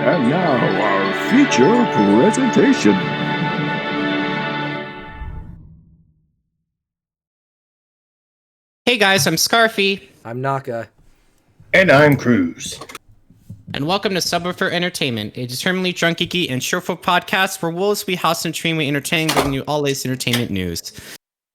And now, our feature presentation. Hey guys, I'm Scarfy. I'm Naka. And I'm Krüz. And welcome to Subwoofer Entertainment, a determinedly drunk, geeky, and cheerful podcast where we'll be house and stream we entertain, bringing you all latest entertainment news.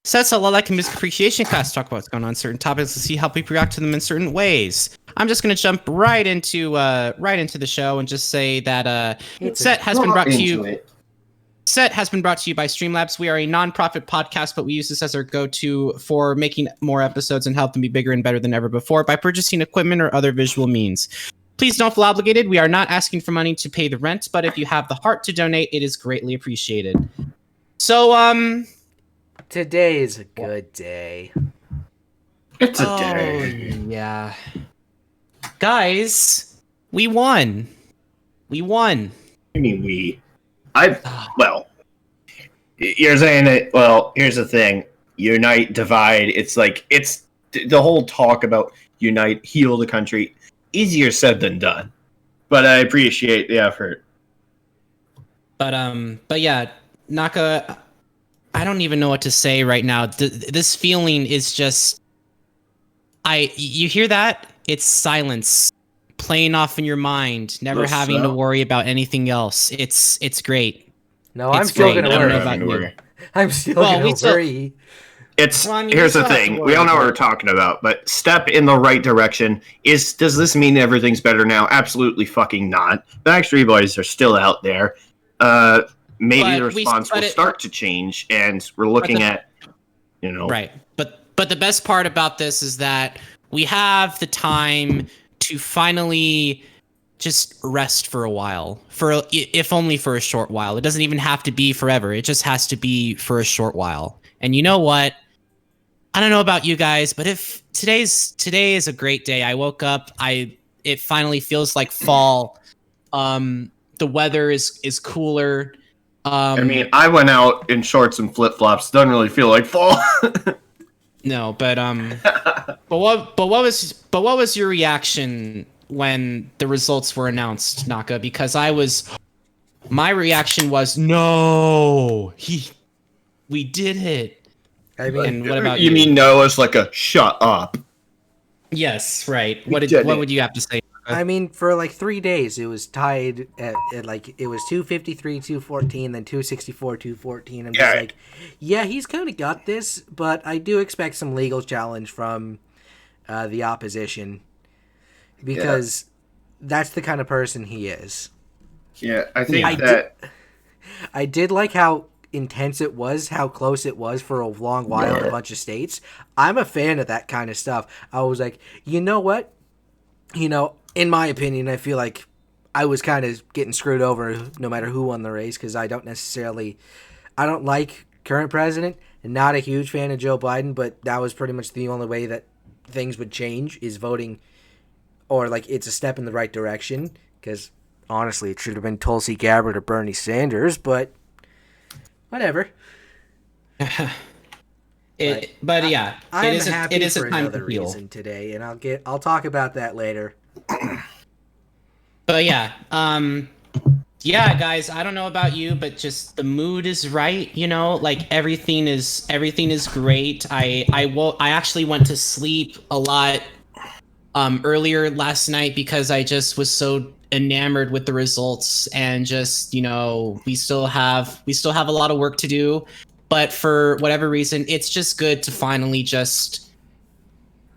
Sets a lot like a music appreciation class, talk about what's going on in certain topics and see how people react to them in certain ways. I'm just going to jump right into the show and just say that Set has been brought to you. Set has been brought to you by Streamlabs. We are a non-profit podcast, but we use this as our go-to for making more episodes and help them be bigger and better than ever before by purchasing equipment or other visual means. Please don't feel obligated. We are not asking for money to pay the rent, but if you have the heart to donate, it is greatly appreciated. So, today is a good day. It's a day. Yeah. Guys, we won. We won. I mean, well, you're saying that, well, here's the thing. Unite, divide. It's like, it's the whole talk about unite, heal the country. Easier said than done. But I appreciate the effort. But yeah, Naka, I don't even know what to say right now. This feeling is just, you hear that? It's silence playing off in your mind, never having to worry about anything else. It's great. No, I'm still going to worry. I don't know about you. I'm still going to worry. Here's the thing. We all know what we're talking about, but step in the right direction. Does this mean everything's better now? Absolutely fucking not. The Backstreet Boys are still out there. Maybe the response will start to change, and we're looking at, Right. But the best part about this is that we have the time to finally just rest for a while, if only for a short while. It doesn't even have to be forever. It just has to be for a short while. And you know what? I don't know about you guys, but if today is a great day. I woke up. It finally feels like fall. The weather is cooler. I mean, I went out in shorts and flip flops. Doesn't really feel like fall. No, but what was your reaction when the results were announced, Naka? Because my reaction was, no, we did it. I mean, and what about you? You mean no? It's like a shut up. Yes, right. What would you have to say? I mean, for like 3 days, it was tied at like, it was 253, 214, then 264, 214. I'm just like, yeah, he's kind of got this, but I do expect some legal challenge from the opposition because that's the kind of person he is. Yeah, I think I did like how intense it was, how close it was for a long while in a bunch of states. I'm a fan of that kind of stuff. I was like, you know what? In my opinion, I feel like I was kind of getting screwed over no matter who won the race because I don't like current president and not a huge fan of Joe Biden, but that was pretty much the only way that things would change is voting, or like it's a step in the right direction because honestly, it should have been Tulsi Gabbard or Bernie Sanders, but whatever. It is a time to heal. Reason today, and I'll talk about that later. But yeah, guys, I don't know about you, but just the mood is right. Like everything is great. I actually went to sleep a lot earlier last night because I just was so enamored with the results, and just we still have a lot of work to do, but for whatever reason, it's just good to finally just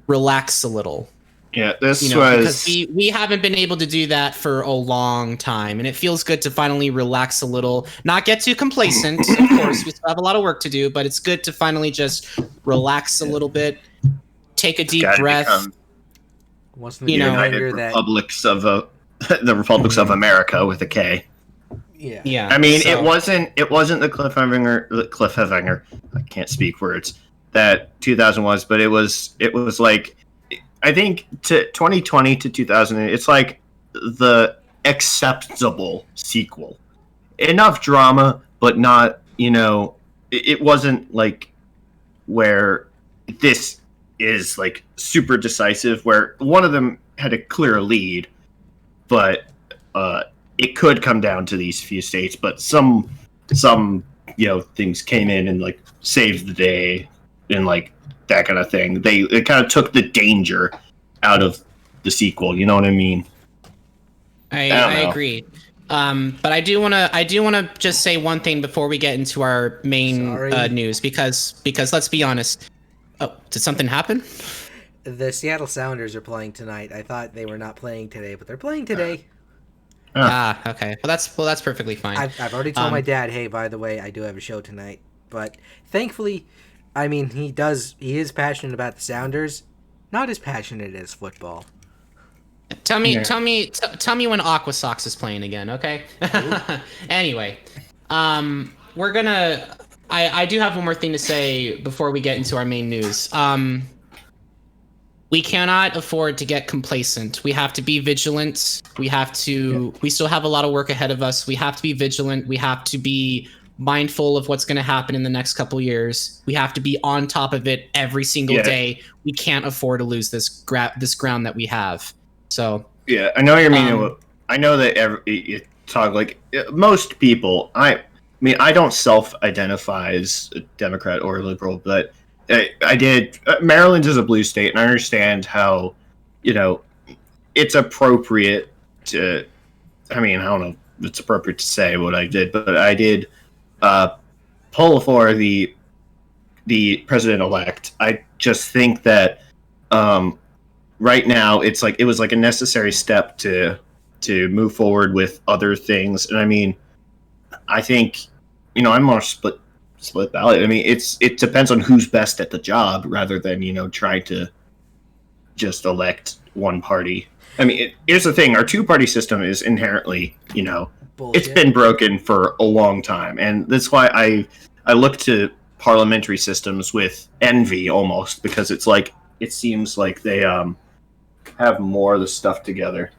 relax a little. Yeah, was because we haven't been able to do that for a long time, and it feels good to finally relax a little, not get too complacent. Of course, we still have a lot of work to do, but it's good to finally just relax a little bit, take a deep breath. United Republics of the Republics of America with a K. Yeah. I mean, it wasn't the cliffhanger. I can't speak words. That 2000 was, but it was like, I think to 2020 to 2000, it's like the acceptable sequel. Enough drama, but not, it wasn't like where this is like super decisive, where one of them had a clear lead, but it could come down to these few states, but some things came in and like saved the day and like that kind of thing. It kind of took the danger out of the sequel. You know what I mean? I agree. But I do want to just say one thing before we get into our main news because let's be honest. Oh, did something happen? The Seattle Sounders are playing tonight. I thought they were not playing today, but they're playing today. Okay. Well, that's perfectly fine. I've already told my dad, hey, by the way, I do have a show tonight. But thankfully, I mean, he is passionate about the Sounders, not as passionate as football. Tell me when Aqua Sox is playing again, okay? Anyway, we're gonna. I do have one more thing to say before we get into our main news. We cannot afford to get complacent. We have to be vigilant. We still have a lot of work ahead of us. We have to be vigilant. We have to be mindful of what's going to happen in the next couple years. We have to be on top of it every single day. We can't afford to lose this ground that we have. So yeah, I know what you mean. I know that you talk like most people. I mean, I don't self-identify as a Democrat or a liberal, but I did. Maryland is a blue state, and I understand how, it's appropriate to. I mean, I don't know if it's appropriate to say what I did, but I did pull for the president-elect. I just think that right now it was like a necessary step to move forward with other things, and I mean, I think I'm more split ballot. I mean, it depends on who's best at the job rather than trying to just elect one party. I mean, here's the thing: our two-party system is inherently, bullshit. It's been broken for a long time, and that's why I look to parliamentary systems with envy almost, because it's like it seems like they have more of the stuff together.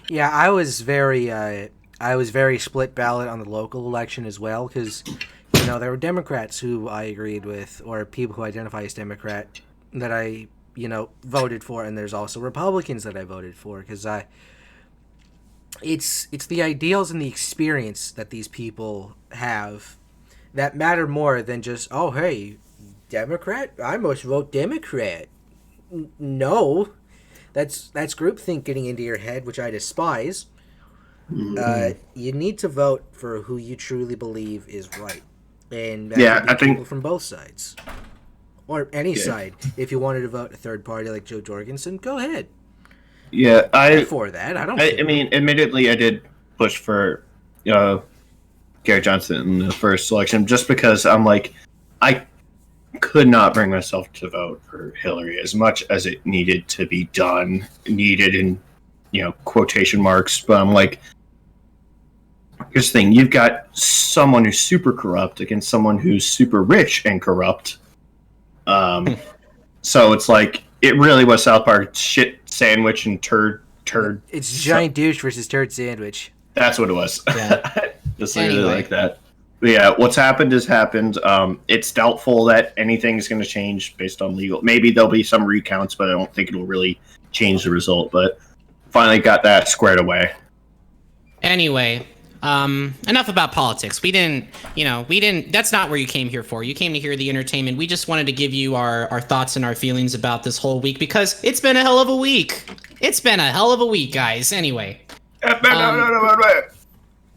Yeah, I was very split ballot on the local election as well, because there were Democrats who I agreed with, or people who identify as Democrat that I voted for, and there's also Republicans that I voted for, because it's the ideals and the experience that these people have that matter more than just, oh hey, Democrat, I must vote Democrat. No, that's groupthink getting into your head, which I despise. You need to vote for who you truly believe is right, and I think people from both sides, or any side. If you wanted to vote a third party like Joe Jorgensen, go ahead. Yeah, for that. I don't. I mean, admittedly, I did push for Gary Johnson in the first election just because I'm like, I could not bring myself to vote for Hillary as much as it needed to be done. Needed in quotation marks, but I'm like, here's the thing: you've got someone who's super corrupt against someone who's super rich and corrupt. So it's like it really was South Park shit sandwich and turd. It's giant douche versus turd sandwich. That's what it was. Yeah. Just really like that. But yeah, what's happened has happened. It's doubtful that anything is going to change based on legal. Maybe there'll be some recounts, but I don't think it'll really change the result. But finally got that squared away. Anyway, enough about politics. We didn't, that's not where you came here for. You came to hear the entertainment. We just wanted to give you our thoughts and our feelings about this whole week because it's been a hell of a week. It's been a hell of a week, guys. Anyway.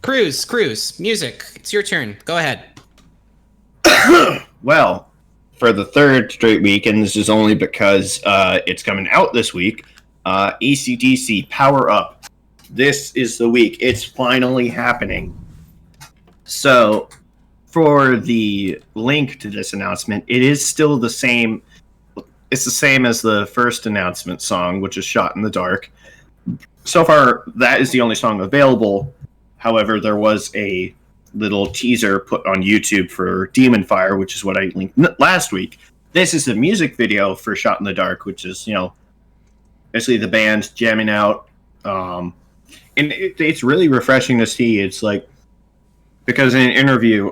Krüz, music. It's your turn. Go ahead. Well, for the third straight week, and this is only because it's coming out this week, AC/DC Power Up. This is the week. It's finally happening. So, for the link to this announcement, it is still the same. It's the same as the first announcement song, which is Shot in the Dark. So far, that is the only song available. However, there was a little teaser put on YouTube for Demon Fire, which is what I linked last week. This is the music video for Shot in the Dark, which is, basically the band jamming out. And it's really refreshing to see. It's like, because in an interview,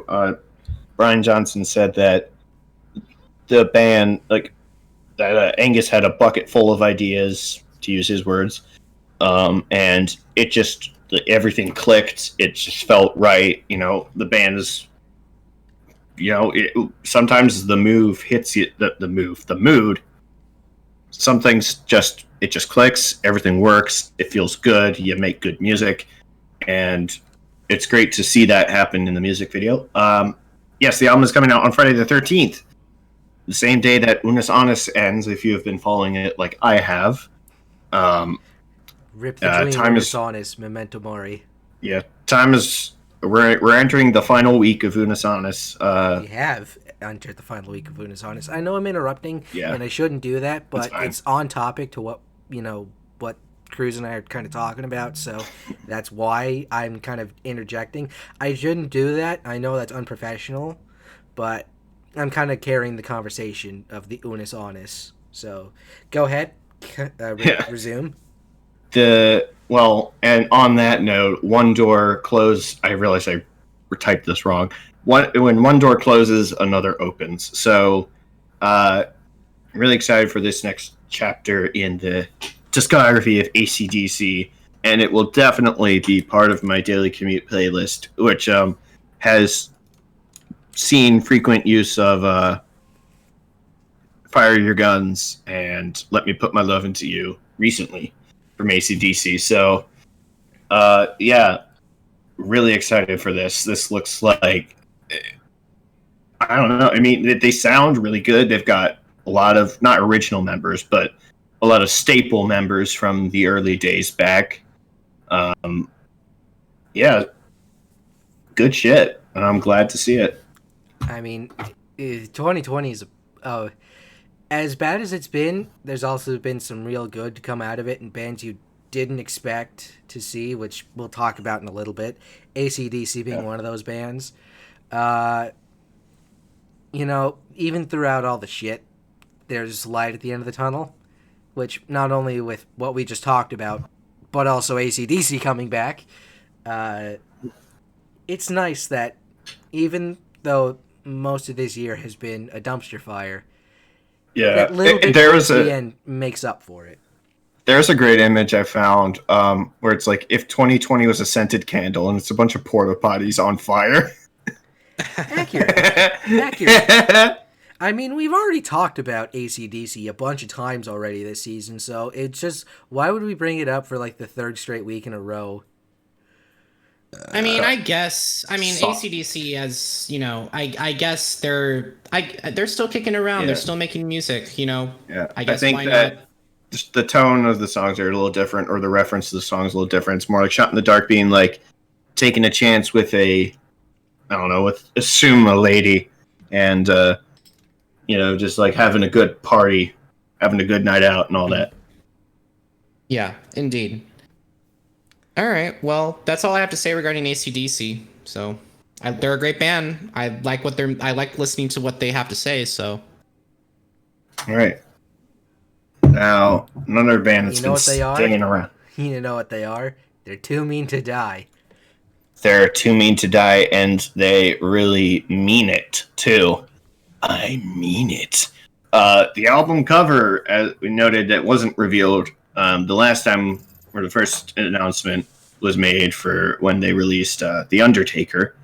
Brian Johnson said that the band, that Angus had a bucket full of ideas, to use his words, and it just, everything clicked. It just felt right. The band is, sometimes the move hits you, the mood. Some things it just clicks. Everything works. It feels good. You make good music, and it's great to see that happen in the music video. Yes, the album is coming out on Friday the 13th, the same day that Unus Annus ends. If you have been following it like I have, Rip the dream. Unus Annus, Memento Mori. Yeah, time is. We're entering the final week of Unus Annus. We have entered the final week of Unus Annus. I know I'm interrupting, and I shouldn't do that, but it's on topic to what Krüz and I are kind of talking about, so that's why I'm kind of interjecting. I shouldn't do that. I know that's unprofessional, but I'm kind of carrying the conversation of the Unus Annus. So go ahead, resume. And on that note, one door closed. I realized I typed this wrong. When one door closes, another opens. So, really excited for this next chapter in the discography of AC/DC, and it will definitely be part of my daily commute playlist, which has seen frequent use of Fire Your Guns and Let Me Put My Love Into You recently from AC/DC. So, really excited for this. This looks like, I don't know. I mean, they sound really good. They've got a lot of, not original members, but a lot of staple members from the early days back. Good shit. And I'm glad to see it. I mean, 2020 is as bad as it's been. There's also been some real good to come out of it, and bands you didn't expect to see, which we'll talk about in a little bit. AC/DC being one of those bands. Even throughout all the shit, there's light at the end of the tunnel, which not only with what we just talked about, but also AC/DC coming back. It's nice that even though most of this year has been a dumpster fire, that little bit towards the end makes up for it. There's a great image I found where it's like if 2020 was a scented candle and it's a bunch of porta potties on fire. Accurate. I mean, we've already talked about AC/DC a bunch of times already this season, so it's just, why would we bring it up for like the third straight week in a row? I mean, AC/DC, as I guess they're still kicking around. Yeah. They're still making music. Yeah. I guess think why that not? Just the tone of the songs are a little different, or the reference to the song is a little different. It's more like Shot in the Dark being like taking a chance with assume a lady, and just like having a good party, having a good night out, and all that. Yeah, indeed. All right, well, that's all I have to say regarding AC/DC. So, they're a great band. I like listening to what they have to say. So, all right. Now, another band that's been staying around. You know what they are? They're Too Mean to Die. They're Too Mean to Die, and they really mean it too. I mean it. The album cover, as we noted, that wasn't revealed the last time, or the first announcement was made for when they released The Undertaker.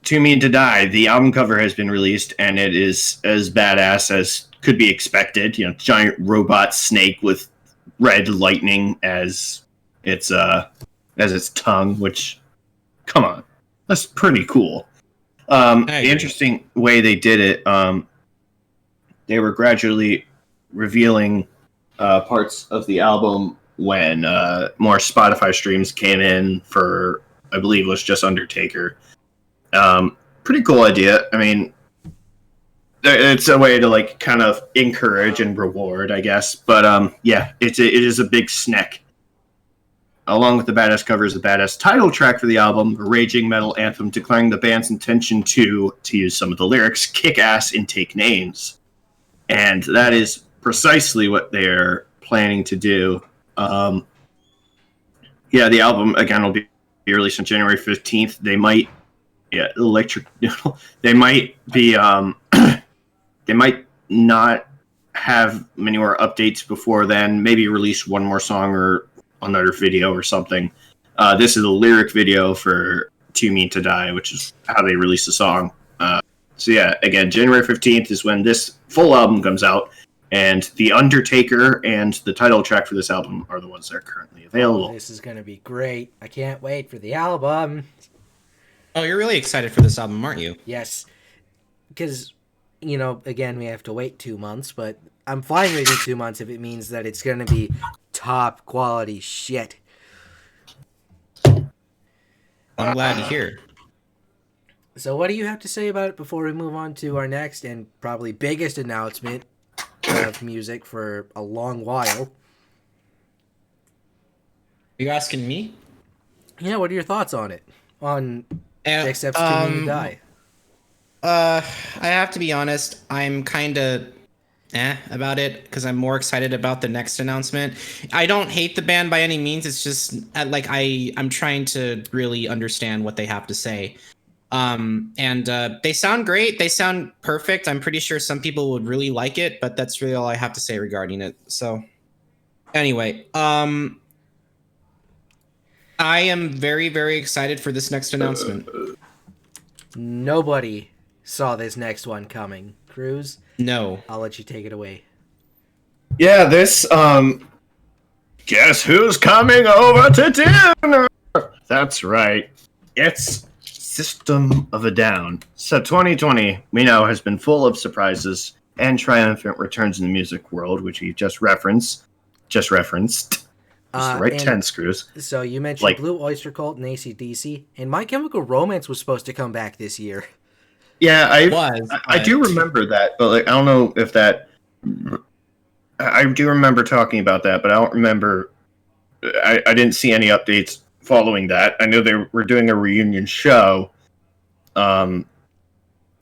Too Mean to Die, the album cover has been released, and it is as badass as could be expected. Giant robot snake with red lightning as its tongue, which, come on, that's pretty cool. The interesting way they did it, they were gradually revealing parts of the album when more Spotify streams came in for, I believe it was just Undertaker. Pretty cool idea. I mean, it's a way to like kind of encourage and reward, I guess. But it is a big snack. Along with the badass cover is the badass title track for the album, a raging metal anthem declaring the band's intention to use some of the lyrics, kick ass and take names. And that is precisely what they're planning to do. The album, again, will be released on January 15th. They might, they might be, they might not have many more updates before then. Maybe release one more song or another video or something. This is a lyric video for Too Mean to Die, which is how they released the song. So yeah, again, January 15th is when this full album comes out, and The Undertaker and the title track for this album are the ones that are currently available. Oh, this is going to be great. I can't wait for the album. Oh, you're really excited for this album, aren't you? Yes. Because, again, we have to wait 2 months, but I'm fine waiting 2 months if it means that it's going to be top quality shit. I'm glad to hear. So what do you have to say about it before we move on to our next and probably biggest announcement of music for a long while? Are you asking me? Yeah, what are your thoughts on it? On Except Too Mean to Die? I have to be honest, I'm kind of about it because I'm more excited about the next announcement. I don't hate the band by any means. It's just I'm trying to really understand what they have to say. And they sound great. They sound perfect. I'm pretty sure some people would really like it, but that's really all I have to say regarding it. So anyway, I am very, very excited for this next announcement. Nobody saw this next one coming. Krüz? No. I'll let you take it away. Yeah, this, guess who's coming over to dinner? That's right. It's System of a Down. So 2020, we know, has been full of surprises and triumphant returns in the music world, which we just referenced. Just the right tense, Krüz. So you mentioned Blue Oyster Cult and AC/DC, and My Chemical Romance was supposed to come back this year. Yeah, I do remember that, but I don't know if that. I do remember talking about that, but I don't remember. I didn't see any updates following that. I know they were doing a reunion show. I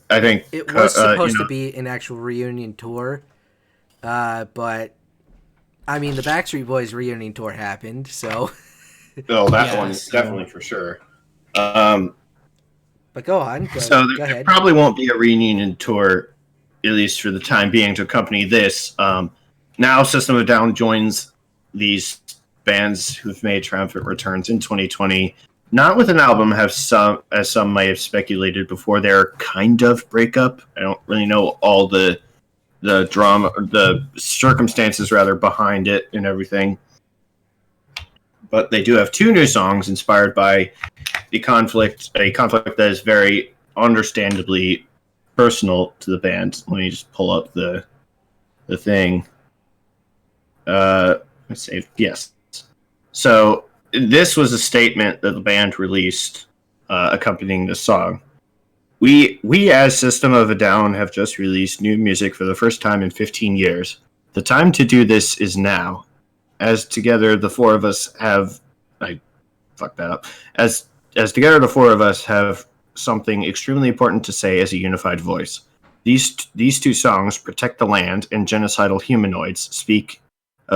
think it was supposed to be an actual reunion tour, but I mean the Backstreet Boys reunion tour happened, so. Oh, that one definitely for sure. But go on. Go ahead. There probably won't be a reunion tour, at least for the time being, to accompany this. Now System of a Down joins these bands who've made triumphant returns in 2020, not with an album, as some might have speculated before their kind of breakup. I don't really know all the drama, the circumstances rather behind it and everything. But they do have 2 new songs inspired by a conflict that is very understandably personal to the band. Let me just pull up the thing. Let's see. Yes. So this was a statement that the band released accompanying this song. We as System of a Down have just released new music for the first time in 15 years. The time to do this is now. As together the four of us have... I fucked that up. As together the four of us have something extremely important to say as a unified voice. These 2 songs, Protect the Land and Genocidal Humanoidz,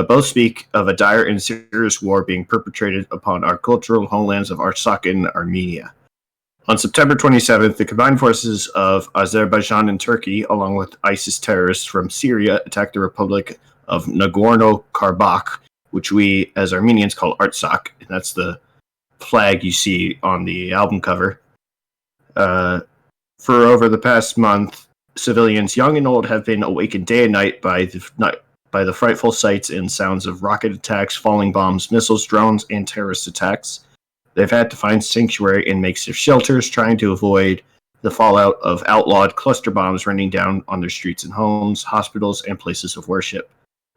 both speak of a dire and serious war being perpetrated upon our cultural homelands of Artsakh and Armenia. On September 27th, the combined forces of Azerbaijan and Turkey, along with ISIS terrorists from Syria, attacked the Republic of Nagorno-Karabakh, which we, as Armenians, call Artsakh, and that's the flag you see on the album cover. For over the past month, civilians, young and old, have been awakened day and night by the frightful sights and sounds of rocket attacks, falling bombs, missiles, drones, and terrorist attacks. They've had to find sanctuary in makeshift shelters, trying to avoid the fallout of outlawed cluster bombs raining down on their streets and homes, hospitals, and places of worship.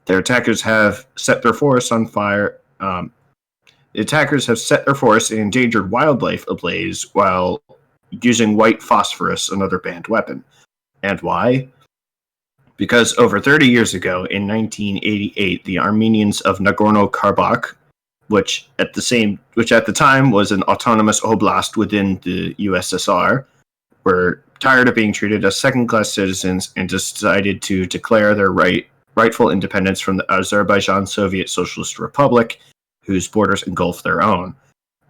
Their attackers have set their forests on fire. The attackers have set their forests and endangered wildlife ablaze while using white phosphorus, another banned weapon. And why? Because over 30 years ago, in 1988, the Armenians of Nagorno-Karabakh, which at the time was an autonomous oblast within the USSR, were tired of being treated as second-class citizens and decided to declare their rightful independence from the Azerbaijan Soviet Socialist Republic, whose borders engulf their own.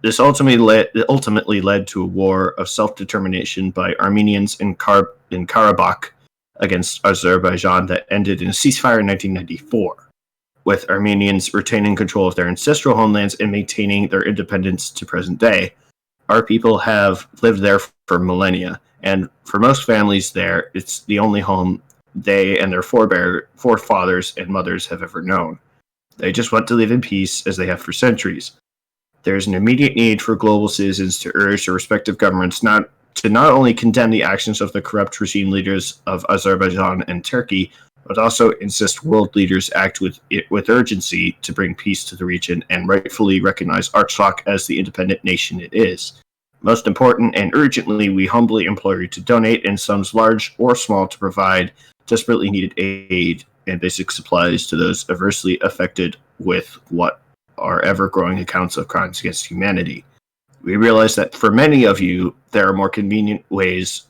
This ultimately led to a war of self-determination by Armenians in Karabakh against Azerbaijan that ended in a ceasefire in 1994, with Armenians retaining control of their ancestral homelands and maintaining their independence to present day. Our people have lived there for millennia, and for most families there, it's the only home they and their forefathers and mothers have ever known. They just want to live in peace as they have for centuries. There is an immediate need for global citizens to urge their respective governments not only condemn the actions of the corrupt regime leaders of Azerbaijan and Turkey, but also insist world leaders act with urgency to bring peace to the region and rightfully recognize Artsakh as the independent nation it is. Most important and urgently, we humbly implore you to donate in sums large or small to provide desperately needed aid and basic supplies to those adversely affected with what are ever-growing accounts of crimes against humanity. We realize that for many of you, there are more convenient ways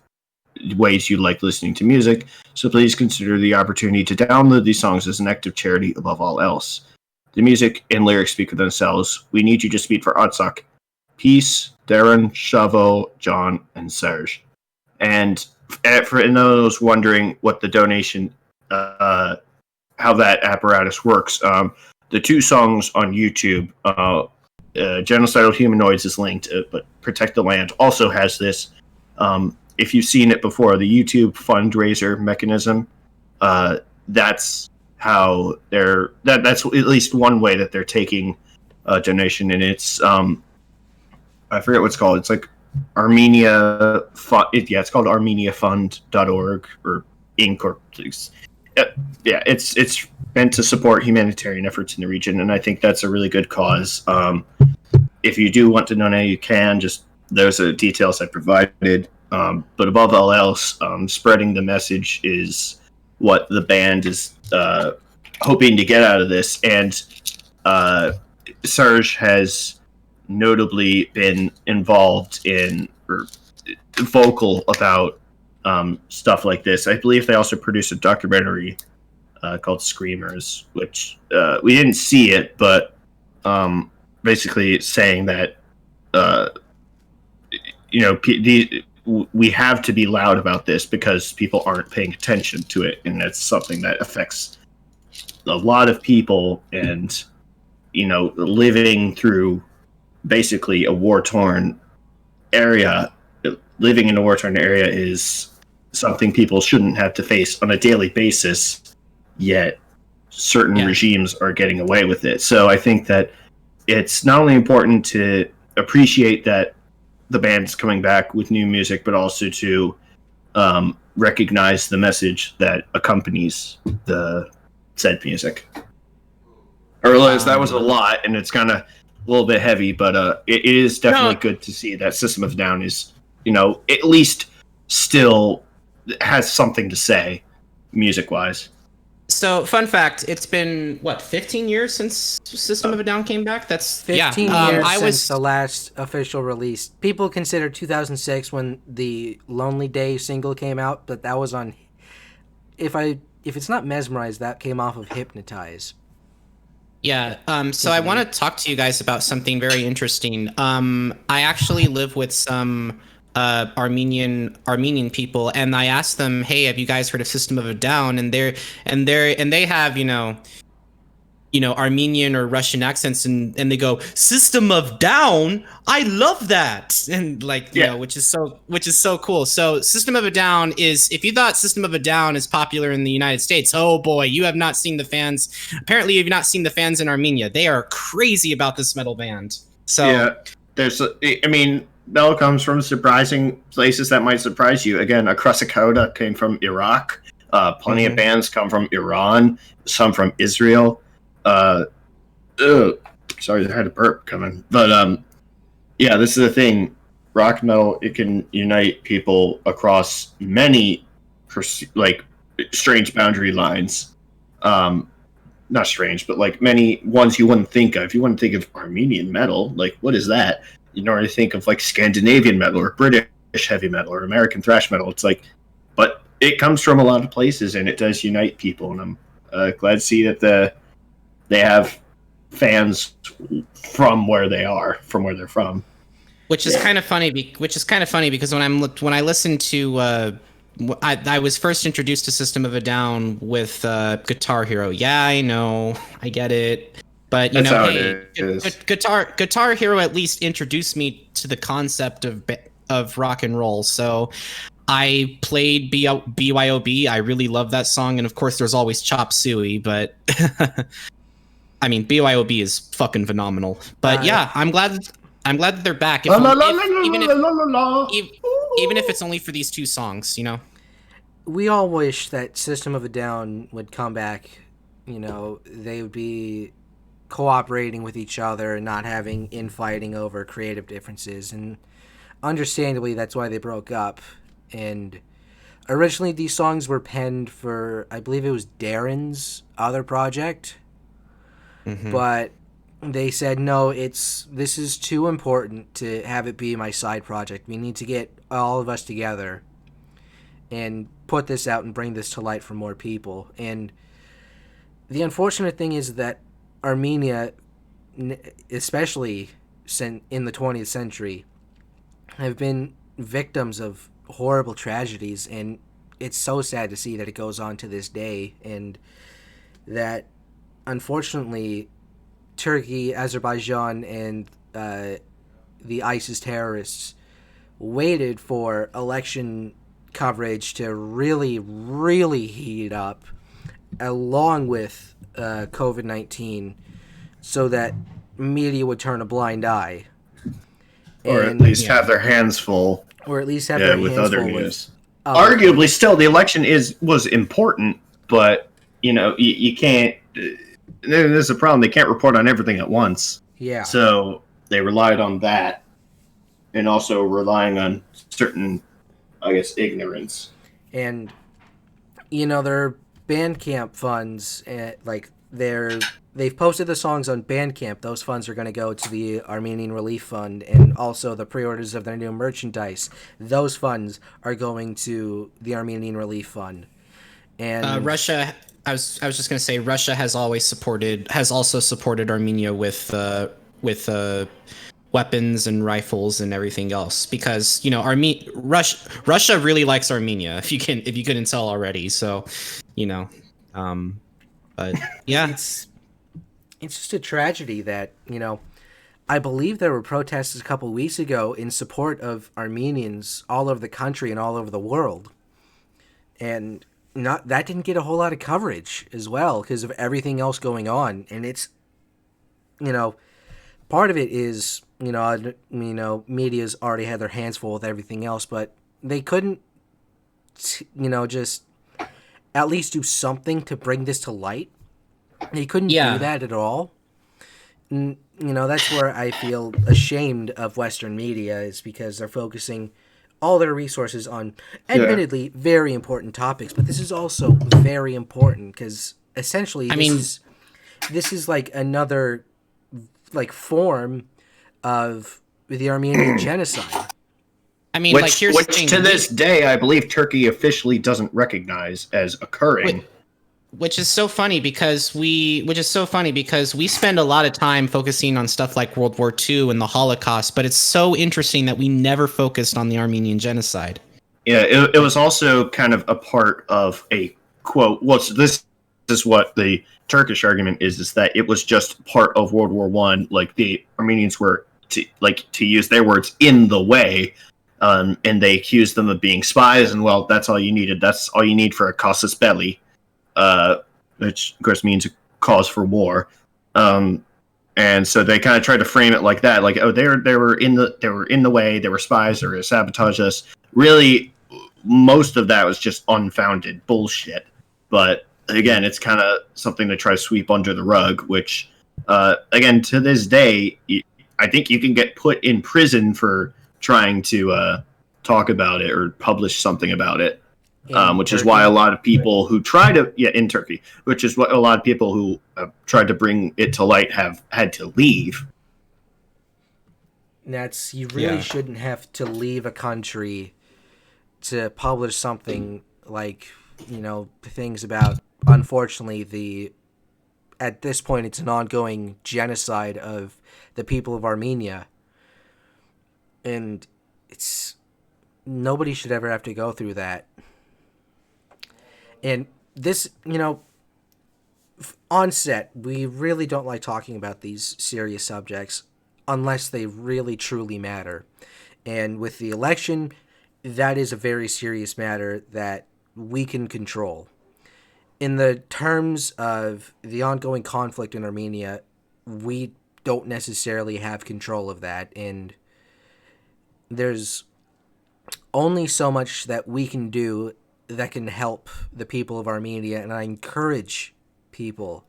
you like listening to music, so please consider the opportunity to download these songs as an act of charity above all else. The music and lyrics speak for themselves. We need you to speak for Artsakh. Peace, Darren, Shavo, John, and Serge. And for those wondering what the donation, how that apparatus works, the two songs on YouTube, Genocidal Humanoidz is linked, but Protect the Land also has this. If you've seen it before, the YouTube fundraiser mechanism, that's how that's at least one way that they're taking a donation, and it's I forget what it's called. It's like Armenia it's called armeniafund.org or Inc. or it's meant to support humanitarian efforts in the region, and I think that's a really good cause. If you do want to donate, you can. Just those are the details I provided. But above all else, spreading the message is what the band is hoping to get out of this. And Serge has notably been involved in or vocal about stuff like this. I believe they also produced a documentary called Screamers, which we didn't see it, but basically saying that we have to be loud about this because people aren't paying attention to it, and that's something that affects a lot of people. And living through basically a war-torn area, living in a war-torn area is something people shouldn't have to face on a daily basis, yet certain regimes are getting away with it. So I think that it's not only important to appreciate that the band's coming back with new music, but also to recognize the message that accompanies the said music. I realize that was a lot, and it's kind of a little bit heavy, but it is definitely good to see that System of a Down is, at least still has something to say, music-wise. So, fun fact, it's been, 15 years since System of a Down came back? That's 15 years since the last official release. People consider 2006 when the Lonely Day single came out, but that was on... If it's not Mesmerize, that came off of Hypnotize. Yeah, so I want to talk to you guys about something very interesting. I actually live with some Armenian people, and I asked them, "Hey, have you guys heard of System of a Down?" And they have Armenian or Russian accents, and they go, "System of Down, I love that," and which is so cool. So System of a Down is, if you thought System of a Down is popular in the United States, oh boy, you have not seen the fans. Apparently, you've not seen the fans in Armenia. They are crazy about this metal band. So yeah, metal comes from surprising places that might surprise you. Again, Akrasakota came from Iraq. Plenty of bands come from Iran. Some from Israel. Sorry, I had a burp coming. But this is the thing. Rock metal, it can unite people across many strange boundary lines. Not strange, but many ones you wouldn't think of. You wouldn't think of Armenian metal. What is that? You already think of Scandinavian metal or British heavy metal or American thrash metal. It's but it comes from a lot of places, and it does unite people. And I'm glad to see that they have fans from where they are, from where they're from. Which is kind of funny. Because when I listen to I was first introduced to System of a Down with Guitar Hero. Yeah, I know, I get it, but That's how hey, it is. Guitar Hero at least introduced me to the concept of rock and roll. So I played BYOB. I really love that song, and of course, there's always Chop Suey, but I mean, BYOB is fucking phenomenal. But yeah, I'm glad that they're back. Even if it's only for these 2 songs, We all wish that System of a Down would come back. They would be cooperating with each other and not having infighting over creative differences. And understandably, that's why they broke up. And originally, these songs were penned for, I believe it was Darren's other project. But they said, no, this is too important to have it be my side project. We need to get all of us together and put this out and bring this to light for more people. And the unfortunate thing is that Armenia, especially in the 20th century, have been victims of horrible tragedies, and it's so sad to see that it goes on to this day, and that unfortunately Turkey, Azerbaijan, and the ISIS terrorists waited for election coverage to really, really heat up, along with COVID-19, so that media would turn a blind eye. Or at least have their hands full. Or at least have their with hands other full news. with Arguably, still, the election was important, but, you can't... There's a problem. They can't report on everything at once. Yeah. So they relied on that, and also relying on certain, I guess, ignorance. And their Bandcamp funds, they've posted the songs on Bandcamp. Those funds are going to go to the Armenian Relief Fund, and also the pre-orders of their new merchandise. Those funds are going to the Armenian Relief Fund. And Russia. I was just gonna say Russia has also supported Armenia with weapons and rifles and everything else, because Russia really likes Armenia, if you couldn't tell already. So but yeah, it's just a tragedy that I believe there were protests a couple weeks ago in support of Armenians all over the country and all over the world, and that didn't get a whole lot of coverage as well because of everything else going on. And it's part of it is media's already had their hands full with everything else, but they couldn't just at least do something to bring this to light. They couldn't do that at all. And, that's where I feel ashamed of Western media, is because they're focusing all their resources on admittedly very important topics, but this is also very important because essentially this is like another form of the Armenian genocide. I mean, which here's the thing. To this day, I believe Turkey officially doesn't recognize as occurring. Which is so funny because we spend a lot of time focusing on stuff like World War II and the Holocaust, but it's so interesting that we never focused on the Armenian genocide. Yeah, it was also kind of a part of a quote. Well, so this is what the Turkish argument is that it was just part of World War I. Like the Armenians were, to use their words, in the way, and they accused them of being spies. And well, that's all you needed. That's all you need for a casus belli. Which of course means a cause for war, and so they kind of tried to frame it like that, like, oh, they were in the way, they were spies, they were to sabotage us. Really, most of that was just unfounded bullshit. But again, it's kind of something to try to sweep under the rug. Which, again, to this day, I think you can get put in prison for trying to talk about it or publish something about it. Which is why a lot of people who try to in Turkey, which is what a lot of people who tried to bring it to light have had to leave. You really shouldn't have to leave a country to publish something like things about, unfortunately, at this point it's an ongoing genocide of the people of Armenia, and nobody should ever have to go through that. And this, on set, we really don't like talking about these serious subjects unless they really truly matter. And with the election, that is a very serious matter that we can control. In the terms of the ongoing conflict in Armenia, we don't necessarily have control of that, and there's only so much that we can do that can help the people of Armenia, and I encourage people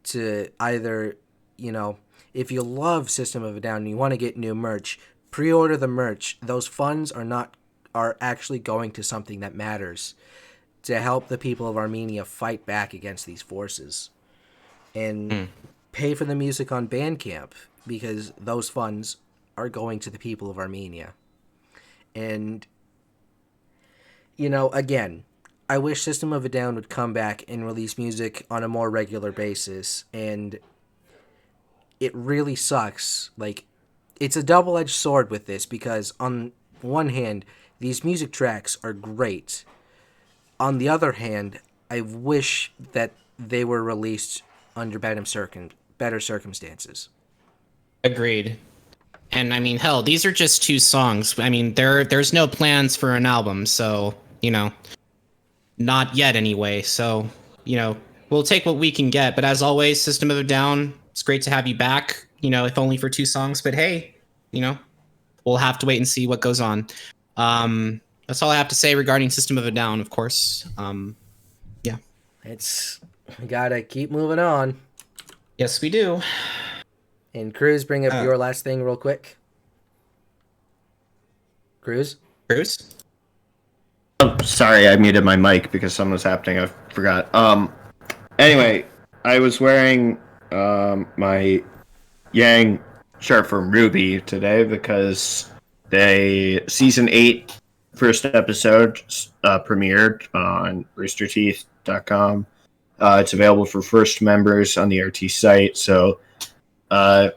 to either, if you love System of a Down and you want to get new merch, pre-order the merch. Those funds are actually going to something that matters to help the people of Armenia fight back against these forces. And pay for the music on Bandcamp, because those funds are going to the people of Armenia. And, again, I wish System of a Down would come back and release music on a more regular basis. And it really sucks. Like, it's a double-edged sword with this, because on one hand, these music tracks are great. On the other hand, I wish that they were released under better circumstances. Agreed. And I mean, hell, these are just 2 songs. I mean, there's no plans for an album, so, not yet anyway. So, we'll take what we can get. But as always, System of a Down, it's great to have you back, if only for 2 songs. But hey, we'll have to wait and see what goes on. That's all I have to say regarding System of a Down, of course. Yeah. We gotta keep moving on. Yes, we do. And Krüz, bring up your last thing real quick. Krüz? Oh, sorry, I muted my mic because something was happening. I forgot. Anyway, I was wearing my Yang shirt from RWBY today because season 8 first episode premiered on roosterteeth.com. It's available for first members on the RT site. So, I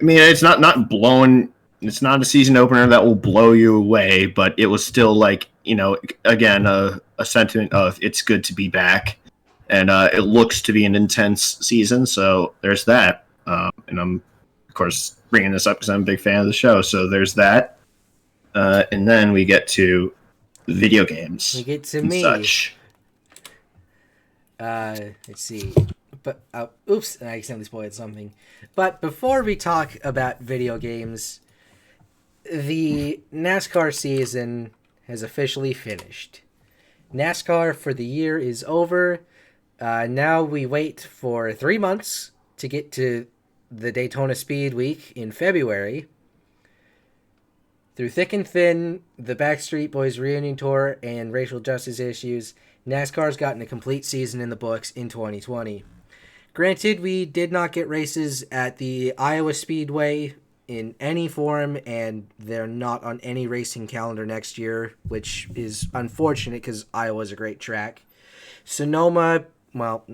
mean, it's not blown. It's not a season opener that will blow you away, but it was still like, again, a sentiment of it's good to be back, and it looks to be an intense season. So there's that, and I'm of course bringing this up because I'm a big fan of the show. So there's that, and then we get to video games. We get to me. Such. Let's see. But oops, I accidentally spoiled something. But before we talk about video games, the NASCAR season has officially finished. NASCAR for the year is over. Now we wait for 3 months to get to the Daytona Speed Week in February. Through thick and thin, the Backstreet Boys reunion tour, and racial justice issues, NASCAR's gotten a complete season in the books in 2020. Granted, we did not get races at the Iowa Speedway in any form, and they're not on any racing calendar next year, which is unfortunate because Iowa's a great track. Sonoma, well,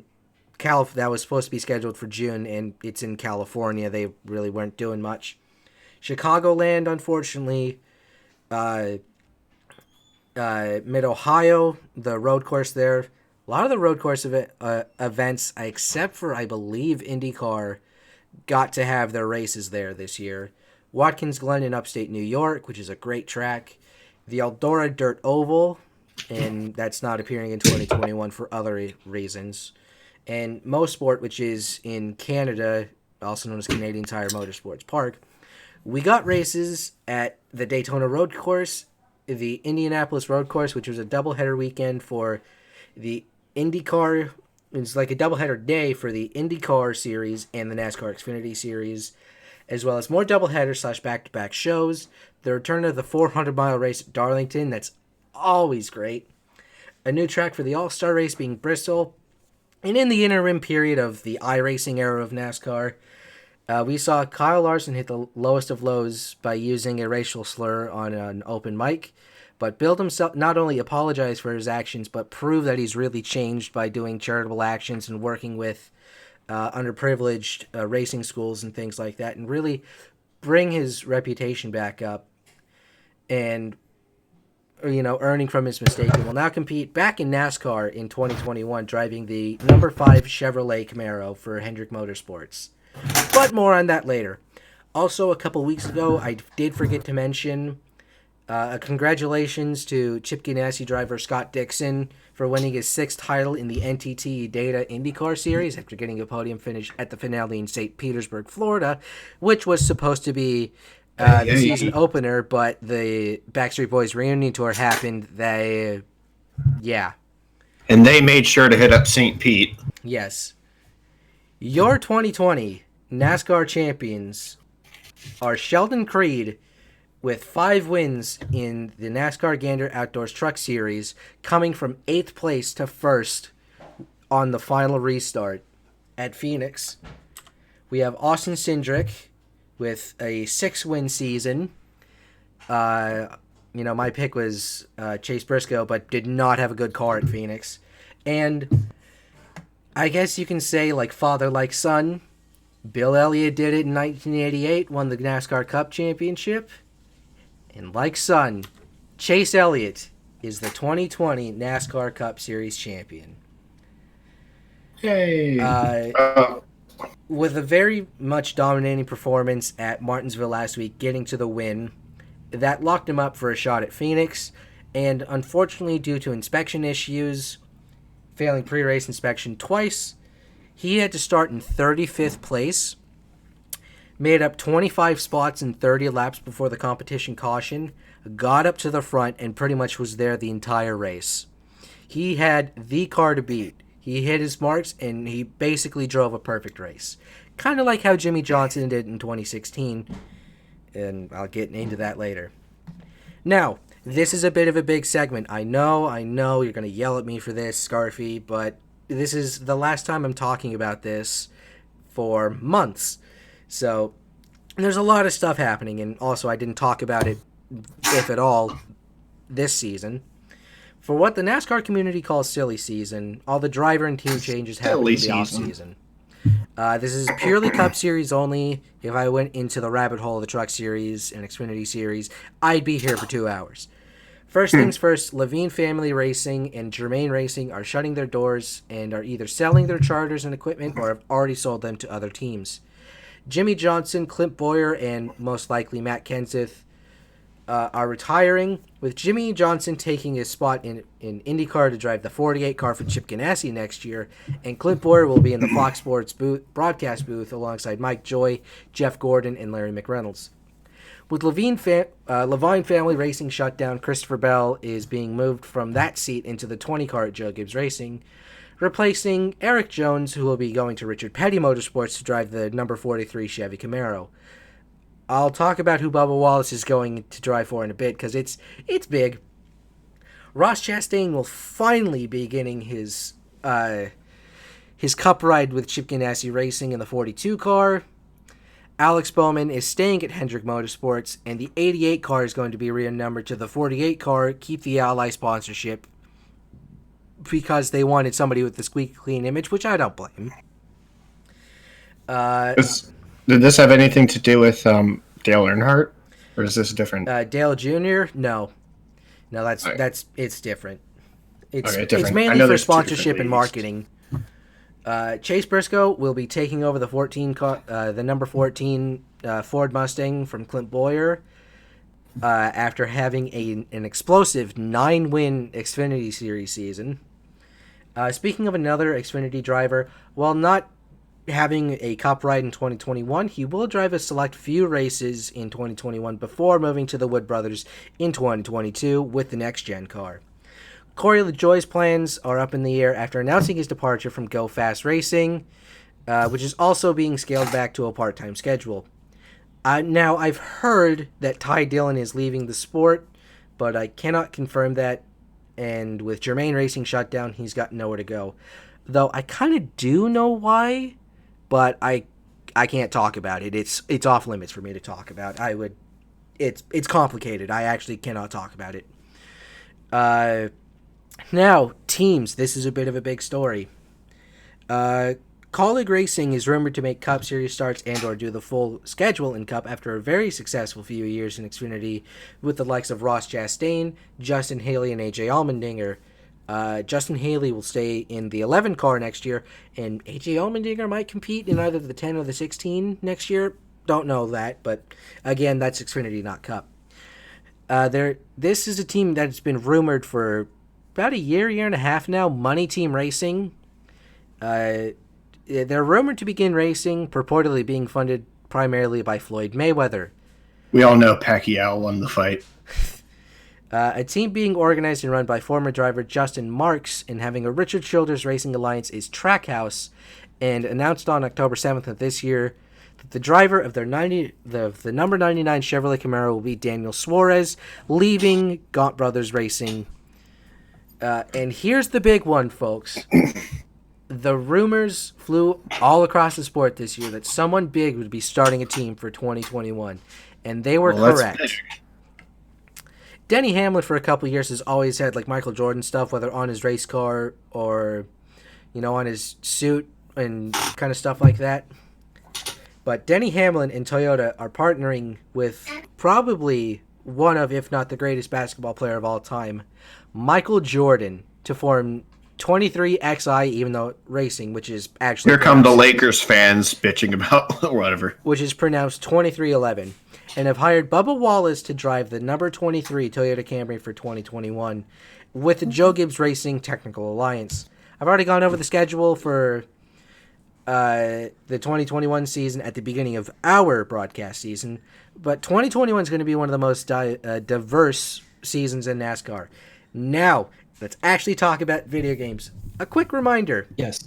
that was supposed to be scheduled for June, and it's in California. They really weren't doing much. Chicagoland, unfortunately. Mid-Ohio, the road course there. A lot of the road course events, except for, I believe, IndyCar, got to have their races there this year. Watkins Glen in upstate New York, which is a great track. The Eldora Dirt Oval, and that's not appearing in 2021 for other reasons. And Mosport, which is in Canada, also known as Canadian Tire Motorsports Park. We got races at the Daytona Road Course, the Indianapolis Road Course, which was a doubleheader weekend for the IndyCar. It's like a doubleheader day for the IndyCar series and the NASCAR Xfinity series, as well as more doubleheader / back-to-back shows. The return of the 400-mile race at Darlington, that's always great. A new track for the All-Star race being Bristol. And in the interim period of the iRacing era of NASCAR, we saw Kyle Larson hit the lowest of lows by using a racial slur on an open mic, but Bill himself not only apologized for his actions, but proved that he's really changed by doing charitable actions and working with underprivileged racing schools and things like that, and really bring his reputation back up. And earning from his mistake, and will now compete back in NASCAR in 2021, driving the number 5 Chevrolet Camaro for Hendrick Motorsports. But more on that later. Also, a couple weeks ago, I did forget to mention congratulations to Chip Ganassi driver Scott Dixon for winning his 6th title in the NTT Data IndyCar Series after getting a podium finish at the finale in St. Petersburg, Florida, which was supposed to be the season opener, but the Backstreet Boys reunion tour happened. And they made sure to hit up St. Pete. Yes. Your 2020 NASCAR champions are Sheldon Creed with 5 wins in the NASCAR Gander Outdoors Truck Series, coming from 8th place to 1st on the final restart at Phoenix. We have Austin Cindric with a 6-win season. My pick was Chase Briscoe, but did not have a good car at Phoenix. And I guess you can say, like father, like son, Bill Elliott did it in 1988, won the NASCAR Cup Championship. And like son, Chase Elliott is the 2020 NASCAR Cup Series champion. Yay! With a very much dominating performance at Martinsville last week, getting to the win, that locked him up for a shot at Phoenix. And unfortunately, due to inspection issues, failing pre-race inspection twice, he had to start in 35th place, made up 25 spots in 30 laps before the competition caution, got up to the front, and pretty much was there the entire race. He had the car to beat. He hit his marks, and he basically drove a perfect race. Kind of like how Jimmy Johnson did in 2016, and I'll get into that later. Now, this is a bit of a big segment. I know, you're going to yell at me for this, Scarfy, but this is the last time I'm talking about this for months. So, there's a lot of stuff happening, and also I didn't talk about it, if at all, this season. For what the NASCAR community calls silly season, all the driver and team changes happen in the off-season. This is purely Cup Series only. If I went into the rabbit hole of the Truck Series and Xfinity Series, I'd be here for 2 hours. First things first, Levine Family Racing and Germain Racing are shutting their doors and are either selling their charters and equipment or have already sold them to other teams. Jimmy Johnson, Clint Boyer, and most likely Matt Kenseth are retiring, with Jimmy Johnson taking his spot in IndyCar to drive the 48 car for Chip Ganassi next year, and Clint Boyer will be in the Fox Sports broadcast booth alongside Mike Joy, Jeff Gordon, and Larry McReynolds. With Levine Family Racing shut down, Christopher Bell is being moved from that seat into the 20 car at Joe Gibbs Racing, replacing Eric Jones, who will be going to Richard Petty Motorsports to drive the number 43 Chevy Camaro. I'll talk about who Bubba Wallace is going to drive for in a bit, because it's big. Ross Chastain will finally be getting his cup ride with Chip Ganassi Racing in the 42 car. Alex Bowman is staying at Hendrick Motorsports, and the 88 car is going to be renumbered to the 48 car, keep the Ally sponsorship, because they wanted somebody with the squeaky clean image, which I don't blame. Did this have anything to do with Dale Earnhardt, or is this different? Dale Jr.? No, it's different. Different. It's mainly for sponsorship and marketing. Chase Briscoe will be taking over the number 14 Ford Mustang from Clint Boyer after having an explosive 9-win Xfinity Series season. Speaking of another Xfinity driver, while not having a Cup ride in 2021, he will drive a select few races in 2021 before moving to the Wood Brothers in 2022 with the next-gen car. Corey LaJoie's plans are up in the air after announcing his departure from Go Fast Racing, which is also being scaled back to a part-time schedule. Now, I've heard that Ty Dillon is leaving the sport, but I cannot confirm that, and with Germain Racing shut down, he's got nowhere to go. Though I kind of do know why, but I can't talk about it. It's off limits for me to talk about. It's complicated. I actually cannot talk about it. Now, teams. This is a bit of a big story. Colleague Racing is rumored to make Cup Series starts and or do the full schedule in Cup after a very successful few years in Xfinity with the likes of Ross Chastain, Justin Haley, and AJ Allmendinger. Justin Haley will stay in the 11 car next year, and AJ Allmendinger might compete in either the 10 or the 16 next year. Don't know that, but again, that's Xfinity, not Cup. This is a team that's been rumored for about a year and a half now. Money Team Racing. They're rumored to begin racing, purportedly being funded primarily by Floyd Mayweather. We all know Pacquiao won the fight. A team being organized and run by former driver Justin Marks and having a Richard Childress Racing Alliance is Trackhouse, and announced on October 7th of this year that the driver of their the number 99 Chevrolet Camaro will be Daniel Suarez, leaving Gaunt Brothers Racing. And here's the big one, folks. The rumors flew all across the sport this year that someone big would be starting a team for 2021, and they were correct. Denny Hamlin for a couple of years has always had like Michael Jordan stuff, whether on his race car or, on his suit and kind of stuff like that. But Denny Hamlin and Toyota are partnering with probably one of, if not the greatest basketball player of all time, Michael Jordan, to form 23 XI, even though racing, which is actually... Here come the Lakers fans bitching about whatever. Which is pronounced 2311. And have hired Bubba Wallace to drive the number 23 Toyota Camry for 2021 with the Joe Gibbs Racing Technical Alliance. I've already gone over the schedule for the 2021 season at the beginning of our broadcast season, but 2021 is going to be one of the most diverse seasons in NASCAR. Now, let's actually talk about video games. A quick reminder. Yes.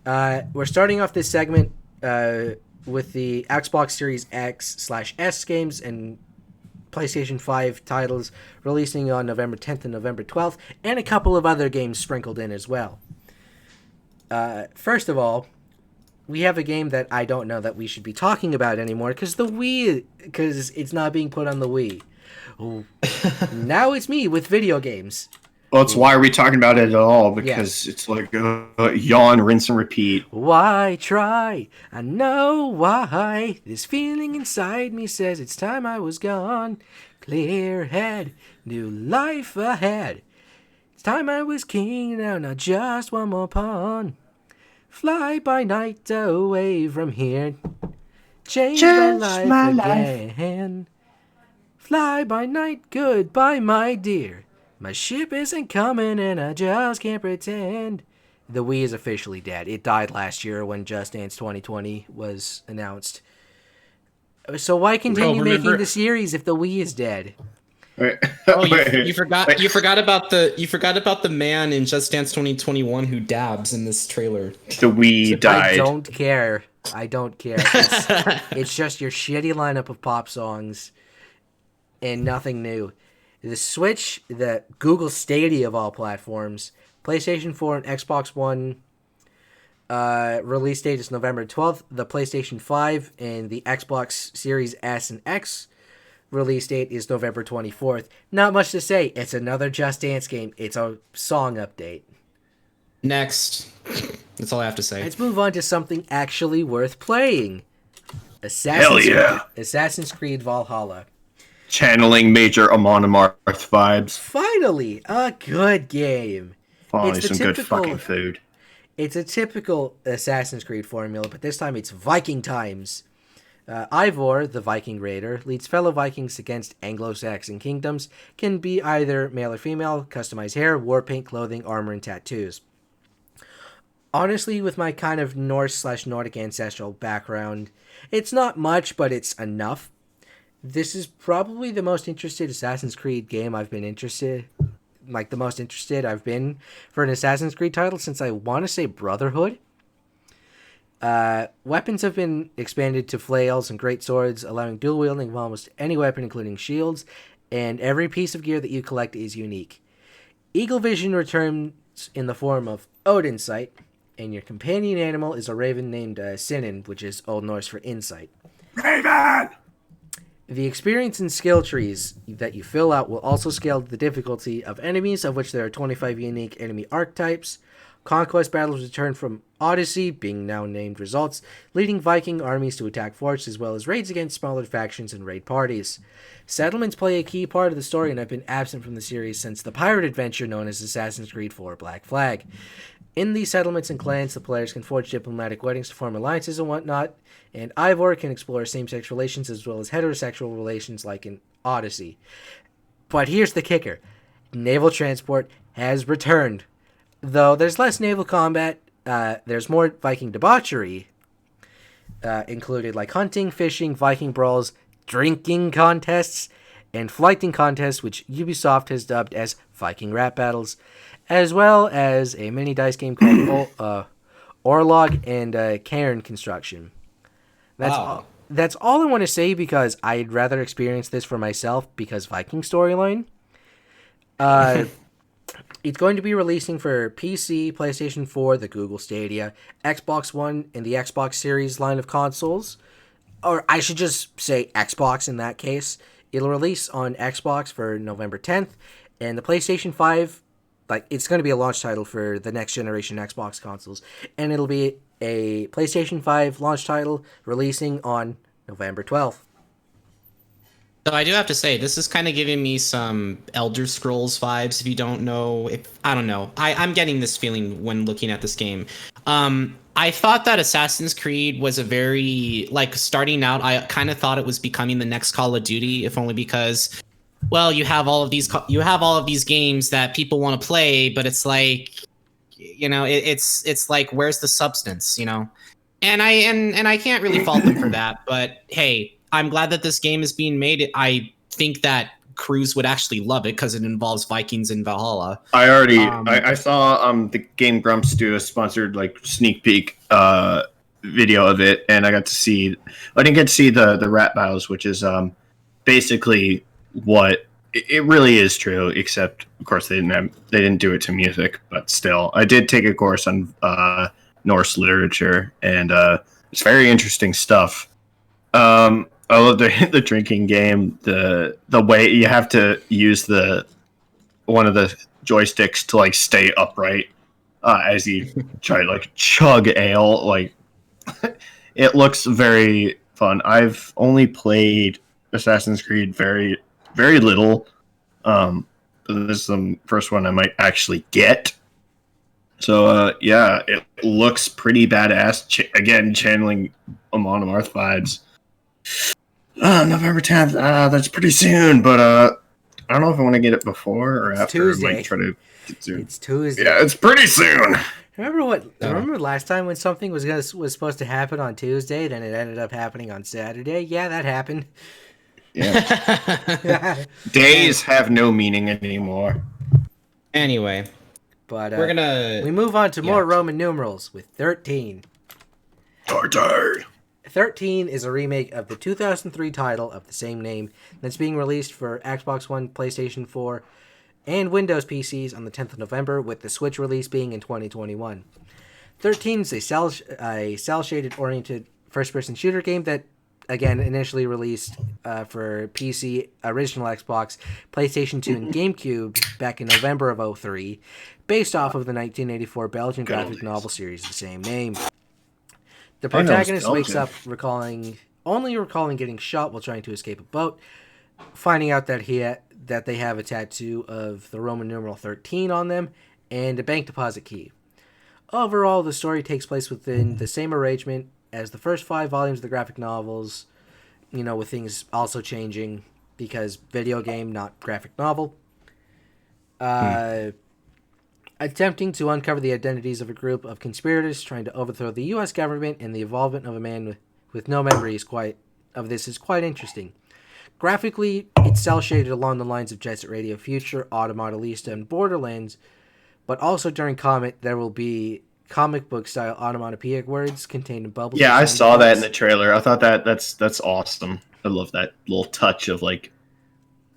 We're starting off this segment with the Xbox Series X/S games and PlayStation 5 titles releasing on November 10th and November 12th, and a couple of other games sprinkled in as well. First of all, we have a game that I don't know that we should be talking about anymore because it's not being put on the Wii. Now it's me with video games. Well, it's why are we talking about it at all? Because it's like yawn, rinse, and repeat. Why try? I know why. This feeling inside me says it's time I was gone. Clear head, new life ahead. It's time I was king, now not just one more pawn. Fly by night away from here. Change my life again. Fly by night, goodbye, my dear. My ship isn't coming and I just can't pretend. The Wii is officially dead. It died last year when Just Dance 2020 was announced. So why continue making the series if the Wii is dead? Oh, you forgot about the man in Just Dance 2021 who dabs in this trailer. The Wii died. I don't care. It's just your shitty lineup of pop songs and nothing new. The Switch, the Google Stadia of all platforms, PlayStation 4 and Xbox One release date is November 12th. The PlayStation 5 and the Xbox Series S and X release date is November 24th. Not much to say. It's another Just Dance game. It's a song update. Next. That's all I have to say. Let's move on to something actually worth playing. Assassin's Creed Valhalla. Channeling major Amon Amarth vibes. Finally, a good game. Finally, some good fucking food. It's a typical Assassin's Creed formula, but this time it's Viking times. Ivor, the Viking raider, leads fellow Vikings against Anglo-Saxon kingdoms, can be either male or female, customized hair, war paint, clothing, armor, and tattoos. Honestly, with my kind of Norse/Nordic ancestral background, it's not much, but it's enough. This is probably the most interested Assassin's Creed game I've been the most interested I've been for an Assassin's Creed title since I want to say Brotherhood. Weapons have been expanded to flails and great swords, allowing dual wielding of almost any weapon, including shields, and every piece of gear that you collect is unique. Eagle Vision returns in the form of Odin's Sight, and your companion animal is a raven named Sinan, which is Old Norse for insight. Raven! The experience and skill trees that you fill out will also scale the difficulty of enemies, of which there are 25 unique enemy archetypes. Conquest battles return from Odyssey, being now named Results, leading Viking armies to attack forts as well as raids against smaller factions and raid parties. Settlements play a key part of the story and have been absent from the series since the pirate adventure known as Assassin's Creed IV Black Flag. In these settlements and clans, the players can forge diplomatic weddings to form alliances and whatnot, and Ivor can explore same-sex relations as well as heterosexual relations like in Odyssey. But here's the kicker. Naval transport has returned. Though there's less naval combat, there's more Viking debauchery, included like hunting, fishing, Viking brawls, drinking contests, and flighting contests, which Ubisoft has dubbed as Viking rap battles, as well as a mini dice game called Orlog and Cairn Construction. That's all I want to say because I'd rather experience this for myself because Viking storyline. It's going to be releasing for PC, PlayStation 4, the Google Stadia, Xbox One, and the Xbox Series line of consoles. Or I should just say Xbox in that case. It'll release on Xbox for November 10th, and the PlayStation 5, it's going to be a launch title for the next generation Xbox consoles, and it'll be a PlayStation 5 launch title releasing on November 12th. So I do have to say, this is kind of giving me some Elder Scrolls vibes. If you don't know, I don't know. I'm getting this feeling when looking at this game. I thought that Assassin's Creed was a very, starting out, I kind of thought it was becoming the next Call of Duty, if only because, well, you have all of these games that people want to play, but it's like, it's like, where's the substance, And I can't really fault them for that, but hey, I'm glad that this game is being made. I think that Krüz would actually love it because it involves Vikings in Valhalla. I saw the Game Grumps do a sponsored sneak peek video of it, and I didn't get to see the rap battles, which is basically what it really is true, except of course they didn't do it to music, but still I did take a course on Norse literature, and it's very interesting stuff. I love the drinking game. The way you have to use one of the joysticks to stay upright as you try to chug ale. It looks very fun. I've only played Assassin's Creed very, very little. This is the first one I might actually get. So yeah, it looks pretty badass. Again, channeling Amon Amarth vibes. November 10th. That's pretty soon, but I don't know if I want to get it before or after. Tuesday. I might try to get soon. It's Tuesday. Yeah, it's pretty soon. Remember last time when something was supposed to happen on Tuesday, then it ended up happening on Saturday? Yeah, that happened. Yeah. Days have no meaning anymore. Anyway, but we move on to more Roman numerals with 13. 13 is a remake of the 2003 title of the same name that's being released for Xbox One, PlayStation 4, and Windows PCs on the 10th of November, with the Switch release being in 2021. 13 is a cel-shaded oriented first-person shooter game that, again, initially released for PC, original Xbox, PlayStation 2, and GameCube back in November of 2003, based off of the 1984 Belgian graphic novel series of the same name. The protagonist wakes up only recalling getting shot while trying to escape a boat, finding out that they have a tattoo of the Roman numeral 13 on them, and a bank deposit key. Overall, the story takes place within the same arrangement as the first 5 volumes of the graphic novels, with things also changing because video game, not graphic novel. Attempting to uncover the identities of a group of conspirators trying to overthrow the U.S. government and the involvement of a man with no memory is quite interesting. Graphically, it's cel-shaded along the lines of Jet Set Radio Future, Automodelista, and Borderlands, but also during comment there will be comic book style onomatopoeic words contained in bubbles. Yeah, I saw that in the trailer. I thought that's awesome. I love that little touch of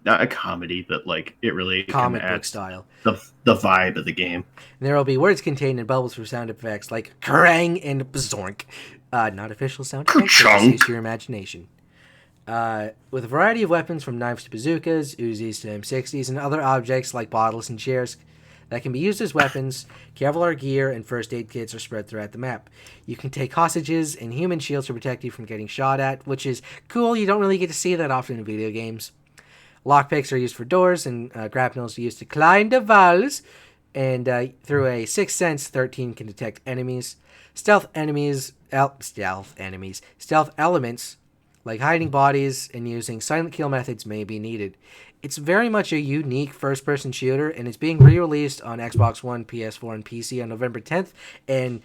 not a comedy, but it really comic book style. The vibe of the game. And there will be words contained in bubbles for sound effects like Kerrang! And Bzork. Not official sound effects, but use your imagination. With a variety of weapons from knives to bazookas, Uzis to M60s, and other objects like bottles and chairs, that can be used as weapons. Kevlar gear and first aid kits are spread throughout the map. You can take hostages and human shields to protect you from getting shot at, which is cool. You don't really get to see that often in video games. Lockpicks are used for doors, and grapnels are used to climb the walls. And through a 6th sense, 13 can detect enemies. Stealth elements, like hiding bodies and using silent kill methods may be needed. It's very much a unique first-person shooter, and it's being re-released on Xbox One, PS4, and PC on November 10th, and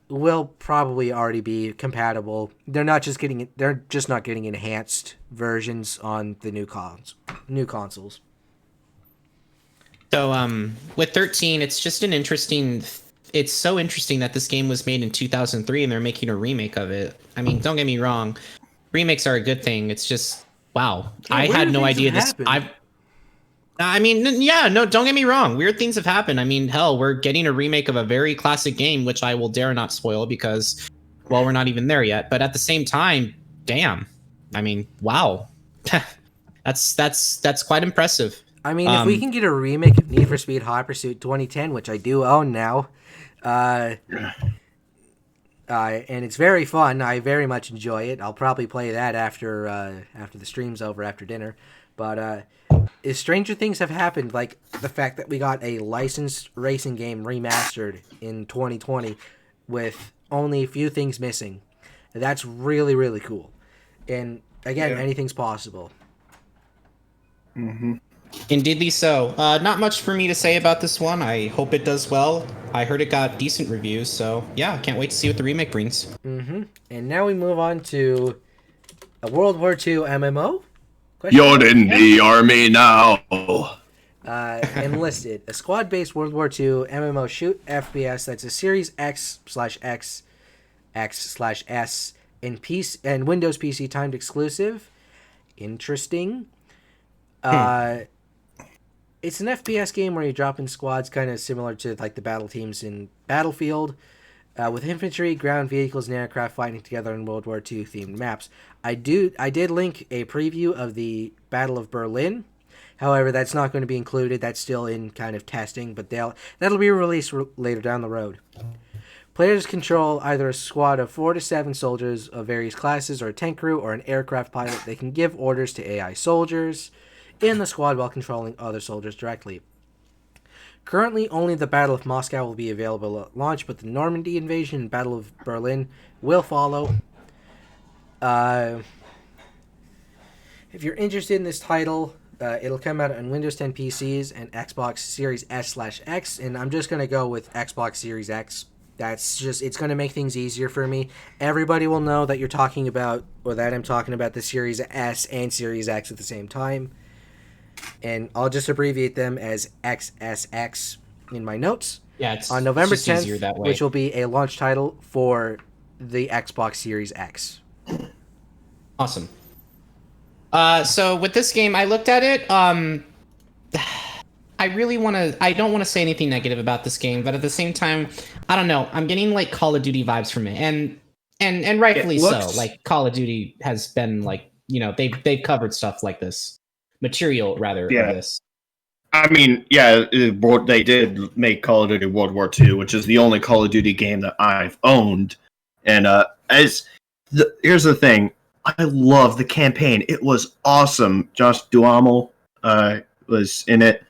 will probably already be compatible. They're just not getting enhanced versions on the new consoles. So, with 13, it's just it's so interesting that this game was made in 2003 and they're making a remake of it. I mean, don't get me wrong. Remakes are a good thing. It's just, wow. Yeah, I had no idea this. Happened. Don't get me wrong. Weird things have happened. I mean, hell, we're getting a remake of a very classic game, which I will dare not spoil because, well, we're not even there yet. But at the same time, damn. I mean, wow. That's quite impressive. I mean, if we can get a remake of Need for Speed Hot Pursuit 2010, which I do own now, and it's very fun. I very much enjoy it. I'll probably play that after the stream's over, after dinner. But stranger things have happened, like the fact that we got a licensed racing game remastered in 2020 with only a few things missing. That's really, really cool. And again, anything's possible. Mm-hmm. Indeedly so. Not much for me to say about this one. I hope it does well. I heard it got decent reviews, so yeah, can't wait to see what the remake brings. Mm-hmm. And now we move on to a World War II MMO. You're in the army now. Enlisted, a squad-based World War II MMO shoot FPS that's a Series X/S and Windows PC timed exclusive. Interesting. It's an FPS game where you drop in squads, kind of similar to like the battle teams in Battlefield, with infantry, ground vehicles, and aircraft fighting together in World War II themed maps. I did link a preview of the Battle of Berlin. However, that's not going to be included. That's still in kind of testing, but that'll be released later down the road. Players control either a squad of 4 to 7 soldiers of various classes, or a tank crew, or an aircraft pilot. They can give orders to AI soldiers in the squad while controlling other soldiers directly. Currently, only the Battle of Moscow will be available at launch, but the Normandy invasion and Battle of Berlin will follow. If you're interested in this title, it'll come out on Windows 10 PCs and Xbox Series S/X, and I'm just going to go with Xbox Series X. It's going to make things easier for me. Everybody will know that you're talking about, or that I'm talking about the Series S and Series X at the same time. And I'll just abbreviate them as XSX in my notes. Yeah, it's on November just easier 10th, that way. which will be a launch title for the Xbox Series X. Awesome. So with this game, I looked at it. I don't want to say anything negative about this game, but at the same time, I don't know. I'm getting like Call of Duty vibes from it, and rightfully so. Like Call of Duty has been like, they've covered stuff like this. Material rather of this. I mean, they did make Call of Duty World War II, which is the only Call of Duty game that I've owned. And here's the thing, I love the campaign. It was awesome. Josh Duhamel was in it,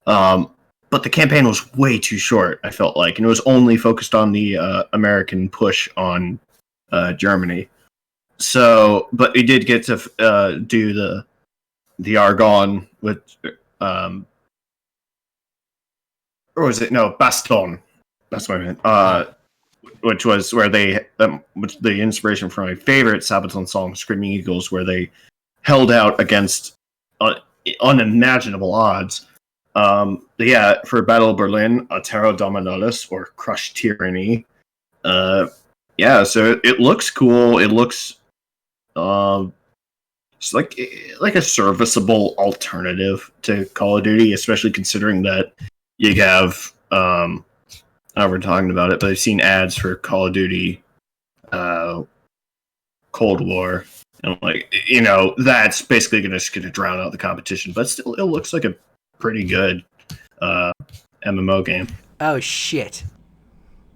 but the campaign was way too short. I felt like, and it was only focused on the American push on Germany. So, but we did get to do the Argonne with, or was it? No, Baston. That's what I meant. Which was where which the inspiration from my favorite Sabaton song, Screaming Eagles, where they held out against unimaginable odds. For Battle of Berlin, Terra Dominalis, or Crush Tyranny. So it looks cool. It looks, it's like a serviceable alternative to Call of Duty, especially considering that you have, we're talking about it, but I've seen ads for Call of Duty Cold War, and that's basically going to drown out the competition, but still, it looks like a pretty good MMO game. Oh shit!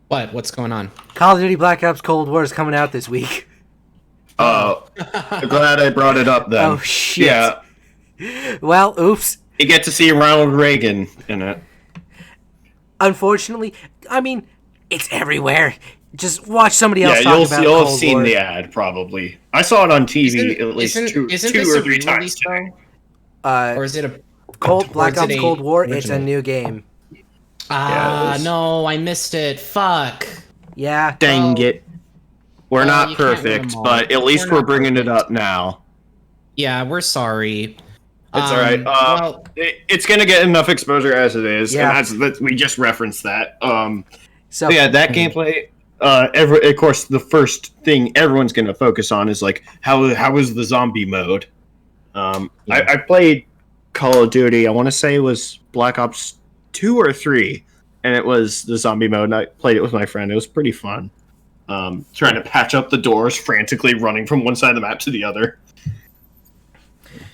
What's going on? Call of Duty Black Ops Cold War is coming out this week. Oh, glad I brought it up then. Oh shit! Yeah, Well, oops. you get to see Ronald Reagan in it. Unfortunately, I mean, it's everywhere. Just watch somebody else talk about you'll have Cold seen War. the ad probably. I saw it on TV at least two this or a three re-release, times today. or is it a Black or is it Ops a Cold War. It's a original? new game. Ah, it is. no, I missed it. Fuck. Yeah. Dang it. We're not you can't win perfect, them all. but at least We're we're not bringing it perfect. up now. Yeah, we're sorry. It's all right. Well, It's going to get enough exposure as it is, Yeah. and we just referenced that. So Yeah, that gameplay. Of course, the first thing everyone's going to focus on is like how is the zombie mode. I played Call of Duty. I want to say it was Black Ops 2 or 3, and it was the zombie mode. And I played it with my friend. It was pretty fun. Trying to patch up the doors, frantically running from one side of the map to the other.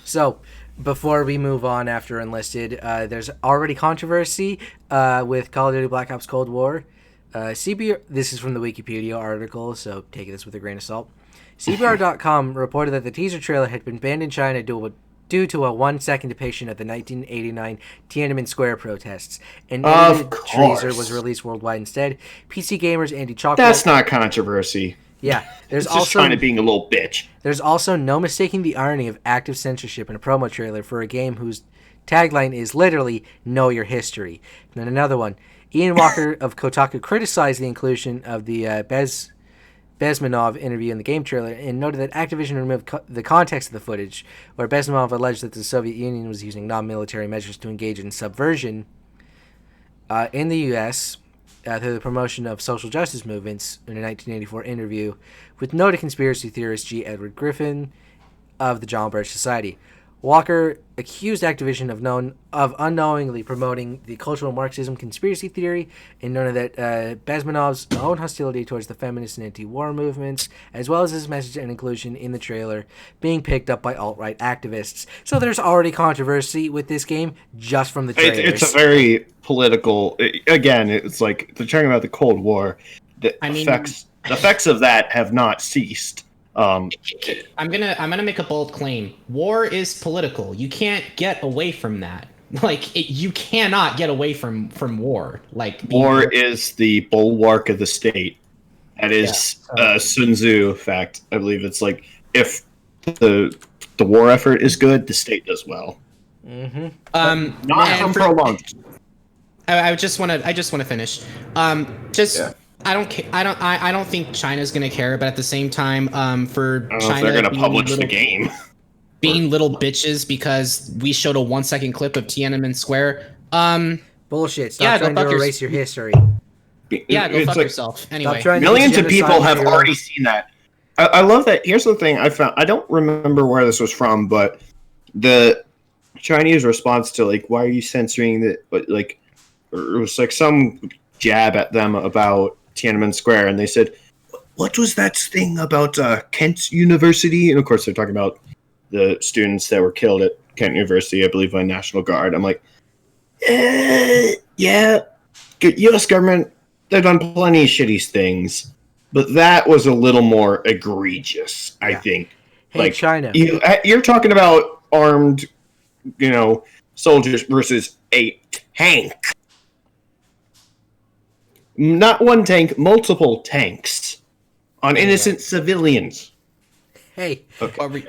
So, before we move on after Enlisted, there's already controversy with Call of Duty Black Ops Cold War. CBR, this is from the Wikipedia article, so take this with a grain of salt. CBR.com reported that the teaser trailer had been banned in China due to a 1-second depiction of the 1989 Tiananmen Square protests. An edited teaser was released worldwide instead. PC gamers Andy Chalkwell... That's not controversy. Yeah, there's It's just trying to being a little bitch. There's also no mistaking the irony of active censorship in a promo trailer for a game whose tagline is literally "Know Your History." And then another one. Ian Walker of Kotaku criticized the inclusion of the Bezmenov interview in the game trailer and noted that Activision removed the context of the footage, where Bezmenov alleged that the Soviet Union was using non-military measures to engage in subversion in the U.S., through the promotion of social justice movements in a 1984 interview with noted conspiracy theorist G. Edward Griffin of the John Birch Society. Walker accused Activision of unknowingly promoting the cultural Marxism conspiracy theory and noted that Bezmenov's own hostility towards the feminist and anti-war movements, as well as his message and inclusion in the trailer, being picked up by alt-right activists. So there's already controversy with this game just from the trailers. It's a very political... Again, it's like they're talking about the Cold War. The effects of that have not ceased. I'm gonna make a bold claim. War is political. You can't get away from that. You cannot get away from war. War is the bulwark of the state. That is Sun Tzu fact. I believe it's like if the war effort is good, the state does well. Mm-hmm. Not for a long time. I just want to finish. I don't think China's gonna care, but at the same time, for China, they're gonna publish the game. Being little bitches because we showed a 1-second clip of Tiananmen Square. Bullshit. Stop trying to erase your history. Yeah, go fuck yourself. Anyway, millions of people have already seen that. I love that. Here's the thing I found. I don't remember where this was from, but the Chinese response to why are you censoring that? But it was some jab at them about Tiananmen Square, and they said, "What was that thing about Kent University?" And of course, they're talking about the students that were killed at Kent University, I believe, by National Guard. I'm like, yeah, U.S. government, they've done plenty of shitty things, but that was a little more egregious, I think. Hey, China, you're talking about armed, soldiers versus a tank. Not one tank, multiple tanks on innocent civilians. Hey, okay.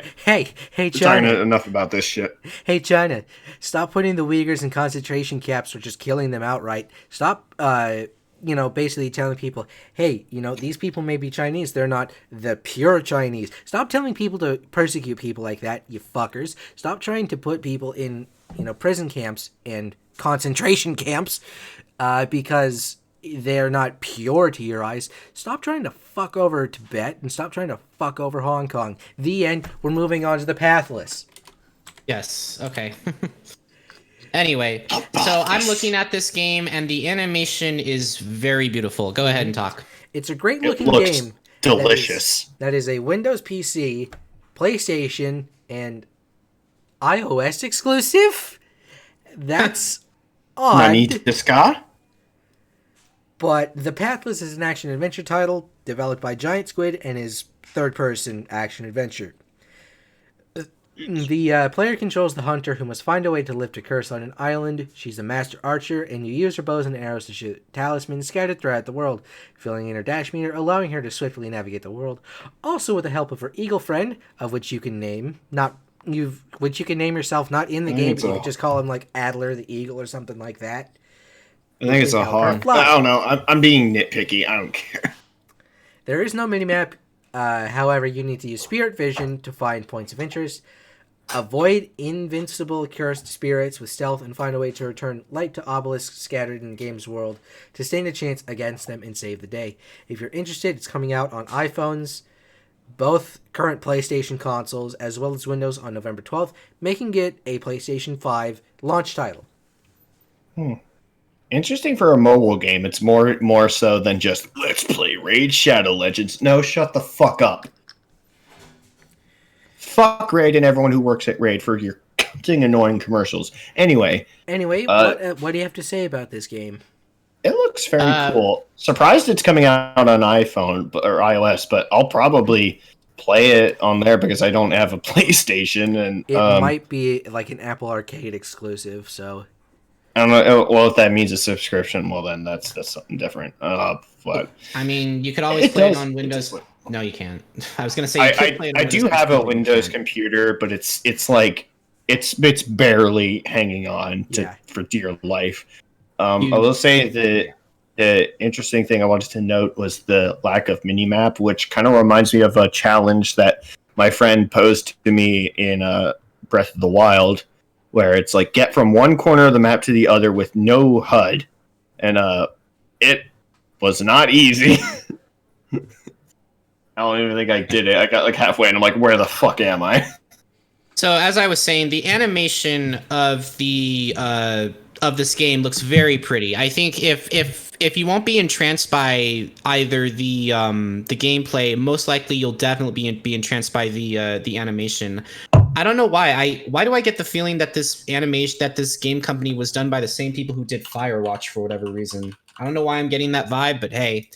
Hey, China. Enough about this shit. Hey, China, stop putting the Uyghurs in concentration camps or just killing them outright. Stop, basically telling people, hey, these people may be Chinese. They're not the pure Chinese. Stop telling people to persecute people like that, you fuckers. Stop trying to put people in, prison camps and concentration camps because they're not pure to your eyes. Stop trying to fuck over Tibet and stop trying to fuck over Hong Kong. The end. We're moving on to the Pathless. Yes. Okay. Anyway, so I'm looking at this game and the animation is very beautiful. Go ahead and talk. It's a great looking game. Delicious. That is a Windows PC, PlayStation, and iOS exclusive. That's Nani odd, desu ka? but the Pathless is an action-adventure title developed by Giant Squid and is third-person action-adventure. The player controls the hunter who must find a way to lift a curse on an island. She's a master archer, and you use her bows and arrows to shoot talismans scattered throughout the world, filling in her dash meter, allowing her to swiftly navigate the world. Also, with the help of her eagle friend, of which you can name which you can name yourself not in the game, but you can just call him like Adler the Eagle or something like that. I think it's a hog. I don't know. I'm being nitpicky. I don't care. There is no minimap. However, you need to use spirit vision to find points of interest. Avoid invincible cursed spirits with stealth and find a way to return light to obelisks scattered in the game's world to stand a chance against them and save the day. If you're interested, it's coming out on iPhones, both current PlayStation consoles, as well as Windows on November 12th, making it a PlayStation 5 launch title. Interesting for a mobile game. It's more so than just, let's play Raid Shadow Legends. No, shut the fuck up. Fuck Raid and everyone who works at Raid for your annoying commercials. Anyway, what do you have to say about this game? It looks very cool. Surprised it's coming out on iPhone or iOS, but I'll probably play it on there because I don't have a PlayStation. And it might be like an Apple Arcade exclusive, so... I don't know. Well, if that means a subscription, well, then that's something different. But I mean, you could always play it on Windows. No, you can't. I was gonna say you could play it on I do have a Windows computer, but it's like it's barely hanging on for dear life. I will say the interesting thing I wanted to note was the lack of minimap, which kind of reminds me of a challenge that my friend posed to me in Breath of the Wild, where it's like get from one corner of the map to the other with no HUD, and it was not easy. I don't even think I did it. I got like halfway, and I'm like, where the fuck am I? So as I was saying, the animation of the of this game looks very pretty. I think if you won't be entranced by either the gameplay, most likely you'll definitely be entranced by the animation. I don't know why. Why do I get the feeling that this game company was done by the same people who did Firewatch for whatever reason? I don't know why I'm getting that vibe, but hey,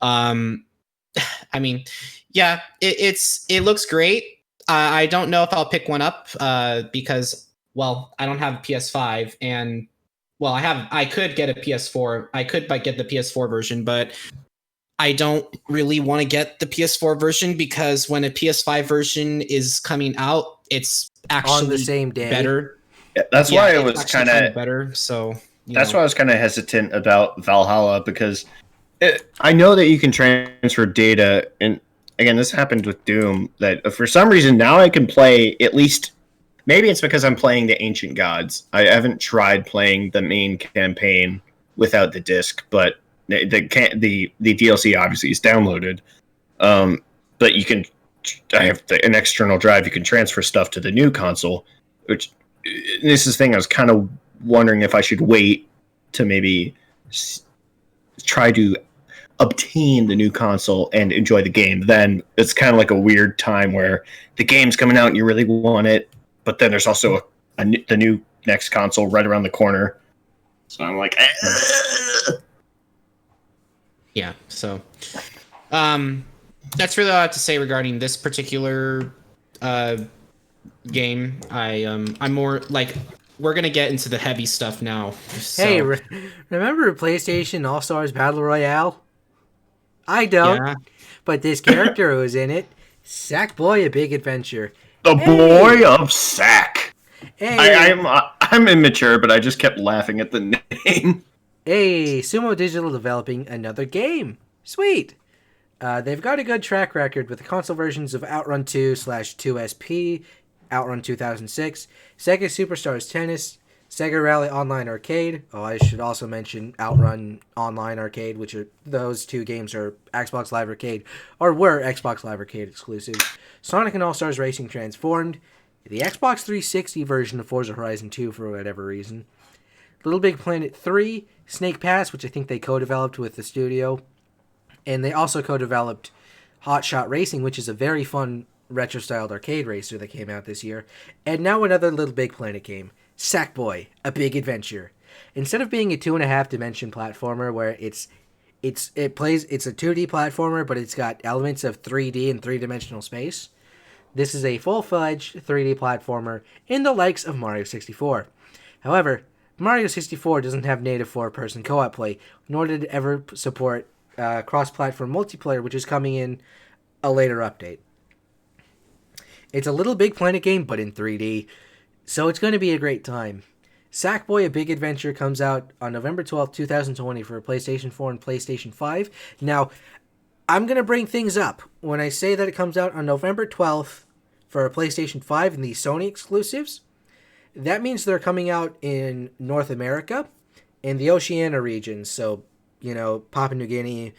I mean, yeah, it looks great. I don't know if I'll pick one up because, well, I don't have a PS5, and well, I could get a PS4. I could get the PS4 version, but I don't really want to get the PS4 version because when a PS5 version is coming out, it's actually on the same day better. Yeah, that's why it was kind of better. So that's why I was kind of hesitant about Valhalla, because I know that you can transfer data, and again, this happened with Doom, that for some reason now I can play at least. Maybe it's because I'm playing the Ancient Gods. I haven't tried playing the main campaign without the disc, but the DLC obviously is downloaded. But you can. I have an external drive. You can transfer stuff to the new console, which this is the thing I was kind of wondering if I should wait to maybe try to obtain the new console and enjoy the game. Then it's kind of like a weird time where the game's coming out and you really want it, but then there's also the new next console right around the corner. So I'm like, yeah. So, that's really all I have to say regarding this particular game. I'm more like, we're gonna get into the heavy stuff now. So. Hey, remember PlayStation All-Stars Battle Royale? I don't, but this character who was in it, Sackboy, A Big Adventure. The boy of Sack. Hey. I'm immature, but I just kept laughing at the name. Hey, Sumo Digital developing another game. Sweet. They've got a good track record with the console versions of Outrun 2/2SP, Outrun 2006, Sega Superstars Tennis, Sega Rally Online Arcade. Oh, I should also mention Outrun Online Arcade, which are those two games are Xbox Live Arcade, or were Xbox Live Arcade exclusives. Sonic and All-Stars Racing Transformed, the Xbox 360 version of Forza Horizon 2 for whatever reason, Little Big Planet 3, Snake Pass, which I think they co-developed with the studio, and they also co-developed Hot Shot Racing, which is a very fun retro-styled arcade racer that came out this year, and now another Little Big Planet game, Sackboy, A Big Adventure. Instead of being a 2.5 dimension platformer where it's a 2D platformer, but it's got elements of 3D and 3-dimensional space. This is a full-fledged 3D platformer in the likes of Mario 64. However, Mario 64 doesn't have native 4-person co-op play, nor did it ever support cross-platform multiplayer, which is coming in a later update. It's a Little Big Planet game, but in 3D, so it's going to be a great time. Sackboy: A Big Adventure comes out on November 12th, 2020 for PlayStation 4 and PlayStation 5. Now, I'm going to bring things up. When I say that it comes out on November 12th for PlayStation 5 and the Sony exclusives, that means they're coming out in North America and the Oceania regions. So, Papua New Guinea,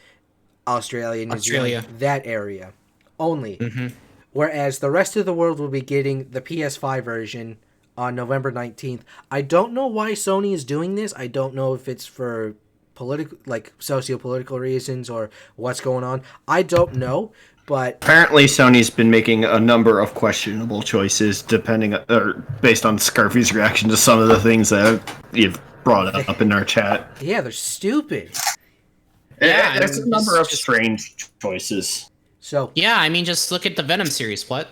Australia, New Zealand, that area only. Mm-hmm. Whereas the rest of the world will be getting the PS5 version on November 19th. I don't know why Sony is doing this. I don't know if it's for socio-political reasons or what's going on. I don't know, but apparently Sony's been making a number of questionable choices based on Scarfy's reaction to some of the things that you've brought up in our chat. Yeah, they're stupid. Yeah, there's a number of strange choices. So yeah, I mean, just look at the Venom series. What?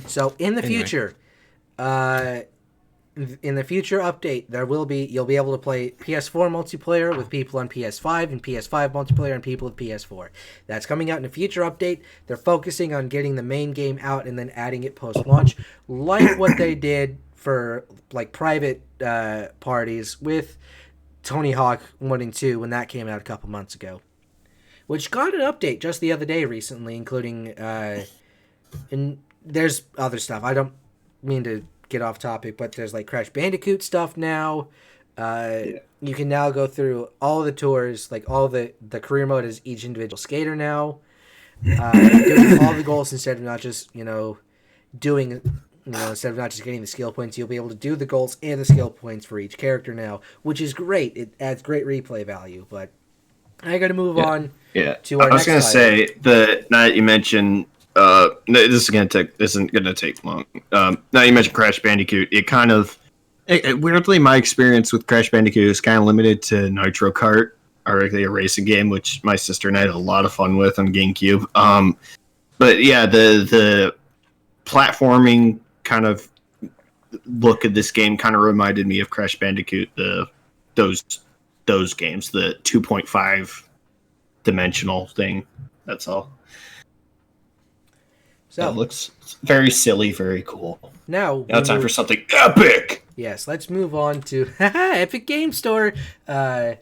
So in the future, in the future update, you'll be able to play PS4 multiplayer with people on PS5 and PS5 multiplayer on people with PS4. That's coming out in a future update. They're focusing on getting the main game out and then adding it post-launch, like what they did for private parties with Tony Hawk 1 and 2 when that came out a couple months ago, which got an update just the other day recently, including and there's other stuff. I don't mean to get off topic, but there's Crash Bandicoot stuff now. You can now go through all the tours, all the career mode as each individual skater now. Doing all the goals instead of not just instead of not just getting the skill points, you'll be able to do the goals and the skill points for each character now, which is great. It adds great replay value, but I got to move on. Yeah, to our I was going to say now that you mentioned. This isn't gonna take long. Now you mentioned Crash Bandicoot. Weirdly, my experience with Crash Bandicoot is kind of limited to Nitro Kart, or a racing game, which my sister and I had a lot of fun with on GameCube. But yeah, the platforming kind of look of this game kind of reminded me of Crash Bandicoot. Those games, the 2.5 dimensional thing. That's all. So it looks very silly, very cool. Now time for something epic. Yes, let's move on to Epic Game Store. An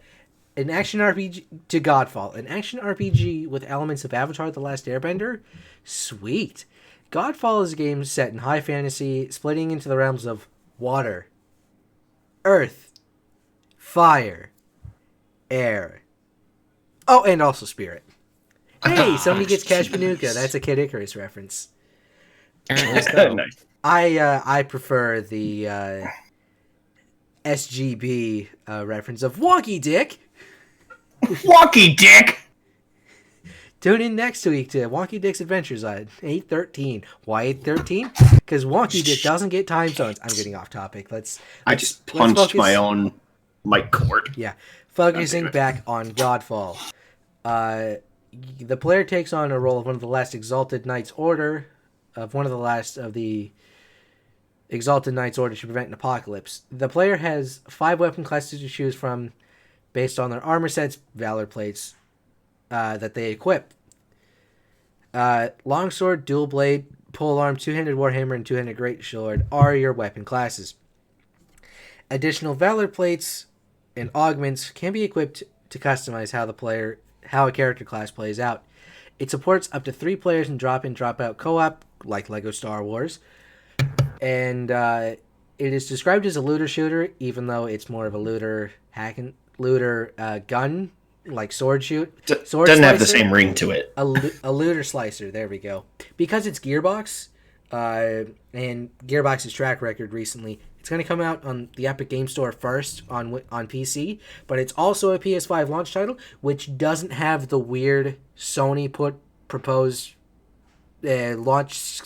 action RPG to Godfall, an action RPG with elements of Avatar: The Last Airbender. Sweet. Godfall is a game set in high fantasy, splitting into the realms of water, earth, fire, air. Oh, and also spirit. Hey, somebody gets Cash Panuka. That's a Kid Icarus reference. Nice. I prefer the SGB reference of Wonky Dick. Wonky Dick! Tune in next week to Wonky Dick's Adventures on 8/13. Why 8/13? Because Wonky Dick doesn't get time zones. I'm getting off topic. I just punched my own mic cord. Yeah. Focusing back on Godfall. The player takes on a role of one of the last Exalted Knights Order, one of the last of the Exalted Knights Order to prevent an apocalypse. The player has 5 weapon classes to choose from based on their armor sets, valor plates that they equip. Longsword, dual blade, polearm, two-handed warhammer, and two-handed greatsword are your weapon classes. Additional valor plates and augments can be equipped to customize how a character class plays out. It supports up to 3 players in drop-in, drop-out co-op, like LEGO Star Wars. And it is described as a looter shooter, even though it's more of a looter gun, like sword shoot. Doesn't slicer, have the same ring to it. A looter slicer, there we go. Because it's Gearbox, and Gearbox's track record recently, it's going to come out on the Epic Game Store first on PC, but it's also a PS5 launch title, which doesn't have the weird Sony proposed launch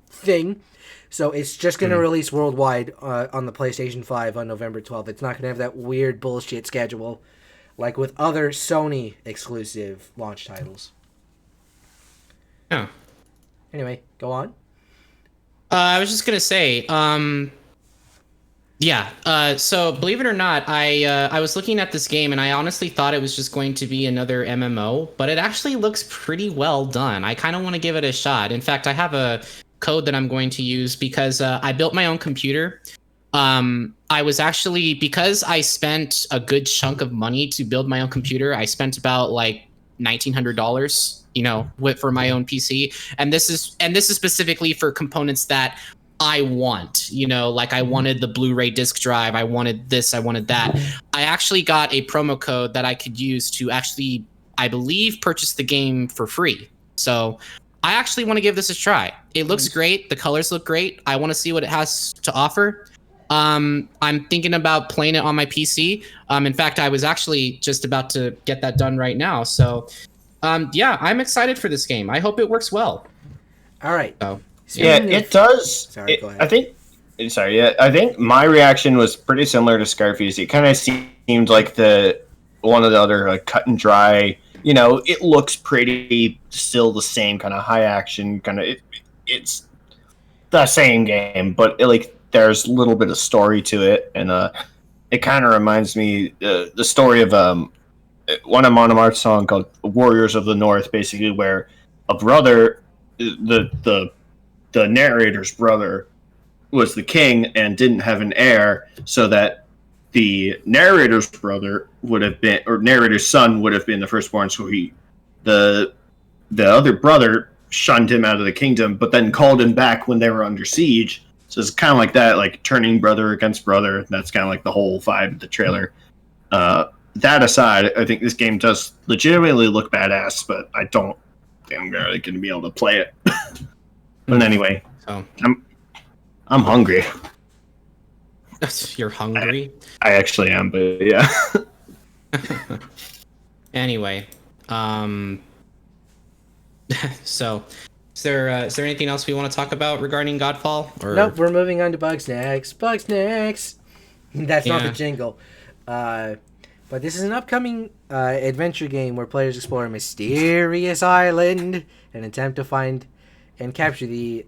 thing So it's just going to release worldwide on the PlayStation 5 on November 12th. It's not going to have that weird bullshit schedule like with other Sony exclusive launch titles. Yeah. Anyway, go on. I was just gonna say, so believe it or not, I was looking at this game and I honestly thought it was just going to be another MMO, but it actually looks pretty well done. I kind of want to give it a shot. In fact, I have a code that I'm going to use because I built my own computer. I was actually, because I spent a good chunk of money to build my own computer, I spent about like $1,900, for my own PC. And this is specifically for components that I want, like I wanted the Blu-ray disc drive. I wanted this, I wanted that. I actually got a promo code that I could use to actually, I believe, purchase the game for free. So I actually want to give this a try. It looks great. The colors look great. I want to see what it has to offer. I'm thinking about playing it on my PC. In fact, I was actually just about to get that done right now. So, I'm excited for this game. I hope it works well. All right. So, it does. Sorry, go ahead. I think my reaction was pretty similar to Scarface. It kind of seemed like one of the other cut and dry. It looks pretty still the same kind of high action kind of. It's the same game, but there's a little bit of story to it, and it kind of reminds me the story of one of Monomarth's song called "Warriors of the North," basically where a brother, the narrator's brother, was the king and didn't have an heir, so that the narrator's brother narrator's son would have been the firstborn. So the other brother shunned him out of the kingdom, but then called him back when they were under siege. So it's kind of like that, like turning brother against brother. That's kind of like the whole vibe of the trailer. That aside, I think this game does legitimately look badass, but I don't think I'm really going to be able to play it. But anyway, I'm hungry. You're hungry? I actually am, but yeah. Anyway, so... Is there anything else we want to talk about regarding Godfall? Nope, we're moving on to Bugsnax. Bugsnax! That's not the jingle. But this is an upcoming adventure game where players explore a mysterious island and attempt to find and capture the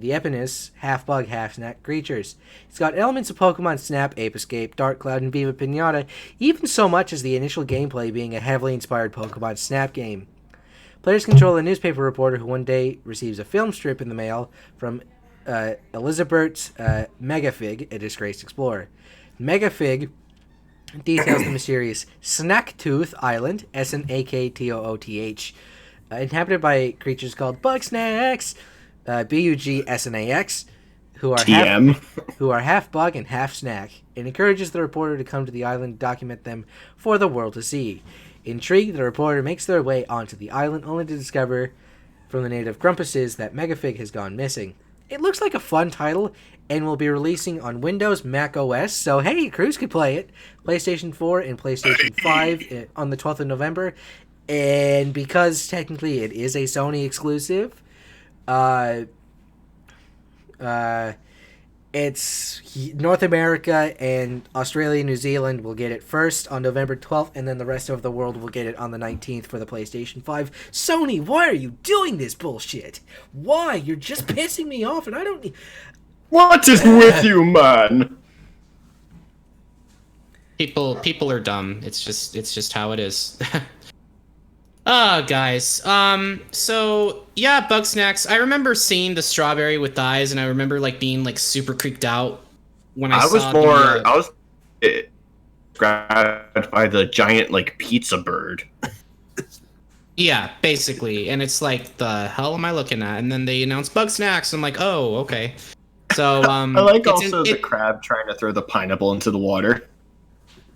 eponymous half-bug, half-snack creatures. It's got elements of Pokemon Snap, Ape Escape, Dark Cloud, and Viva Pinata, even so much as the initial gameplay being a heavily inspired Pokemon Snap game. Players control a newspaper reporter who one day receives a film strip in the mail from Elizabeth Megafig, a disgraced explorer. Megafig details the mysterious Snacktooth Island, Snaktooth, inhabited by creatures called Bugsnax, Bugsnax, who are half bug and half snack, and encourages the reporter to come to the island and document them for the world to see. Intrigued, the reporter makes their way onto the island, only to discover from the native grumpuses that Megafig has gone missing. It looks like a fun title, and will be releasing on Windows, Mac OS, so hey, Krüz could play it. PlayStation 4 and PlayStation 5 on the 12th of November, and because technically it is a Sony exclusive, it's North America and Australia and New Zealand will get it first on November 12th, and then the rest of the world will get it on the 19th for the PlayStation 5. Sony, why are you doing this bullshit? Why? You're just pissing me off, and I don't... What is with you, man? People are dumb. It's just how it is. Guys. So yeah, Bugsnax. I remember seeing the strawberry with eyes, and I remember being super creeped out when I saw I was grabbed by the giant pizza bird. Yeah, basically, and it's the hell am I looking at? And then they announced Bugsnax. I'm like, oh, okay. So I like the crab trying to throw the pineapple into the water.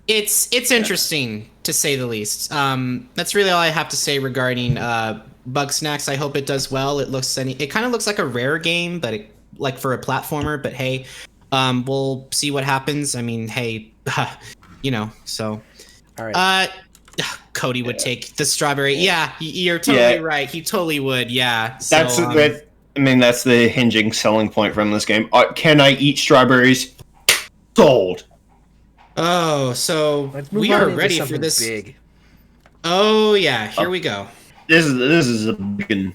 It's interesting, to say the least. That's really all I have to say regarding Bugsnax. I hope it does well. It kind of looks like a rare game, but for a platformer. But hey, we'll see what happens. I mean, hey, So, all right. Cody would take the strawberry. Yeah, you're totally right. He totally would. Yeah. So, I mean, that's the hinging selling point from this game. Can I eat strawberries? Sold. Oh, so we are ready for this. Big. Oh yeah, here we go. This is a big one.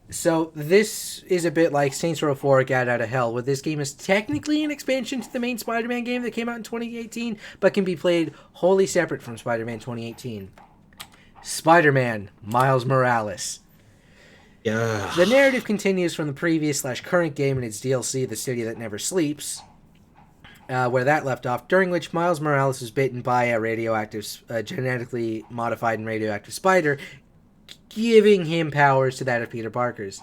So this is a bit like Saints Row 4 Gat Out of Hell, where this game is technically an expansion to the main Spider-Man game that came out in 2018, but can be played wholly separate from Spider-Man 2018. Spider-Man Miles Morales. Yeah. The narrative continues from the previous / current game in its DLC, The City That Never Sleeps, where that left off, during which Miles Morales was bitten by a genetically modified and radioactive spider, giving him powers to that of Peter Parker's.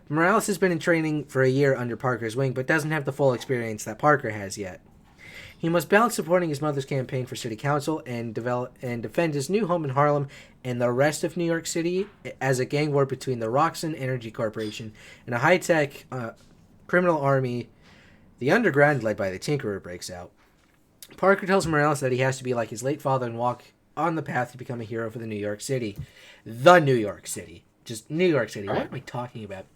Morales has been in training for a year under Parker's wing, but doesn't have the full experience that Parker has yet. He must balance supporting his mother's campaign for city council and defend his new home in Harlem and the rest of New York City as a gang war between the Roxxon Energy Corporation and a high-tech criminal army. The underground, led by the Tinkerer, breaks out. Parker tells Morales that he has to be like his late father and walk on the path to become a hero for the New York City. The New York City. Just New York City. What am I talking about?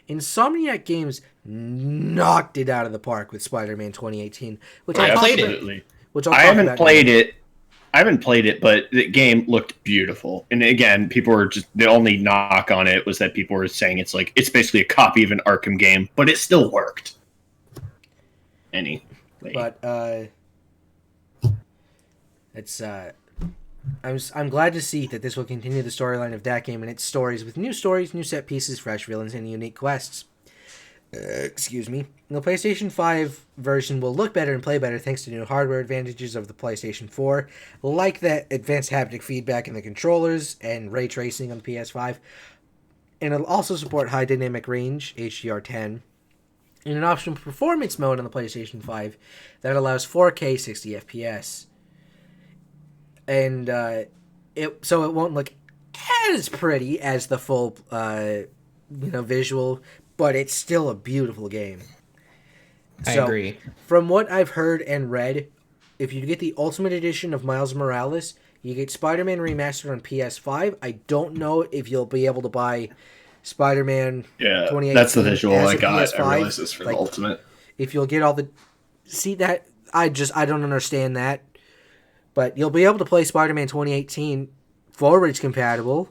Insomniac Games knocked it out of the park with Spider-Man 2018, which I played it. I haven't played it. I haven't played it, but the game looked beautiful. And again, people were just, the only knock on it was that people were saying it's basically a copy of an Arkham game, but it still worked. Anyway. But I'm glad to see that this will continue the storyline of that game and its stories with new stories, new set pieces, fresh villains, and unique quests. Excuse me. The PlayStation 5 version will look better and play better thanks to new hardware advantages of the PlayStation 4, like that advanced haptic feedback in the controllers and ray tracing on the PS5. And it'll also support high dynamic range, HDR10, and an optional performance mode on the PlayStation 5 that allows 4K 60 FPS. And so it won't look as pretty as the full visual, but it's still a beautiful game. I agree. From what I've heard and read, if you get the Ultimate Edition of Miles Morales, you get Spider-Man Remastered on PS5. I don't know if you'll be able to buy Spider-Man 2018. That's the visual I got. PS5. I realize it's for the Ultimate. If you'll get all the... See that? I don't understand that. But you'll be able to play Spider-Man 2018 forwards compatible.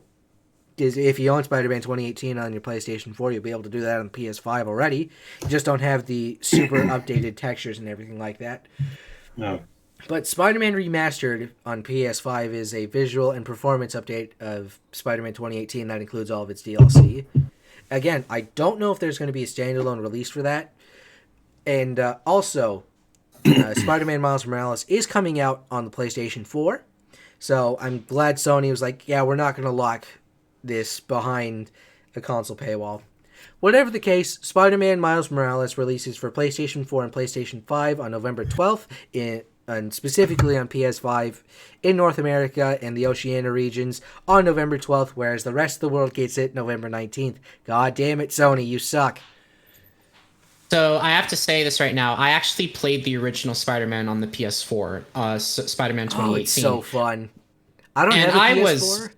Because if you own Spider-Man 2018 on your PlayStation 4, you'll be able to do that on PS5 already. You just don't have the super updated textures and everything like that. No. But Spider-Man Remastered on PS5 is a visual and performance update of Spider-Man 2018 that includes all of its DLC. Again, I don't know if there's going to be a standalone release for that. And also... Spider-Man Miles Morales is coming out on the PlayStation 4, so I'm glad Sony was like, yeah, we're not going to lock this behind a console paywall. Whatever the case, Spider-Man Miles Morales releases for PlayStation 4 and PlayStation 5 on November 12th, and specifically on PS5 in North America and the Oceania regions on November 12th, whereas the rest of the world gets it November 19th. God damn it, Sony, you suck. So I have to say this right now. I actually played the original Spider-Man on the PS4, Spider-Man 2018. Oh, it's so fun. I don't have a PS4.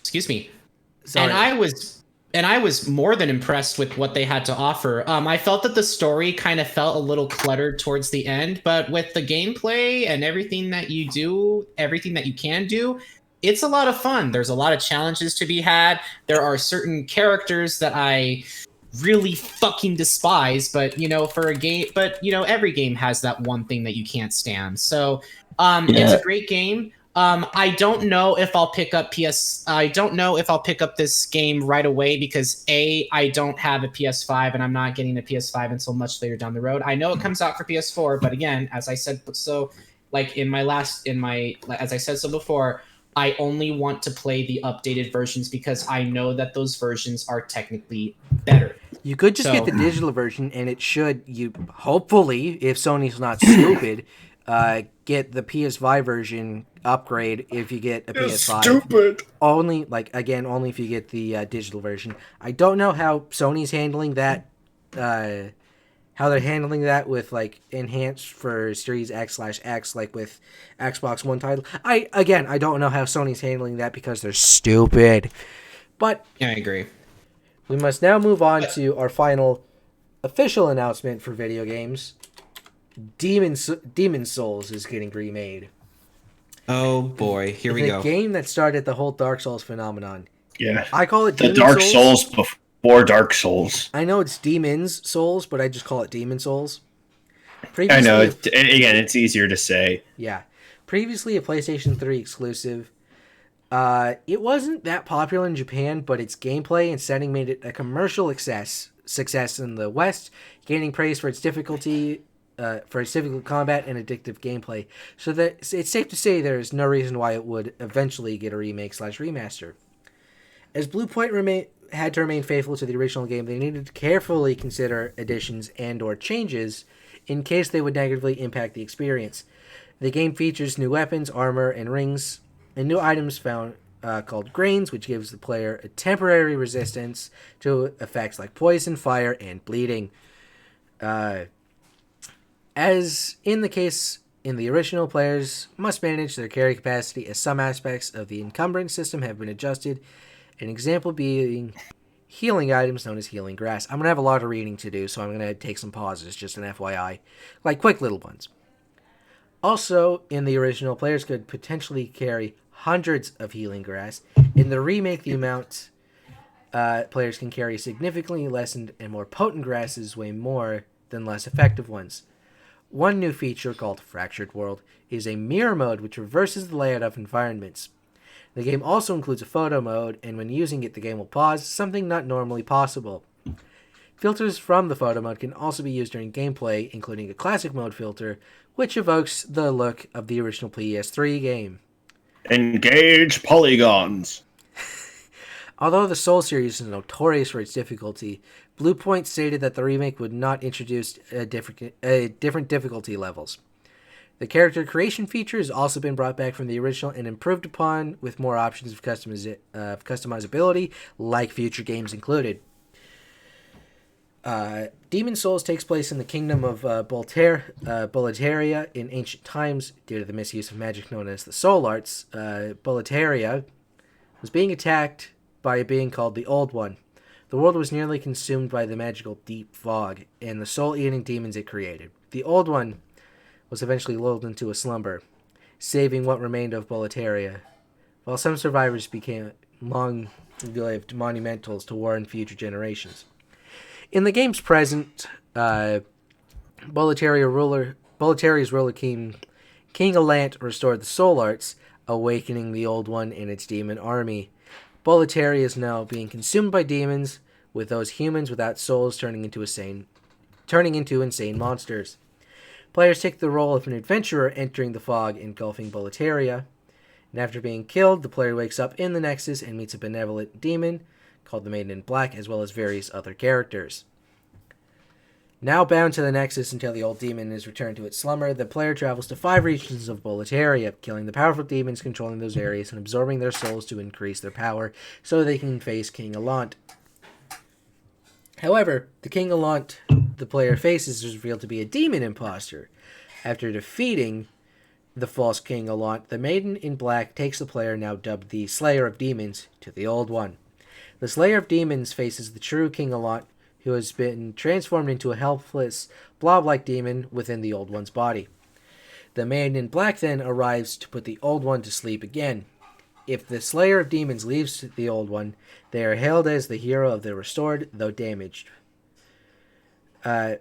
Excuse me. Sorry. And I was more than impressed with what they had to offer. I felt that the story kind of felt a little cluttered towards the end, but with the gameplay and everything that you can do, it's a lot of fun. There's a lot of challenges to be had. There are certain characters that I really fucking despise, but for a game, but every game has that one thing that you can't stand. So it's a great game. I don't know if I'll pick up this game right away because I don't have a PS5 and I'm not getting a PS5 until much later down the road. I know it comes out for PS4, but again, as I said before, I only want to play the updated versions because I know that those versions are technically better. You could just get the digital version, and it should, hopefully, if Sony's not stupid, get the PS5 version upgrade if you get a PS5. Stupid! Only if you get the digital version. I don't know how Sony's handling that, how they're handling that with, enhanced for Series X/X, with Xbox One title. I don't know how Sony's handling that because they're stupid. But yeah, I agree. We must now move on to our final official announcement for video games. Demon Souls is getting remade. Oh boy, here we go. The game that started the whole Dark Souls phenomenon. Yeah. I call it The Demon Dark Souls before Dark Souls. I know it's Demon's Souls, but I just call it Demon Souls. I know. Again, it's easier to say. Yeah. Previously a PlayStation 3 exclusive. It wasn't that popular in Japan, but its gameplay and setting made it a commercial success in the West, gaining praise for its difficulty, difficult combat and addictive gameplay. So that it's safe to say there is no reason why it would eventually get a remake/remaster. As Bluepoint had to remain faithful to the original game, they needed to carefully consider additions and/or changes in case they would negatively impact the experience. The game features new weapons, armor, and rings, and new items found called grains, which gives the player a temporary resistance to effects like poison, fire, and bleeding. As in the case in the original, players must manage their carry capacity as some aspects of the encumbrance system have been adjusted, an example being healing items known as healing grass. I'm going to have a lot of reading to do, so I'm going to take some pauses, just an FYI. Like quick little ones. Also, in the original, players could potentially carry hundreds of healing grass. In the remake, the amount players can carry significantly lessened, and more potent grasses weigh more than less effective ones. One new feature, called Fractured World, is a mirror mode which reverses the layout of environments. The game also includes a photo mode, and when using it, the game will pause, something not normally possible. Filters from the photo mode can also be used during gameplay, including a classic mode filter, which evokes the look of the original PS3 game. Engage polygons. Although the Soul series is notorious for its difficulty, Bluepoint stated that the remake would not introduce different difficulty levels. The character creation feature has also been brought back from the original and improved upon with more options of customizability, like future games included. Demon Souls takes place in the kingdom of Boletaria in ancient times. Due to the misuse of magic known as the Soul Arts, Boletaria was being attacked by a being called the Old One. The world was nearly consumed by the magical deep fog and the soul-eating demons it created. The Old One was eventually lulled into a slumber, saving what remained of Boletaria, while some survivors became long-lived monumentals to warn future generations. In the game's present, Boletaria's ruler King Allant restored the Soul Arts, awakening the Old One and its demon army. Boletaria is now being consumed by demons, with those humans without souls turning into insane monsters. Players take the role of an adventurer entering the fog, engulfing Boletaria, and after being killed, the player wakes up in the Nexus and meets a benevolent demon called the Maiden in Black, as well as various other characters. Now bound to the Nexus until the old demon is returned to its slumber, the player travels to 5 regions of Boletaria, killing the powerful demons controlling those areas and absorbing their souls to increase their power so they can face King Allant. However, the King Allant the player faces is revealed to be a demon imposter. After defeating the false King Allant, the Maiden in Black takes the player, now dubbed the Slayer of Demons, to the Old One. The Slayer of Demons faces the true King Allant, who has been transformed into a helpless, blob-like demon within the Old One's body. The Maiden in Black then arrives to put the Old One to sleep again. If the Slayer of Demons leaves the Old One, they are hailed as the hero of the restored, though damaged. They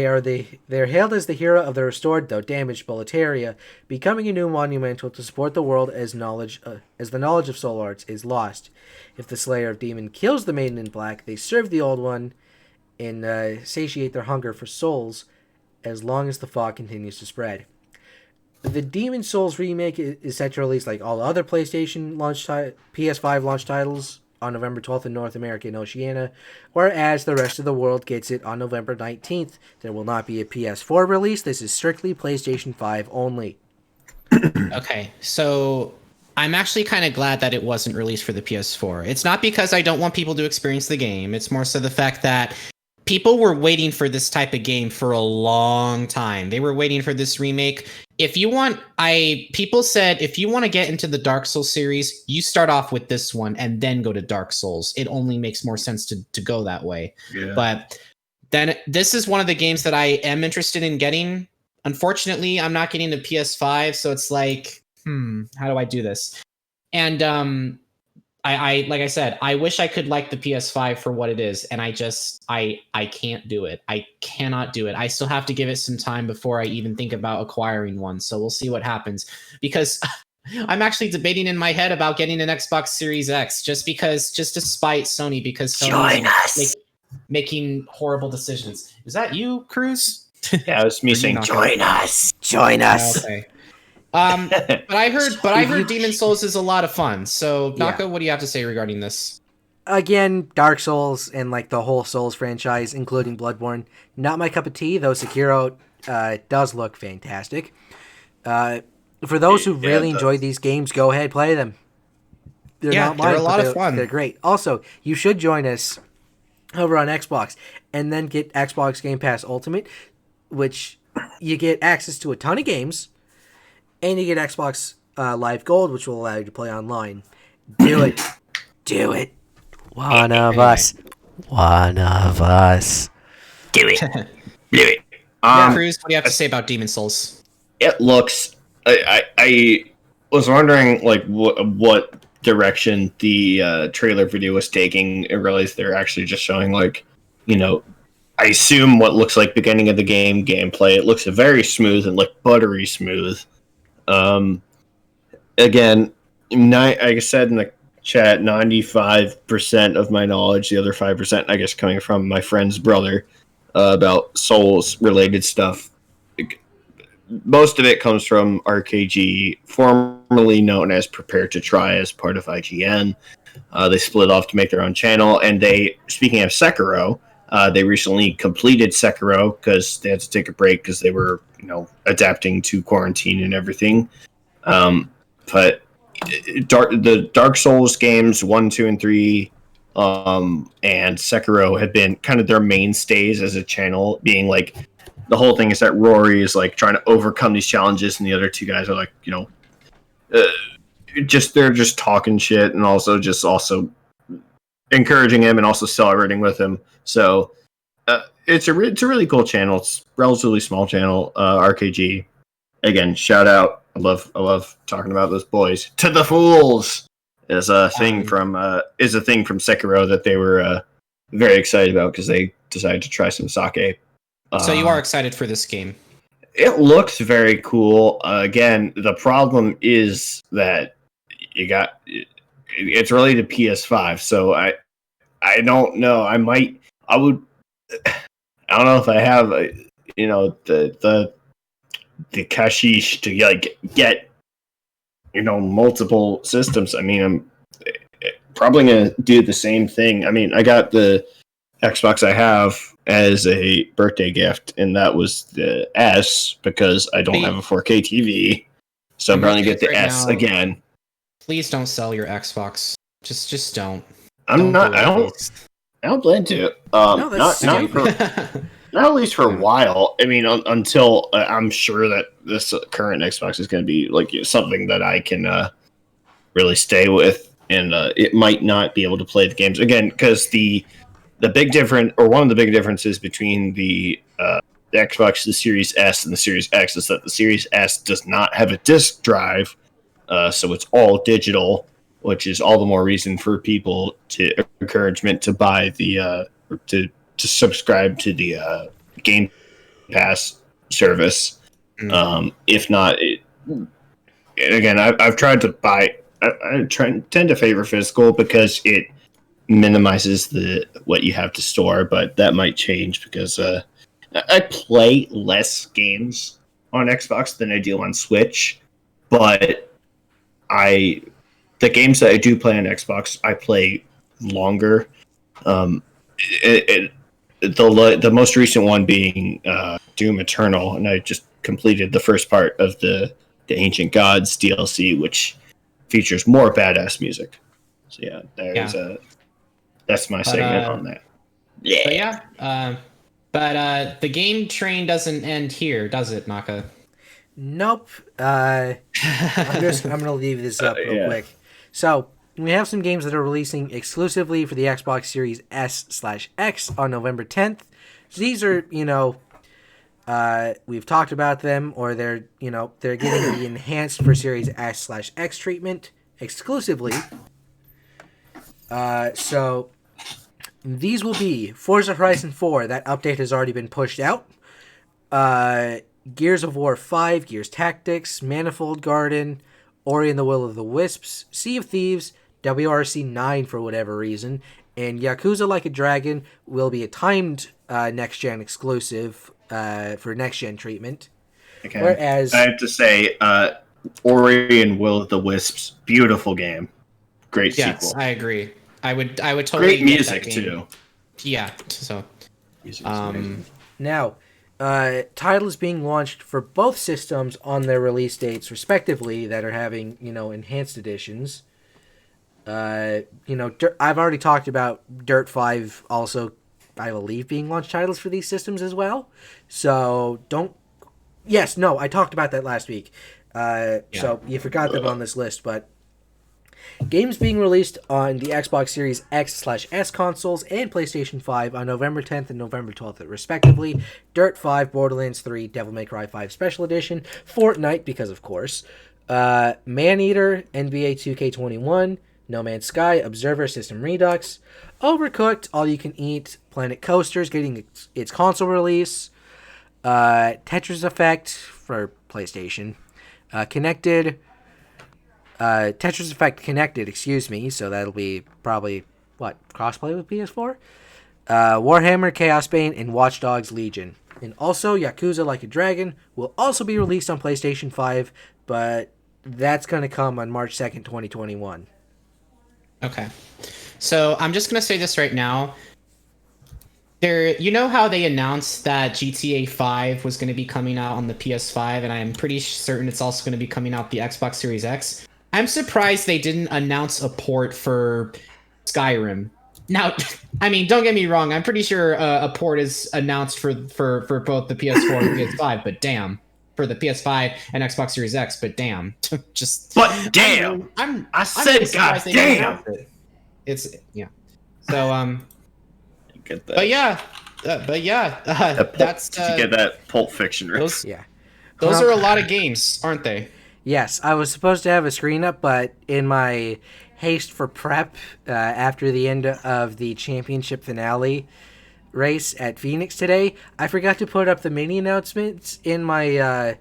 are hailed as the hero of the restored, though damaged, Boletaria, becoming a new monumental to support the world as the knowledge of soul arts is lost. If the Slayer of Demon kills the Maiden in Black, they serve the Old One and satiate their hunger for souls as long as the fog continues to spread. The Demon Souls remake is set to release like all other PlayStation PS5 launch titles on November 12th in North America and Oceania, whereas the rest of the world gets it on November 19th. There will not be a PS4 release. This is strictly PlayStation 5 only. Okay, so I'm actually kind of glad that it wasn't released for the PS4. It's not because I don't want people to experience the game. It's more so the fact that people were waiting for this type of game for a long time. They were waiting for this remake. People said if you want to get into the Dark Souls series, you start off with this one and then go to Dark Souls. It only makes more sense to go that way. Yeah. But then this is one of the games that I am interested in getting. Unfortunately, I'm not getting the PS5, so it's like, how do I do this? And I like I said, I wish I could like the PS5 for what it is, and I can't do it. I cannot do it. I still have to give it some time before I even think about acquiring one. So we'll see what happens, because I'm actually debating in my head about getting an Xbox Series X just to spite Sony, because Sony's making horrible decisions. Is that you, Krüz? Yeah, it was me saying, "Join us, join us." Okay. But I heard Demon Souls is a lot of fun. So, Naka, what do you have to say regarding this? Again, Dark Souls and like the whole Souls franchise, including Bloodborne, not my cup of tea. Though Sekiro does look fantastic. For those who really enjoy these games, go ahead, play them. They're a lot of fun. They're great. Also, you should join us over on Xbox and then get Xbox Game Pass Ultimate, which you get access to a ton of games. And you get Xbox Live Gold, which will allow you to play online. Do it. Do it. One of us. One of us. Do it. Do it. Krüz, what do you have to say about Demon Souls? It looks... I was wondering like what direction the trailer video was taking. I realized they're actually just showing like, I assume what looks like beginning of the game gameplay. It looks very smooth and like buttery smooth. Again, like I said in the chat, 95% of my knowledge, the other 5%, I guess, coming from my friend's brother, about Souls related stuff. Most of it comes from RKG, formerly known as Prepare to Try, as part of IGN. They split off to make their own channel, and speaking of Sekiro, they recently completed Sekiro because they had to take a break because they were, adapting to quarantine and everything. But the Dark Souls games 1, 2, and 3, and Sekiro have been kind of their mainstays as a channel. Being like, the whole thing is that Rory is like trying to overcome these challenges, and the other two guys are like, they're just talking shit, and also encouraging him and also celebrating with him. So it's a really cool channel. It's a relatively small channel. RKG, again, shout out. I love talking about those boys. To the Fools is a thing from Sekiro that they were very excited about because they decided to try some sake. So you are excited for this game? It looks very cool. Again, the problem is that it's related to PS5, so I don't know. I don't know if I have the cashish to like get multiple systems. I mean, I'm probably gonna do the same thing. I mean, I got the Xbox I have as a birthday gift, and that was the S because I don't have a 4K TV, so I'm probably gonna get the S again. Please don't sell your Xbox. Just don't. I don't plan to. Not at least for a while. I mean, until I'm sure that this current Xbox is going to be like something that I can really stay with, and it might not be able to play the games again because the big difference, or one of the big differences between the Xbox, the Series S, and the Series X is that the Series S does not have a disc drive, so it's all digital, which is all the more reason for people to encouragement to buy the to subscribe to the Game Pass service. If not, again, I've tried to buy. I tend to favor physical because it minimizes what you have to store, but that might change because I play less games on Xbox than I do on Switch, but the games that I do play on Xbox, I play longer. The most recent one being Doom Eternal, and I just completed the first part of the Ancient Gods DLC, which features more badass music. So yeah, that's my segment on that. Yeah. But the game train doesn't end here, does it, Naka? Nope. I'm gonna leave this up real Yeah. quick. So we have some games that are releasing exclusively for the Xbox Series S/X on November 10th. So these are, we've talked about them, or they're getting the enhanced for Series S/X treatment exclusively. So these will be Forza Horizon 4. That update has already been pushed out. Gears of War 5, Gears Tactics, Manifold Garden, Ori and the Will of the Wisps, Sea of Thieves, WRC 9 for whatever reason, and Yakuza Like a Dragon will be a timed next-gen exclusive for next-gen treatment. Okay. Whereas I have to say, Ori and Will of the Wisps, beautiful game. Great Yes, sequel. I agree. I would totally Great get music, that game. too. Yeah, so... Music's amazing. now, titles being launched for both systems on their release dates respectively that are having, enhanced editions. I've already talked about Dirt 5 also, I believe, being launch titles for these systems as well. So I talked about that last week. So you forgot them on this list, but games being released on the Xbox Series X/S consoles and PlayStation 5 on November 10th and November 12th, respectively. Dirt 5, Borderlands 3, Devil May Cry 5 Special Edition, Fortnite, because of course, Maneater, NBA 2K21, No Man's Sky, Observer, System Redux, Overcooked, All You Can Eat, Planet Coasters getting its console release, Tetris Effect for PlayStation, Tetris Effect Connected, so that'll be probably, crossplay with PS4? Warhammer, Chaos Bane, and Watch Dogs Legion. And also, Yakuza Like a Dragon will also be released on PlayStation 5, but that's going to come on March 2nd, 2021. Okay. So I'm just going to say this right now. You know how they announced that GTA 5 was going to be coming out on the PS5, and I'm pretty certain it's also going to be coming out the Xbox Series X? I'm surprised they didn't announce a port for Skyrim. Now, I mean, don't get me wrong. I'm pretty sure a port is announced for both the PS4 and PS5, but damn. For the PS5 and Xbox Series X, but damn. But damn! I said really surprised they didn't announce it. It's, yeah. So, Get that. That's... Did you get that Pulp Fiction reference? Those are a lot of games, aren't they? Yes, I was supposed to have a screen up, but in my haste for prep after the end of the championship finale race at Phoenix today, I forgot to put up the mini announcements in my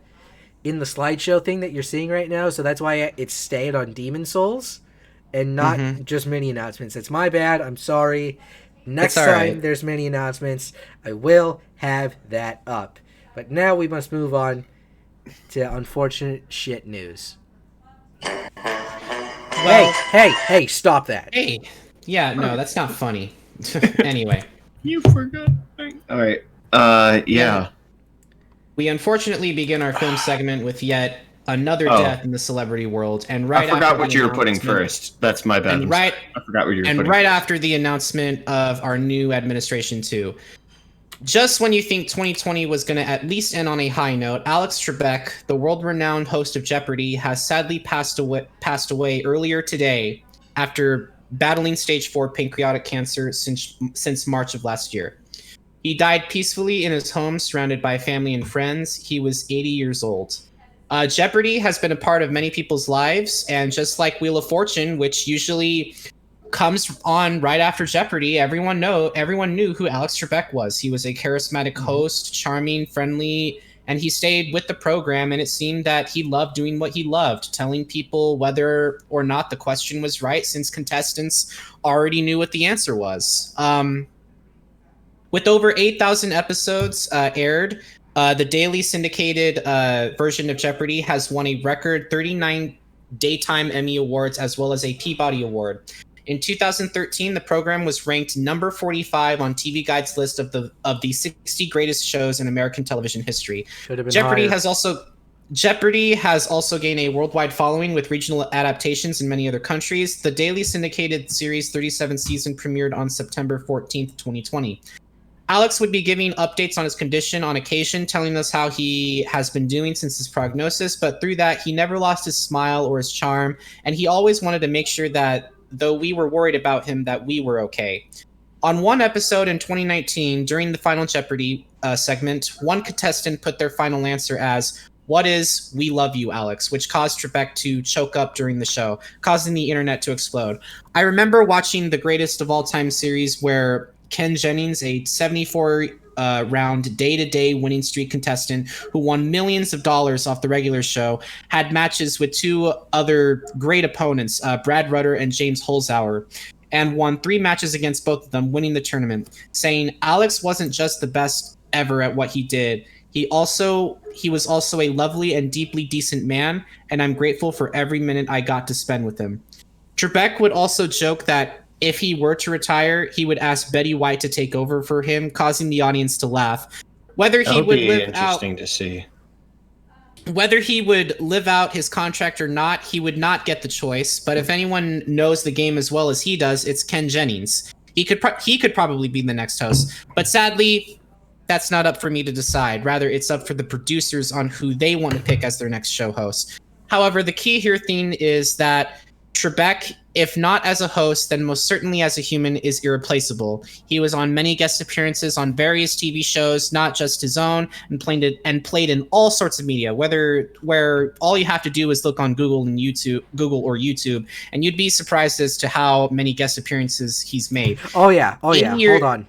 in the slideshow thing that you're seeing right now, so that's why it stayed on Demon Souls and not just mini announcements. It's my bad. I'm sorry. Next time there's many announcements, I will have that up. But now we must move on to unfortunate shit news. Well, hey, stop that. Hey. Yeah, no, that's not funny. Anyway. You forgot. All right. Yeah. We unfortunately begin our film segment with yet another death in the celebrity world, and I forgot what you were putting first. That's my bad. And I forgot what you were putting. And right after the announcement of our new administration too. Just when you think 2020 was going to at least end on a high note, Alex Trebek, the world-renowned host of Jeopardy, has sadly passed away earlier today after battling stage 4 pancreatic cancer since March of last year. He died peacefully in his home, surrounded by family and friends. He was 80 years old. Jeopardy has been a part of many people's lives, and just like Wheel of Fortune, which usually comes on right after Jeopardy, everyone knew who Alex Trebek was. He was a charismatic host, charming, friendly, and he stayed with the program, and it seemed that he loved doing what he loved, telling people whether or not the question was right, since contestants already knew what the answer was. With over 8,000 episodes aired, the daily syndicated version of Jeopardy has won a record 39 Daytime Emmy Awards as well as a Peabody Award. In 2013, the program was ranked number 45 on TV Guide's list of the 60 greatest shows in American television history. Should have been Jeopardy higher. has also Jeopardy has also gained a worldwide following with regional adaptations in many other countries. The daily syndicated series 37th season premiered on September 14th, 2020. Alex would be giving updates on his condition on occasion, telling us how he has been doing since his prognosis, but through that, he never lost his smile or his charm, and he always wanted to make sure that, though we were worried about him, that we were okay. On one episode in 2019, during the final Jeopardy segment, one contestant put their final answer as, "What is 'We love you, Alex,' which caused Trebek to choke up during the show, causing the internet to explode. I remember watching the greatest of all time series where Ken Jennings, a 74 round day-to-day winning streak contestant who won millions of dollars off the regular show, had matches with two other great opponents, Brad Rutter and James Holzhauer, and won 3 matches against both of them, winning the tournament, saying Alex wasn't just the best ever at what he did. He was also a lovely and deeply decent man, and I'm grateful for every minute I got to spend with him." Trebek would also joke that if he were to retire, he would ask Betty White to take over for him, causing the audience to laugh. Whether he would live out interesting to see. Whether he would live out his contract or not, he would not get the choice. But if anyone knows the game as well as he does, it's Ken Jennings. He could probably be the next host. But sadly, that's not up for me to decide. Rather, it's up for the producers on who they want to pick as their next show host. However, the key here thing is that Trebek, if not as a host, then most certainly as a human, is irreplaceable. He was on many guest appearances on various TV shows, not just his own, and played in all sorts of media, where all you have to do is look on Google or YouTube, and you'd be surprised as to how many guest appearances he's made. Oh yeah. Hold on.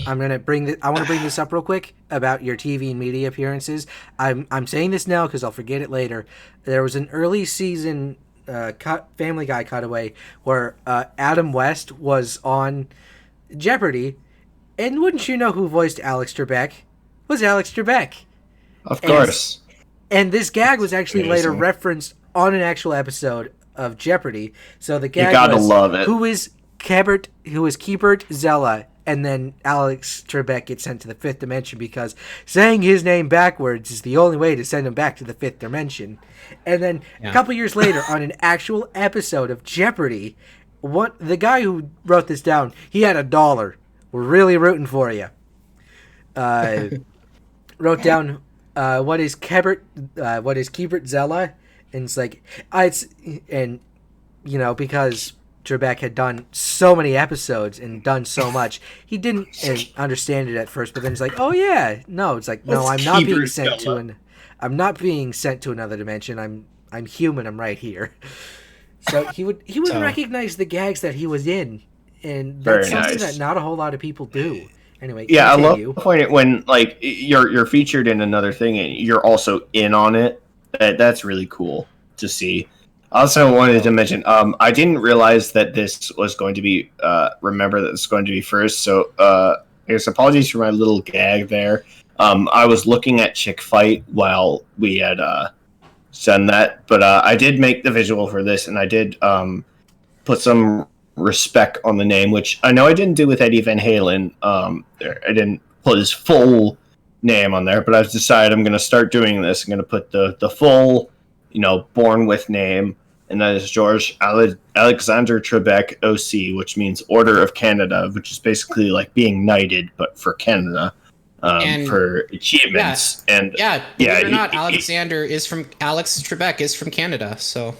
I want to bring this up real quick about your TV and media appearances. I'm saying this now because I'll forget it later. There was an early season Family Guy cutaway where Adam West was on Jeopardy, and wouldn't you know who voiced Alex Trebek? Was Alex Trebek. Of course. And this gag was actually later referenced on an actual episode of Jeopardy. So the gag was, love it. who is Keepert Zella, and then Alex Trebek gets sent to the 5th dimension because saying his name backwards is the only way to send him back to the 5th dimension. And then a couple years later, on an actual episode of Jeopardy, the guy who wrote this down, he had $1. We're really rooting for you. Wrote down what is Keepert Zella, and it's like because Trebek had done so many episodes and done so much, he didn't understand it at first. But then it's like, oh yeah, no, it's like, no, I'm not being sent to another dimension. I'm human. I'm right here. So he would recognize the gags that he was in, and that's something that not a whole lot of people do. Anyway, yeah, continue. I love the point when like you're featured in another thing and you're also in on it. That's really cool to see. I also wanted to mention, I didn't realize that this was going to be, remember that it's going to be first, so I guess apologies for my little gag there. I was looking at Chick Fight while we had done that, but I did make the visual for this, and I did put some respect on the name, which I know I didn't do with Eddie Van Halen. I didn't put his full name on there, but I've decided I'm going to start doing this. I'm going to put the full, born with name, and that is George Alexander Trebek, OC, which means Order of Canada, which is basically like being knighted, but for Canada, for achievements. Believe it or not, Alex Trebek is from Canada, so.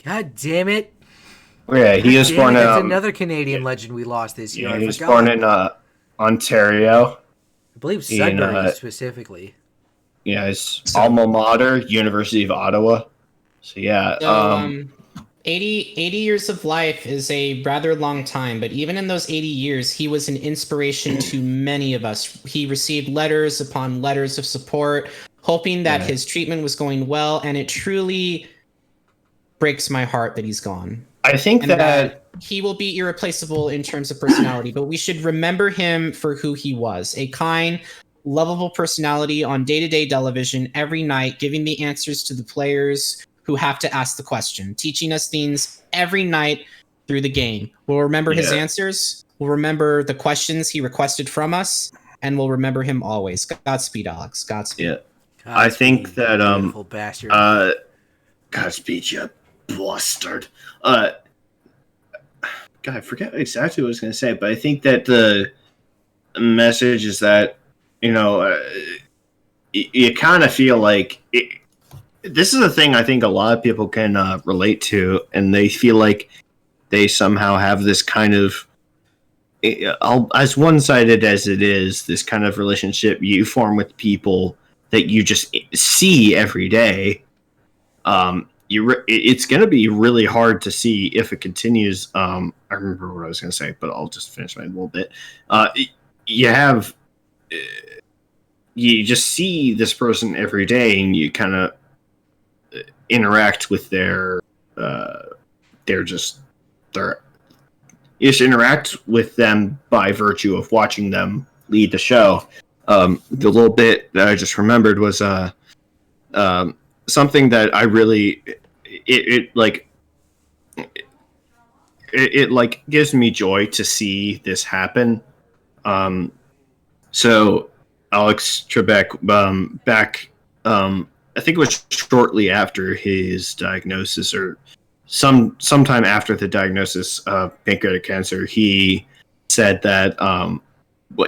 God damn it. Yeah, he was born in... That's another Canadian legend we lost this year. Yeah, he was born in Ontario. I believe Sudbury specifically. Yeah, his alma mater, University of Ottawa. So, yeah. 80 years of life is a rather long time, but even in those 80 years, he was an inspiration to many of us. He received letters upon letters of support, hoping that his treatment was going well, and it truly breaks my heart that he's gone. I think that he will be irreplaceable in terms of personality, but we should remember him for who he was, a kind, lovable personality on day-to-day television every night, giving the answers to the players who have to ask the question, teaching us things every night through the game. We'll remember his answers, we'll remember the questions he requested from us, and we'll remember him always. Godspeed, Alex. Godspeed. Yeah. I think that beautiful bastard. Godspeed, you bastard. God, I forget exactly what I was going to say, but I think that the message is that, you kind of feel like this is a thing I think a lot of people can relate to, and they feel like they somehow have this kind of, as one-sided as it is, this kind of relationship you form with people that you just see every day. It's going to be really hard to see if it continues. I remember what I was going to say, but I'll just finish my little bit. You have, you just see this person every day, and you kind of interact with you just interact with them by virtue of watching them lead the show. The little bit that I just remembered was something that I really it gives me joy to see this happen. So Alex Trebek, back, I think it was shortly after his diagnosis, or sometime after the diagnosis of pancreatic cancer, he said that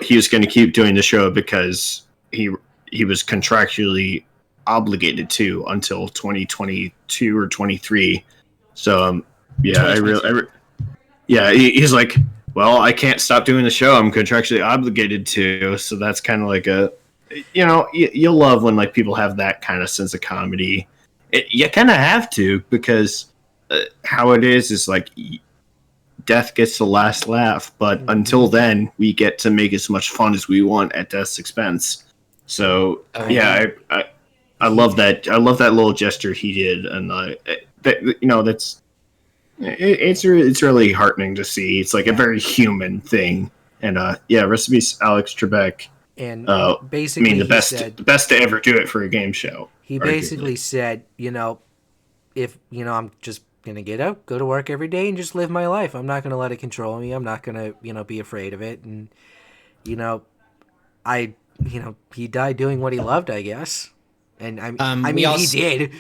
he was going to keep doing the show because he was contractually obligated to until 2022 or 23. So he's like, well, I can't stop doing the show. I'm contractually obligated to. So that's kind of like you'll love when like people have that kind of sense of comedy. You kind of have to, because how it is like death gets the last laugh, but until then we get to make as much fun as we want at death's expense. So I love that. I love that little gesture he did, and it's really heartening to see. It's like a very human thing, and rest in peace, Alex Trebek. And basically, the best to ever do it for a game show. He basically said, if I'm just gonna get up, go to work every day, and just live my life. I'm not gonna let it control me. I'm not gonna, be afraid of it. And he died doing what he loved, I guess. And he did.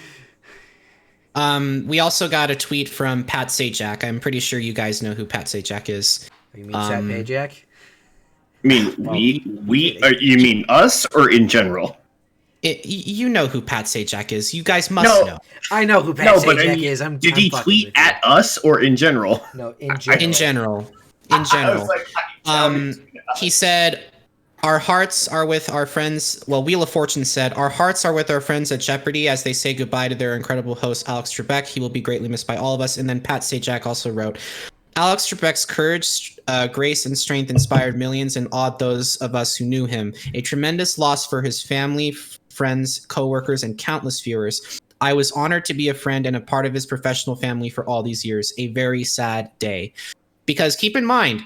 We also got a tweet from Pat Sajak. I'm pretty sure you guys know who Pat Sajak is. You mean Sat Pajak? I mean, you mean us, or in general? You know who Pat Sajak is. You guys must know. I know who Pat Sajak is. Did he tweet at us or in general? No, in general. In general. In general. He said, our hearts are with our friends. Well, Wheel of Fortune said, our hearts are with our friends at Jeopardy as they say goodbye to their incredible host, Alex Trebek. He will be greatly missed by all of us. And then Pat Sajak also wrote, Alex Trebek's courage, grace, and strength inspired millions and awed those of us who knew him. A tremendous loss for his family, friends, co-workers, and countless viewers. I was honored to be a friend and a part of his professional family for all these years. A very sad day. Because keep in mind,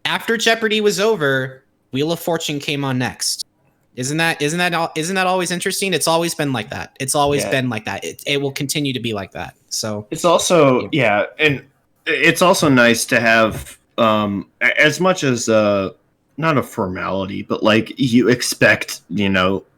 after Jeopardy was over, Wheel of Fortune came on next. Isn't that always interesting? It's always been like that. It's always been like that. It will continue to be like that. So it's also and it's also nice to have as much as not a formality, but like you expect,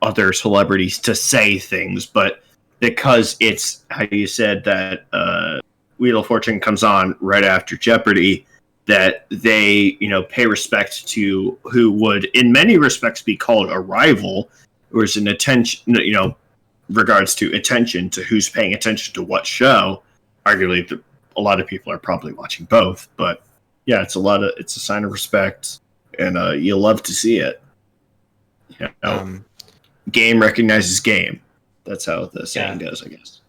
other celebrities to say things, but because it's how you said that Wheel of Fortune comes on right after Jeopardy, that they, pay respect to who would in many respects be called a rival, or is an attention, regards to attention to who's paying attention to what show. Arguably, a lot of people are probably watching both, but yeah, it's a sign of respect, and you'll love to see it. Game recognizes game. That's how the saying goes, I guess.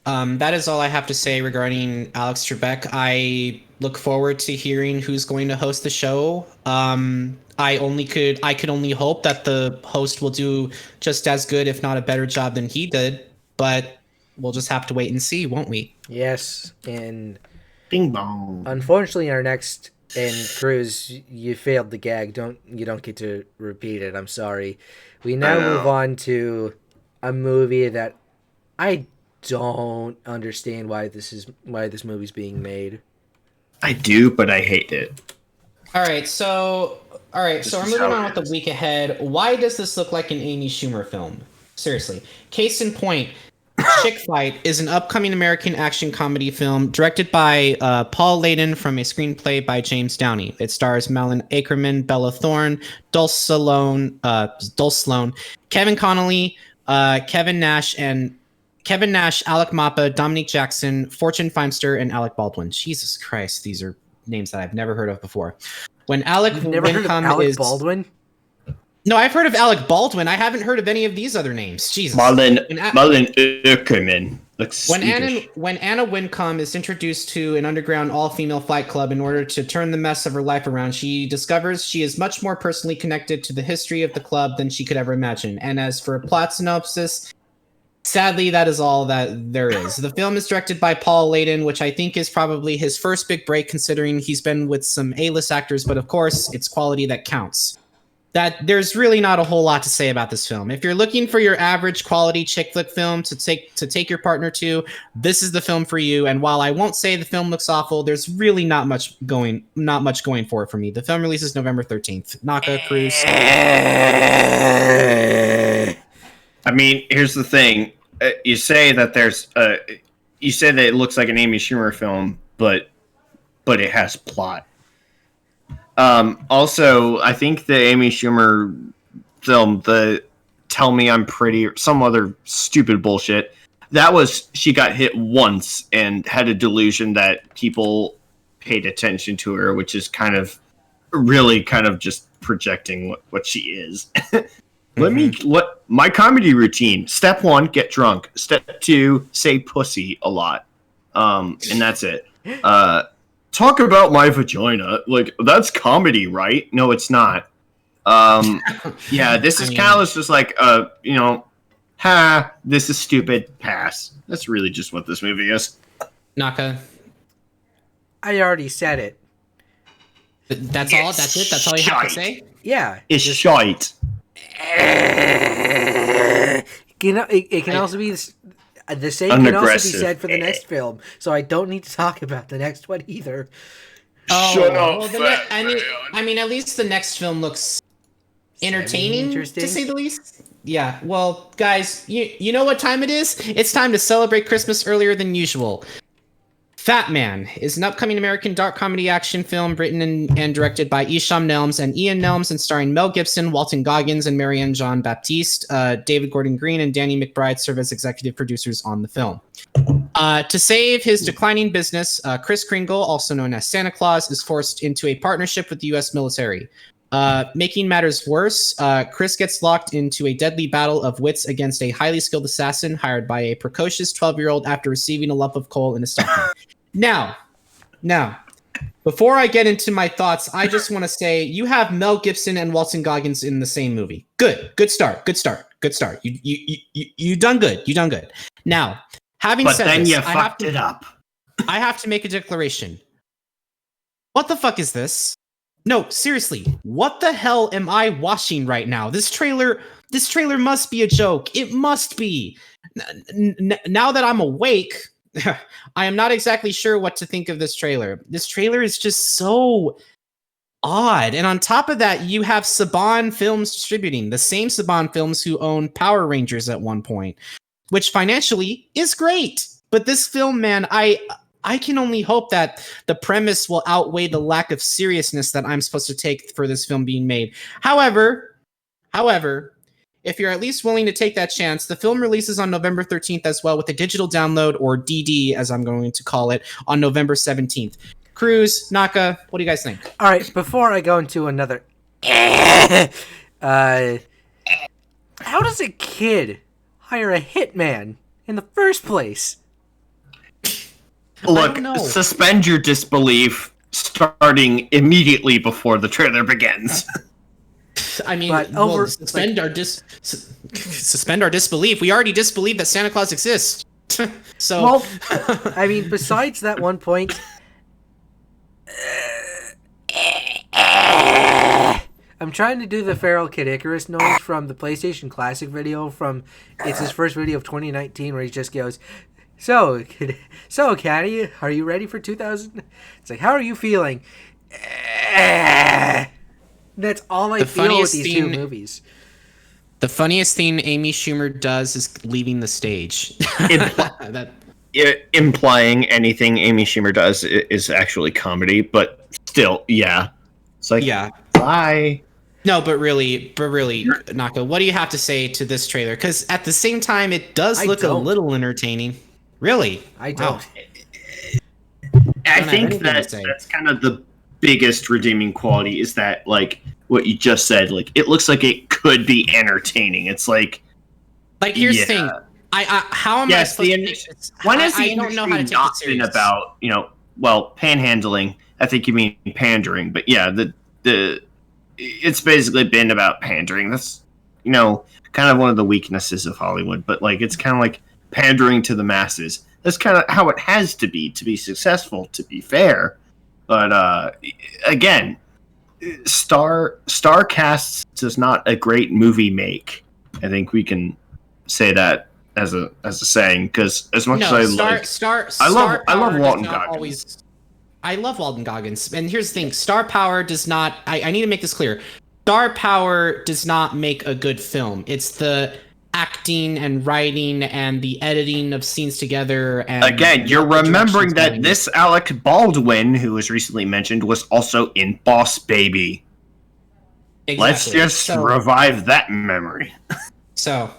That is all I have to say regarding Alex Trebek. I look forward to hearing who's going to host the show. I could only hope that the host will do just as good, if not a better job than he did, but we'll just have to wait and see, won't we? Yes, and Bing bong. Unfortunately, our next, and Krüz, you failed the gag. You don't get to repeat it. I'm sorry. We now move on to a movie that I don't understand why this movie's being made. I do, but I hate it. All right, so we're is moving how on it with is. the week ahead. Why does this look like an Amy Schumer film? Seriously. Case in point, Chick Fight is an upcoming American action comedy film directed by Paul Layden from a screenplay by James Downey. It stars Malin Ackerman, Bella Thorne, Dulce Sloan, Kevin Connolly, Kevin Nash, Alec Mapa, Dominique Jackson, Fortune Feimster, and Alec Baldwin. Jesus Christ, these are names that I've never heard of before. When Alec You've never heard of Wincombe Alec is Baldwin? No, I've heard of Alec Baldwin. I haven't heard of any of these other names. Jesus. Malin Ackerman. When Anna Wincombe is introduced to an underground all-female fight club in order to turn the mess of her life around, she discovers she is much more personally connected to the history of the club than she could ever imagine. And as for a plot synopsis, sadly, that is all that there is. The film is directed by Paul Layden, which I think is probably his first big break, considering he's been with some A-list actors, but of course, it's quality that counts. That there's really not a whole lot to say about this film. If you're looking for your average quality chick flick film to take your partner to, this is the film for you. And while I won't say the film looks awful, there's really not much going for it for me. The film releases November 13th. Naka, Krüz. I mean, here's the thing. You say that you say that it looks like an Amy Schumer film, but it has plot. Also, I think the Amy Schumer film, the Tell Me I'm Pretty, or some other stupid bullshit, that was, she got hit once and had a delusion that people paid attention to her, which is kind of just projecting what she is. My comedy routine. Step 1, get drunk. Step 2, say pussy a lot. And that's it. Talk about my vagina. Like, that's comedy, right? No, it's not. Yeah, this is kind of just like, this is stupid, pass. That's really just what this movie is. Naka. I already said it. That's all? That's it? That's all you have to say? Yeah. It's shite. It can also be the same can also be said for the next film, so I don't need to talk about the next one either. Shut up, I mean, at least the next film looks entertaining, to say the least. Yeah, well, guys, you know what time it is? It's time to celebrate Christmas earlier than usual. Fatman is an upcoming American dark comedy action film written and directed by Isham Nelms and Ian Nelms and starring Mel Gibson, Walton Goggins, and Marianne Jean-Baptiste. David Gordon Green and Danny McBride serve as executive producers on the film. To save his declining business, Kris Kringle, also known as Santa Claus, is forced into a partnership with the U.S. military. Making matters worse, Kris gets locked into a deadly battle of wits against a highly skilled assassin hired by a precocious 12-year-old after receiving a lump of coal in his stocking. Now, before I get into my thoughts, I just want to say you have Mel Gibson and Walton Goggins in the same movie. Good start. You done good. Now, having said this, you fucked it up. I have to make a declaration. What the fuck is this? No, seriously, what the hell am I watching right now? This trailer must be a joke. It must be. Now that I'm awake, I am not exactly sure what to think of this trailer. This trailer is just so odd. And on top of that, you have Saban Films distributing, the same Saban Films who own Power Rangers at one point, which financially is great. But this film, man, I can only hope that the premise will outweigh the lack of seriousness that I'm supposed to take for this film being made. However, if you're at least willing to take that chance, the film releases on November 13th as well, with a digital download, or DD as I'm going to call it, on November 17th. Krüz, Naka, what do you guys think? All right, before I go into another... how does a kid hire a hitman in the first place? Look, suspend your disbelief starting immediately before the trailer begins. I mean, suspend our disbelief. We already disbelieve that Santa Claus exists. So, well, I mean, besides that one point, I'm trying to do the Feral Kid Icarus noise from the PlayStation Classic video it's his first video of 2019, where he just goes, So, Caddy, are you ready for 2000? It's like, how are you feeling? That's all I The feel with funniest these two scene- movies. The funniest thing Amy Schumer does is leaving the stage. That Implying anything Amy Schumer does is actually comedy, but still, yeah. It's like, yeah. bye. No, but really, Naka, what do you have to say to this trailer? Because at the same time, it does I look a don't. little entertaining. Really? I Wow. don't. I have think anything to that say. that's kind of the biggest redeeming quality is that, like, what you just said, like, it looks like it could be entertaining. It's like, Like, here's yeah. the thing. How am I Yes, supposed the to take this? when has the I don't know how to industry take not it been serious. about, well, panhandling? I think you mean pandering, but yeah, the it's basically been about pandering. That's kind of one of the weaknesses of Hollywood, but like it's kind of like pandering to the masses. That's kind of how it has to be successful, to be fair. But again, star casts does not a great movie make. I think we can say that as a saying, because as much as I love Walton Goggins. I love Walton Goggins, and here's the thing: star power does not. I need to make this clear. Star power does not make a good film. It's the acting and writing and the editing of scenes together. And again, you're what the remembering direction's that going. this Alec Baldwin, who was recently mentioned, was also in Boss Baby. Let's Exactly. just revive that memory. So,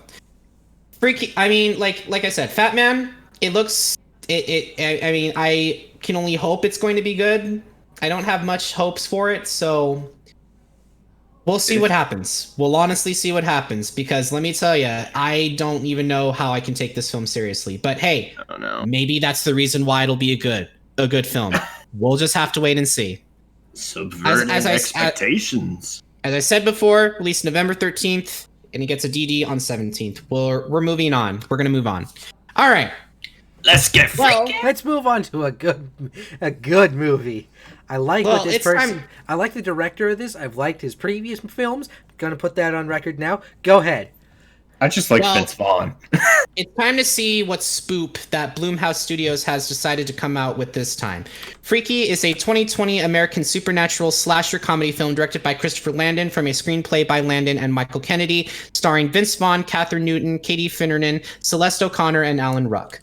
freaky. I mean, like I said, Fatman. It looks. I mean, I can only hope it's going to be good. I don't have much hopes for it, so we'll see what happens. We'll honestly see what happens, because let me tell you, I don't even know how I can take this film seriously. But hey, I don't know. maybe that's the reason why it'll be a good film. We'll just have to wait and see. Subverting expectations. As I said before, released November 13th, and it gets a DD on 17th. We're moving on. We're gonna move on. All right. Let's get freaky. Let's move on to a good movie. I like what this person. I like the director of this. I've liked his previous films. Gonna put that on record now. Go ahead. I just like Vince Vaughn. It's time to see what spoop that Blumhouse Studios has decided to come out with this time. Freaky is a 2020 American supernatural slasher comedy film directed by Christopher Landon from a screenplay by Landon and Michael Kennedy, starring Vince Vaughn, Catherine Newton, Katie Finnernan, Celeste O'Connor, and Alan Ruck.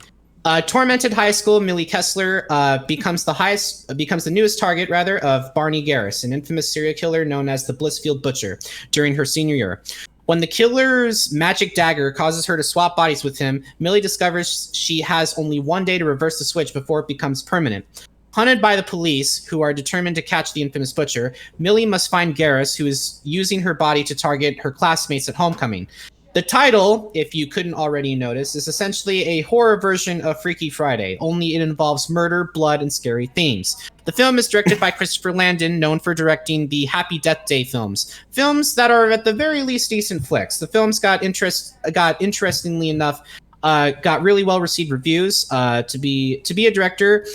Tormented high school Millie Kessler becomes the newest target of Barney Garris, an infamous serial killer known as the Blissfield Butcher, during her senior year. When the killer's magic dagger causes her to swap bodies with him, Millie discovers she has only one day to reverse the switch before it becomes permanent. Hunted by the police, who are determined to catch the infamous Butcher, Millie must find Garris, who is using her body to target her classmates at homecoming. The title, if you couldn't already notice, is essentially a horror version of Freaky Friday, only it involves murder, blood, and scary themes. The film is directed by Christopher Landon, known for directing the Happy Death Day films that are at the very least decent flicks. The films got interestingly enough, got really well received reviews. To be a director,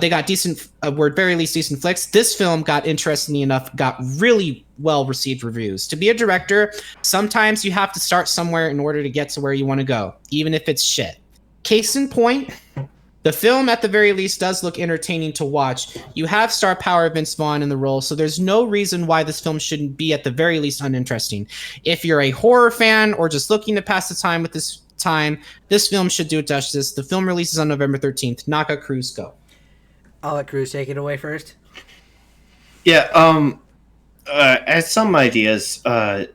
they got decent, were at very least decent flicks. This film interestingly enough, got really well received reviews. To be a director, sometimes you have to start somewhere in order to get to where you want to go, even if it's shit. Case in point, the film at the very least does look entertaining to watch. You have star power Vince Vaughn in the role, so there's no reason why this film shouldn't be at the very least uninteresting. If you're a horror fan or just looking to pass the time with this film should do it justice. The film releases on November 13th. Naka, Krüz, go. I'll let Krüz take it away first. Yeah, as some ideas,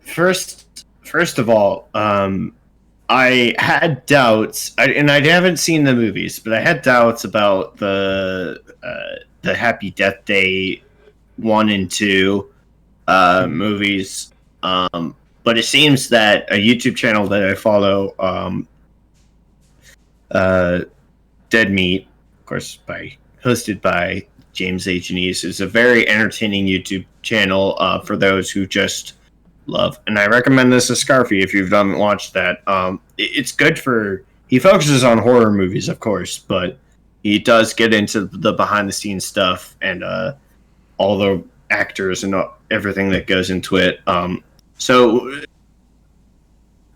first of all, I had doubts, and I haven't seen the movies, but I had doubts about the Happy Death Day 1 and 2 movies, but it seems that a YouTube channel that I follow, Dead Meat, of course, hosted by James A. Janice, is a very entertaining YouTube channel for those who just love. And I recommend this to Scarfy if you haven't watched that. It's good he focuses on horror movies, of course, but he does get into the behind-the-scenes stuff and all the actors and everything that goes into it. So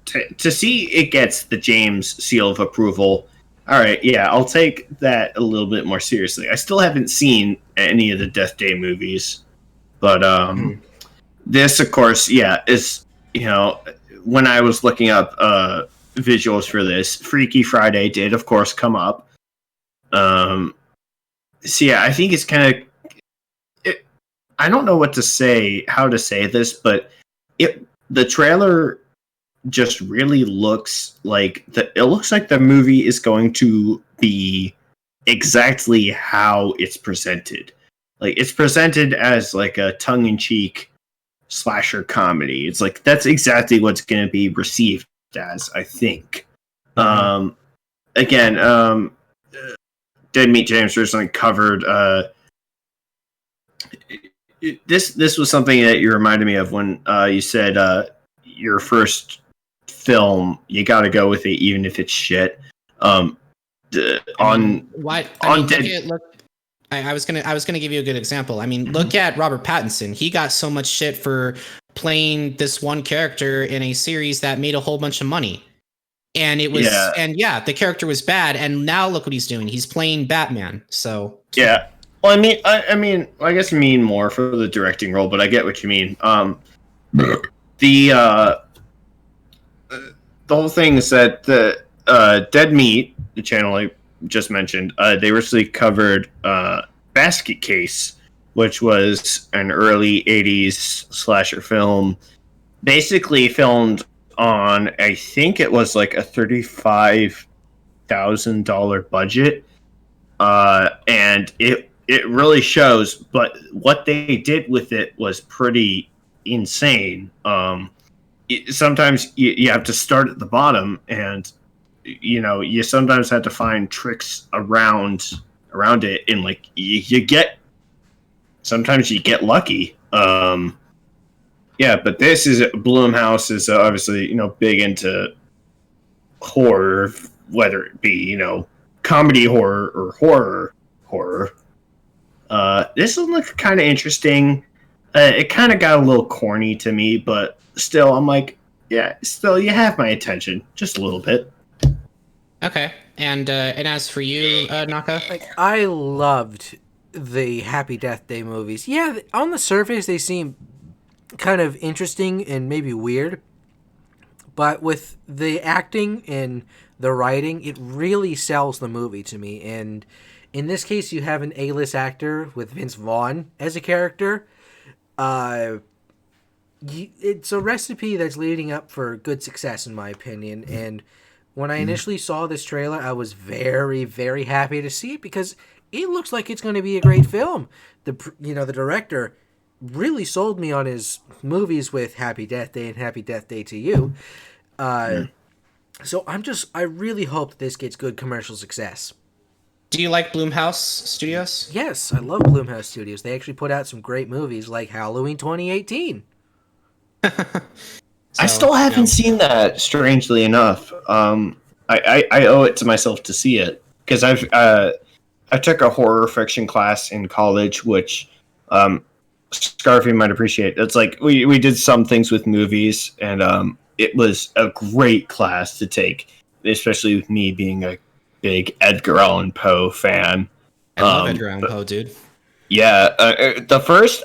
to see it gets the James seal of approval All right, yeah, I'll take that a little bit more seriously. I still haven't seen any of the Death Day movies, but this, of course, yeah, is, when I was looking up visuals for this, Freaky Friday did, of course, come up. So yeah, I think it's kind of. I don't know how to say this, but the trailer just really looks like it looks like the movie is going to be exactly how it's presented. Like, it's presented as like a tongue-in-cheek slasher comedy. It's like that's exactly what's going to be received as, I think. Again, Dead Meat James recently covered this was something that you reminded me of when you said your first film, you got to go with it even if it's shit. I was gonna give you a good example. I mean, look at Robert Pattinson. He got so much shit for playing this one character in a series that made a whole bunch of money, and it was the character was bad. And now look what he's doing. He's playing Batman. So yeah. Well, I guess I mean more for the directing role, but I get what you mean. The whole thing is that the Dead Meat, the channel I just mentioned, they recently covered Basket Case, which was an early 80s slasher film, basically filmed on, I think it was like a $35,000 budget, and it really shows, but what they did with it was pretty insane. Sometimes you have to start at the bottom, and you sometimes have to find tricks around it, and like sometimes you get lucky. But this is Blumhouse is obviously big into horror, whether it be comedy horror or horror. This one looked kind of interesting. It kind of got a little corny to me, but still, I'm like, yeah, still, you have my attention just a little bit. Okay, and as for you, Naka, I loved the Happy Death Day movies. Yeah, on the surface they seem kind of interesting and maybe weird, but with the acting and the writing, it really sells the movie to me. And in this case, you have an A-list actor with Vince Vaughn as a character. It's a recipe that's leading up for good success, in my opinion. And when I initially saw this trailer, I was very, very happy to see it because it looks like it's going to be a great film. The director really sold me on his movies with Happy Death Day and Happy Death Day to You. So I really hope that this gets good commercial success. Do you like Blumhouse Studios? Yes, I love Blumhouse Studios. They actually put out some great movies like Halloween 2018. I still haven't seen that, strangely enough. I owe it to myself to see it because I took a horror fiction class in college, which Scarfy might appreciate. It's like we did some things with movies, and it was a great class to take, especially with me being a big Edgar Allan Poe fan. I love Edgar Allan Poe, dude. Yeah, the first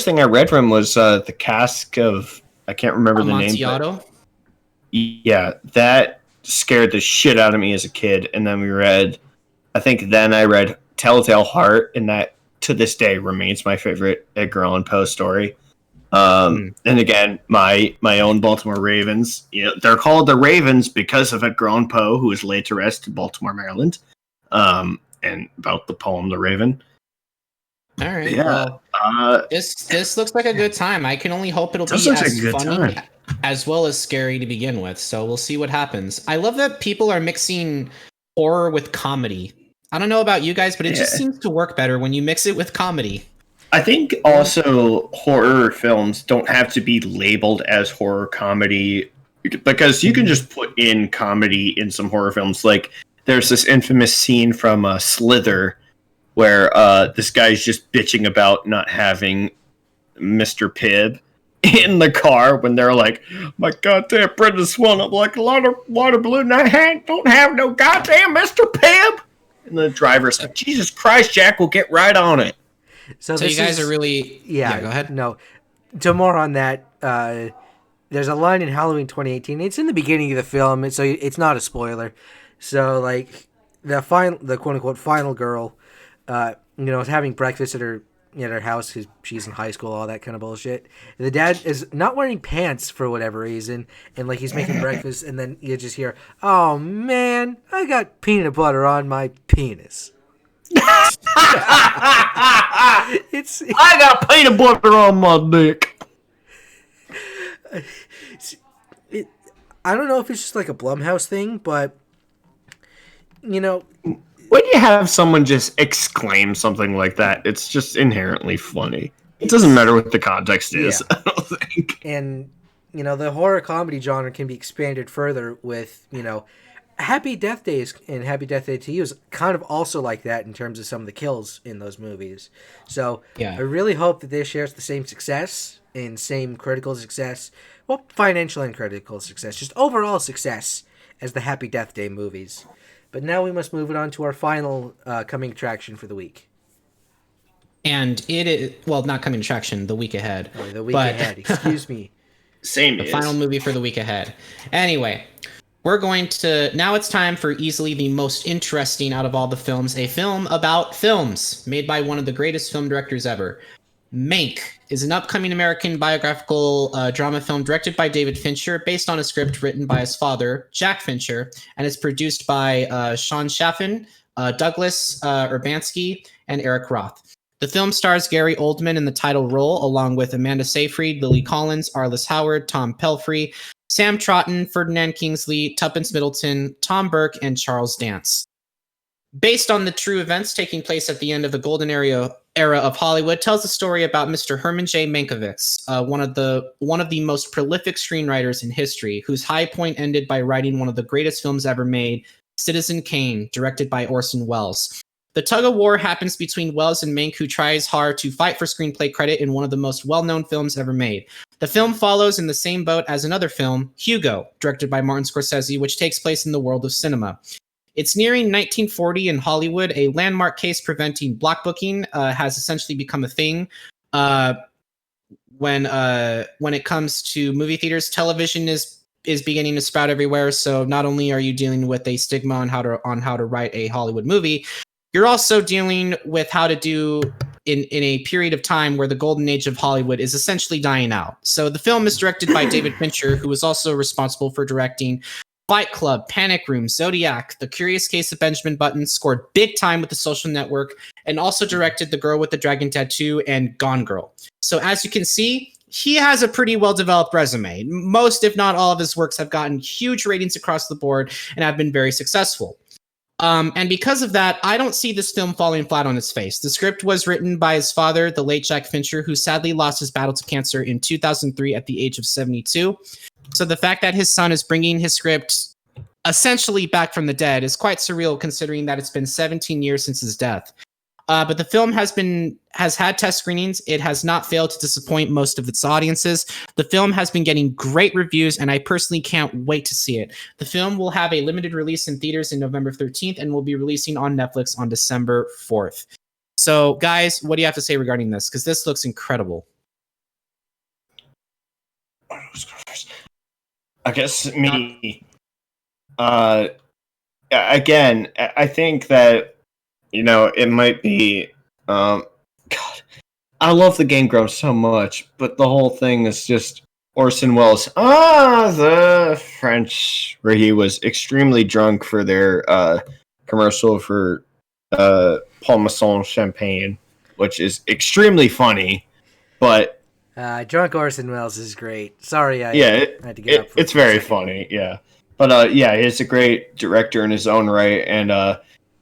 thing I read from was the Cask of, I can't remember the name. Amontillado? Yeah, that scared the shit out of me as a kid. And then I read Telltale Heart, and that to this day remains my favorite Edgar Allan Poe story. And again, my own Baltimore Ravens. They're called the Ravens because of Edgar Allan Poe, who was laid to rest in Baltimore, Maryland. And about the poem The Raven. All right. Yeah. Well, this looks like a good time. I can only hope it'll be as funny as well as scary to begin with. So we'll see what happens. I love that people are mixing horror with comedy. I don't know about you guys, but it just seems to work better when you mix it with comedy. I think also horror films don't have to be labeled as horror comedy because you can just put in comedy in some horror films. Like there's this infamous scene from Slither where this guy's just bitching about not having Mr. Pibb, in the car when they're like, my goddamn bread is swelling up like a lot of water balloon. I don't have no goddamn Mr. Pibb. And the driver's like, Jesus Christ, Jack, we'll get right on it. So you guys are really... Yeah, go ahead. No, to more on that, there's a line in Halloween 2018. It's in the beginning of the film, so it's not a spoiler. So, like, the quote-unquote final girl, is having breakfast at her house because she's in high school, all that kind of bullshit. The dad is not wearing pants for whatever reason, and, like, he's making breakfast, and then you just hear, oh, man, I got peanut butter on my penis. I got peanut butter on my dick. I don't know if it's just like a Blumhouse thing, but when you have someone just exclaim something like that, it's just inherently funny. It doesn't matter what the context is, I don't think. And the horror comedy genre can be expanded further with Happy Death Day and Happy Death Day to You is kind of also like that in terms of some of the kills in those movies. So I really hope that this shares the same success and same critical success, well, financial and critical success, just overall success as the Happy Death Day movies. But now we must move it on to our final coming attraction for the week. And it is, well, not coming attraction, the week ahead. Oh, the week ahead, excuse me. The final movie for the week ahead. Anyway, now it's time for easily the most interesting out of all the films, a film about films made by one of the greatest film directors ever. Mank is an upcoming American biographical drama film directed by David Fincher, based on a script written by his father, Jack Fincher, and is produced by Sean Chaffin, Douglas Urbanski, and Eric Roth. The film stars Gary Oldman in the title role, along with Amanda Seyfried, Lily Collins, Arliss Howard, Tom Pelphrey, Sam Trotton, Ferdinand Kingsley, Tuppence Middleton, Tom Burke, and Charles Dance. Based on the true events taking place at the end of the golden era of Hollywood, tells the story about Mr. Herman J. Mankiewicz, one of the most prolific screenwriters in history, whose high point ended by writing one of the greatest films ever made, Citizen Kane, directed by Orson Welles. The tug-of-war happens between Welles and Mank, who tries hard to fight for screenplay credit in one of the most well-known films ever made. The film follows in the same boat as another film, Hugo, directed by Martin Scorsese, which takes place in the world of cinema. It's nearing 1940 in Hollywood. A landmark case preventing block booking has essentially become a thing. When it comes to movie theaters, television is beginning to sprout everywhere. So not only are you dealing with a stigma on how to write a Hollywood movie, you're also dealing with how to do in a period of time where the golden age of Hollywood is essentially dying out. So the film is directed by David Fincher, who is also responsible for directing Fight Club, Panic Room, Zodiac, The Curious Case of Benjamin Button, scored big time with The Social Network, and also directed The Girl with the Dragon Tattoo and Gone Girl. So as you can see, he has a pretty well-developed resume. Most, if not all, of his works have gotten huge ratings across the board and have been very successful. And because of that, I don't see this film falling flat on its face. The script was written by his father, the late Jack Fincher, who sadly lost his battle to cancer in 2003 at the age of 72. So the fact that his son is bringing his script essentially back from the dead is quite surreal, considering that it's been 17 years since his death. But the film has had test screenings. It has not failed to disappoint most of its audiences. The film has been getting great reviews, and I personally can't wait to see it. The film will have a limited release in theaters in November 13th and will be releasing on Netflix on December 4th. So, guys, what do you have to say regarding this? Because this looks incredible. I guess me. Again, I think that, it might be. God, I love the Game Grumps so much, but the whole thing is just Orson Welles. The French, where he was extremely drunk for their commercial for Paul Masson champagne, which is extremely funny, but. Drunk Orson Welles is great. Sorry, I had to get up. It's very funny, yeah. But he's a great director in his own right. And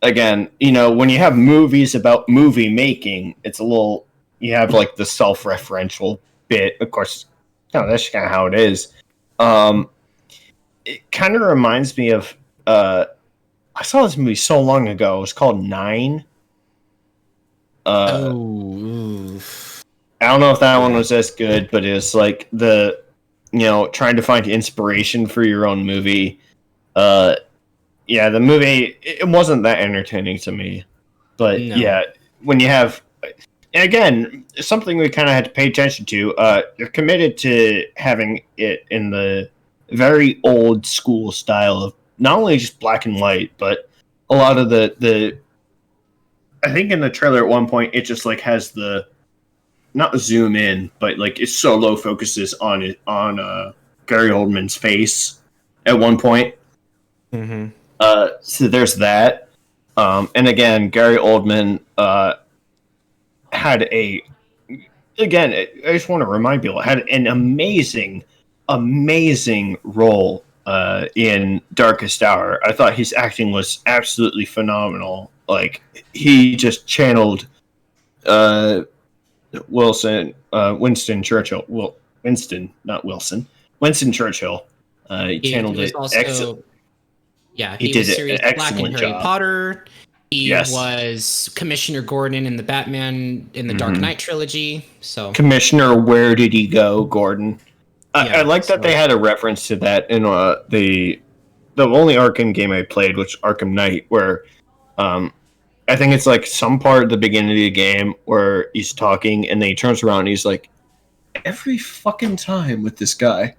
again, when you have movies about movie making, it's a little. You have like the self-referential bit, of course. That's kind of how it is. It kind of reminds me of. I saw this movie so long ago. It was called 9. I don't know if that one was as good, but it's like trying to find inspiration for your own movie. Yeah, the movie, it wasn't that entertaining to me. But No. yeah, when you have, and again, something we kind of had to pay attention to, you're committed to having it in the very old school style of not only just black and white, but a lot of the I think in the trailer at one point, it just like has the, not zoom in, but like it so low focuses on Gary Oldman's face at one point. Mm-hmm. So there's that. And again, Gary Oldman had I just want to remind people, had an amazing role in Darkest Hour. I thought his acting was absolutely phenomenal. Like, he just channeled Winston Churchill. Well, Winston, not Wilson. Winston Churchill. He channeled it. Yeah, he was did Sirius an Black in excellent Harry job. Potter. He Yes. was Commissioner Gordon in the Batman in the Dark Knight trilogy. So Commissioner, where did he go, Gordon? Yeah, I like that they had a reference to that in the only Arkham game I played, which Arkham Knight, where I think it's like some part at the beginning of the game where he's talking and then he turns around and he's like, every fucking time with this guy.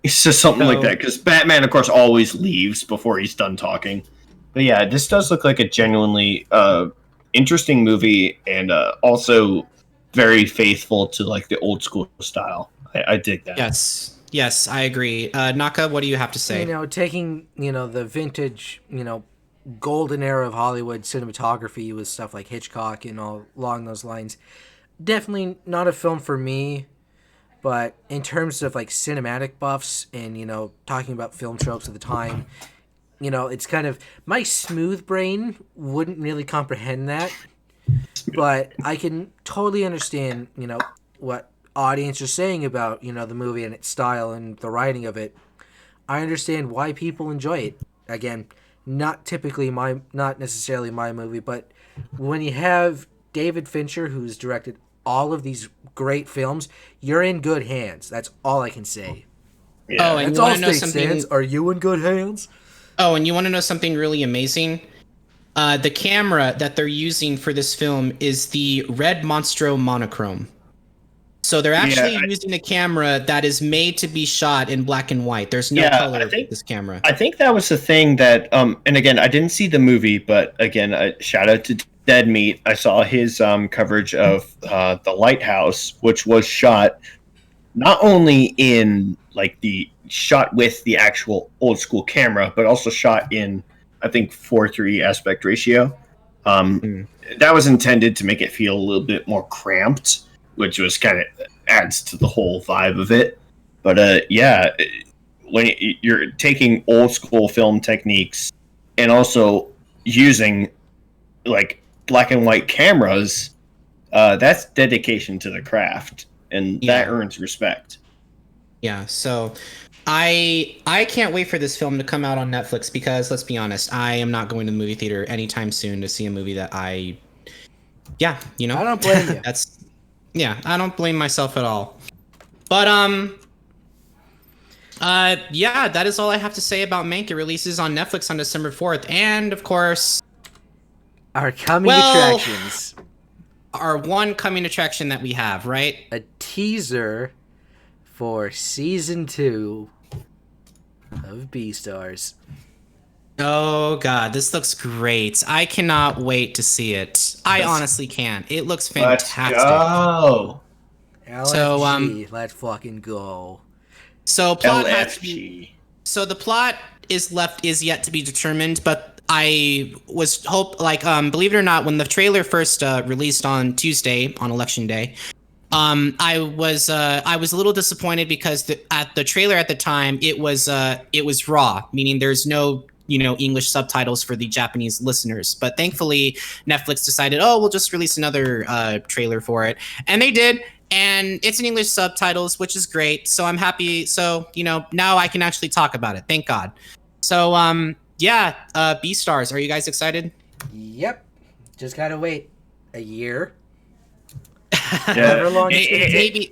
He says something like that, because Batman, of course, always leaves before he's done talking. But yeah, this does look like a genuinely interesting movie, and also very faithful to like the old school style. I dig that. yes, I agree. Naka, what do you have to say? Taking the vintage golden era of Hollywood cinematography with stuff like Hitchcock and all along those lines. Definitely not a film for me. But in terms of like cinematic buffs and talking about film tropes of the time, it's kind of, my smooth brain wouldn't really comprehend that, but I can totally understand what audience are saying about the movie and its style and the writing of it. I understand why people enjoy it. Again, not necessarily my movie, but when you have David Fincher, who's directed all of these great films, you're in good hands. That's all I can say. Yeah. Oh, and that's you all want to know State something? Stands. Are you in good hands? Oh, and you want to know something really amazing? The camera that they're using for this film is the Red Monstro monochrome. So they're actually using a camera that is made to be shot in black and white. There's no color with this camera. I think that was the thing that, and again, I didn't see the movie, but again, shout out to Dead Meat. I saw his coverage of The Lighthouse, which was shot not only in like the shot with the actual old school camera, but also shot in, I think, 4:3 aspect ratio. That was intended to make it feel a little bit more cramped, which was kind of adds to the whole vibe of it. But yeah, when you're taking old school film techniques and also using like black and white cameras, that's dedication to the craft, and that earns respect. Yeah, so I can't wait for this film to come out on Netflix, because let's be honest, I am not going to the movie theater anytime soon to see a movie that I don't blame you. I don't blame myself at all. But that is all I have to say about Mank. It releases on Netflix on December 4th, and of course, our coming attractions. Our one coming attraction that we have, right? A teaser for season 2 of Beastars. Oh god, this looks great. I cannot wait to see it. I honestly can't. It looks fantastic. Let's go. LFG, let's fucking go. So plot LFG. So the plot is yet to be determined, but I was believe it or not, when the trailer first released on Tuesday, on election day, I was a little disappointed because the trailer at the time it was raw, meaning there's no English subtitles for the Japanese listeners. But thankfully, Netflix decided, we'll just release another trailer for it, and they did. And it's in English subtitles, which is great. So I'm happy. So, now I can actually talk about it. Thank God. So, Beastars, are you guys excited? Yep. Just gotta wait a year. However long it's gonna take. Maybe,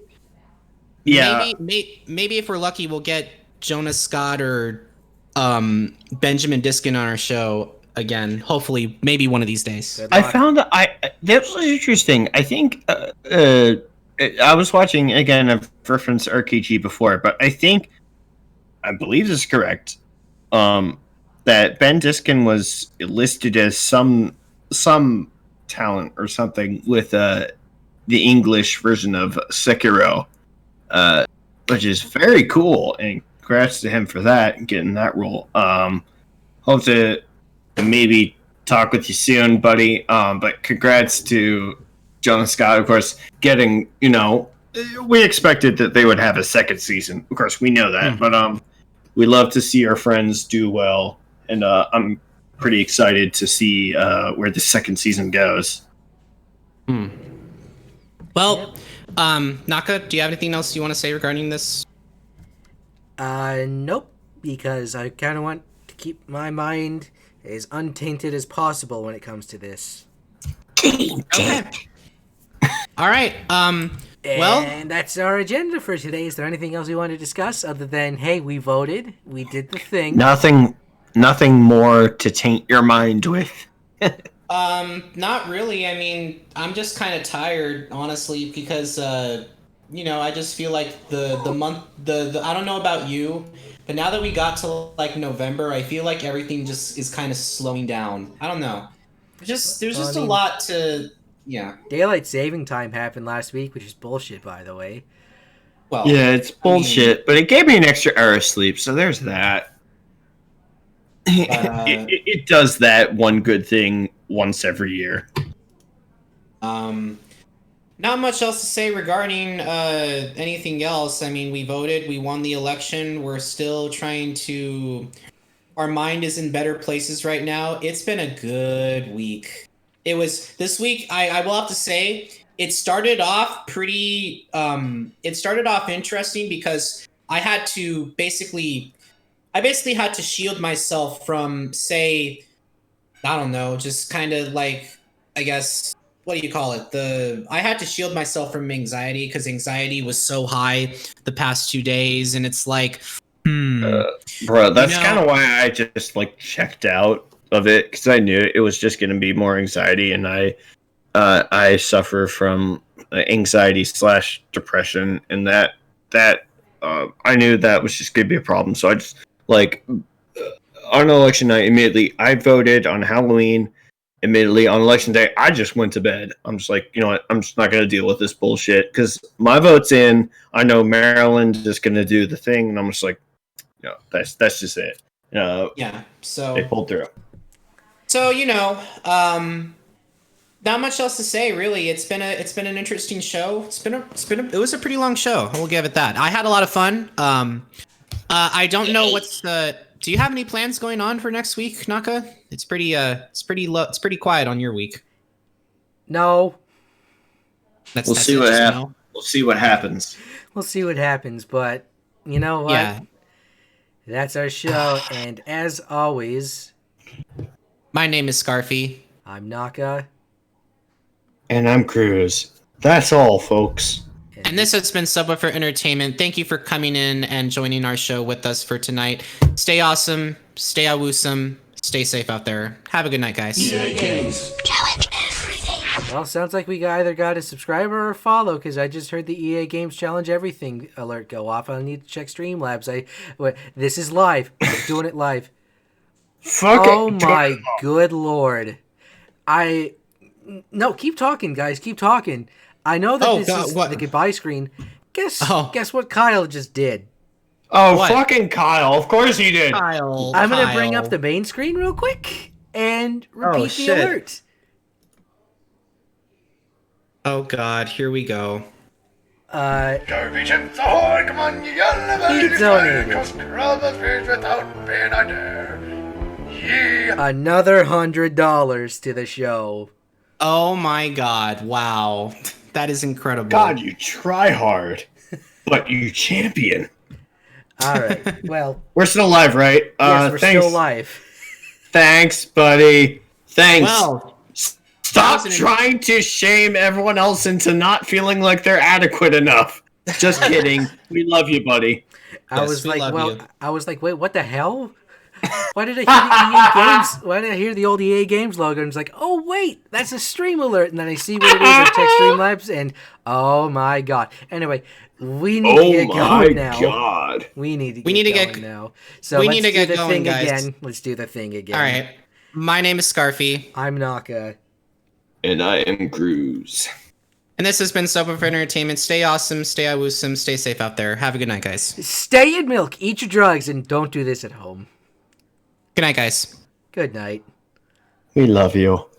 Yeah. maybe if we're lucky, we'll get Jonas Scott or Benjamin Diskin on our show again. Hopefully, maybe one of these days. Good I luck. found that was interesting. I think I was watching again. I've referenced RKG before, but I believe this is correct. That Ben Diskin was listed as some talent or something with the English version of Sekiro, which is very cool. And congrats to him for that and getting that role. Hope to maybe talk with you soon, buddy. But congrats to Jonas Scott, of course, getting, we expected that they would have a second season. Of course, we know that, but we love to see our friends do well, and I'm pretty excited to see where the second season goes. Well, Naka, do you have anything else you want to say regarding this? Nope, because I kind of want to keep my mind as untainted as possible when it comes to this. Okay. All right. And that's our agenda for today. Is there anything else we want to discuss other than, hey, we voted, we did the thing? Nothing more to taint your mind with. Not really. I mean, I'm just kind of tired, honestly, because I just feel like the month I don't know about you, but now that we got to like November, I feel like everything just is kind of slowing down. I don't know. There's just a lot to. Yeah. Daylight saving time happened last week, which is bullshit, by the way. Well. Yeah, it's bullshit, but it gave me an extra hour of sleep, so there's that. It does that one good thing once every year. Not much else to say regarding anything else. I mean, we voted, we won the election. We're still trying to. Our mind is in better places right now. It's been a good week. It was this week. I will have to say it started off pretty. It started off interesting because I basically had to shield myself from, say, I don't know, just kind of like, I guess, what do you call it? I had to shield myself from anxiety because anxiety was so high the past 2 days, and it's like, bro, that's kind of why I just like checked out of it, because I knew it was just going to be more anxiety, and I suffer from anxiety / depression, and that I knew that was just going to be a problem. So I just on election night immediately I voted. On Halloween immediately on election day I just went to bed. I'm just like, you know what, I'm just not going to deal with this bullshit because my vote's in. I know Maryland is going to do the thing, and I'm just like, that's just it. Yeah. So they pulled through. So, not much else to say, really. It's been an interesting show. It was a pretty long show. We'll give it that. I had a lot of fun. I don't know do you have any plans going on for next week, Naka? It's pretty quiet on your week. No. We'll see what happens. We'll see what happens. We'll see what happens, but you know what? Yeah. That's our show, and as always, my name is Scarfy. I'm Naka. And I'm Krüz. That's all, folks. And this has been Subwoofer Entertainment. Thank you for coming in and joining our show with us for tonight. Stay awesome, stay awesome, stay safe out there. Have a good night, guys. EA Games. Challenge everything. Well, sounds like we either got a subscriber or a follow, because I just heard the EA Games Challenge Everything alert go off. I need to check Streamlabs. This is live. I'm doing it live. Oh my good lord. No, keep talking, guys. Keep talking. I know that this is the goodbye screen. Guess what Kyle just did? Oh, what? Fucking Kyle. Of course he did. I'm going to bring up the main screen real quick and repeat the alert. Oh, God. Here we go. Garbage and ahoy, come on, you He donated. Another $100 to the show. Oh my god, wow. That is incredible. God, you try hard, but you champion. Alright, well. We're still live, right? Yes, we're still live. Thanks, buddy. Thanks. Well, Stop trying to shame everyone else into not feeling like they're adequate enough. Just kidding. We love you, buddy. I Yes, was we like, love well, you. I was like, wait, what the hell? Why did I hear the EA Games? Why did I hear the old EA Games logo? And it's like, oh wait, that's a stream alert. And then I see what it is. I check Streamlabs, and oh my god. Anyway, we need to get going now. God. We need to get going now. So we let's need to do get the going, thing guys. again. Let's do the thing again. All right. My name is Scarfy. I'm Naka. And I am Krüz. And this has been Sober for Entertainment. Stay awesome, stay awesome, stay safe out there. Have a good night, guys. Stay in milk, eat your drugs, and don't do this at home. Good night, guys. Good night. We love you.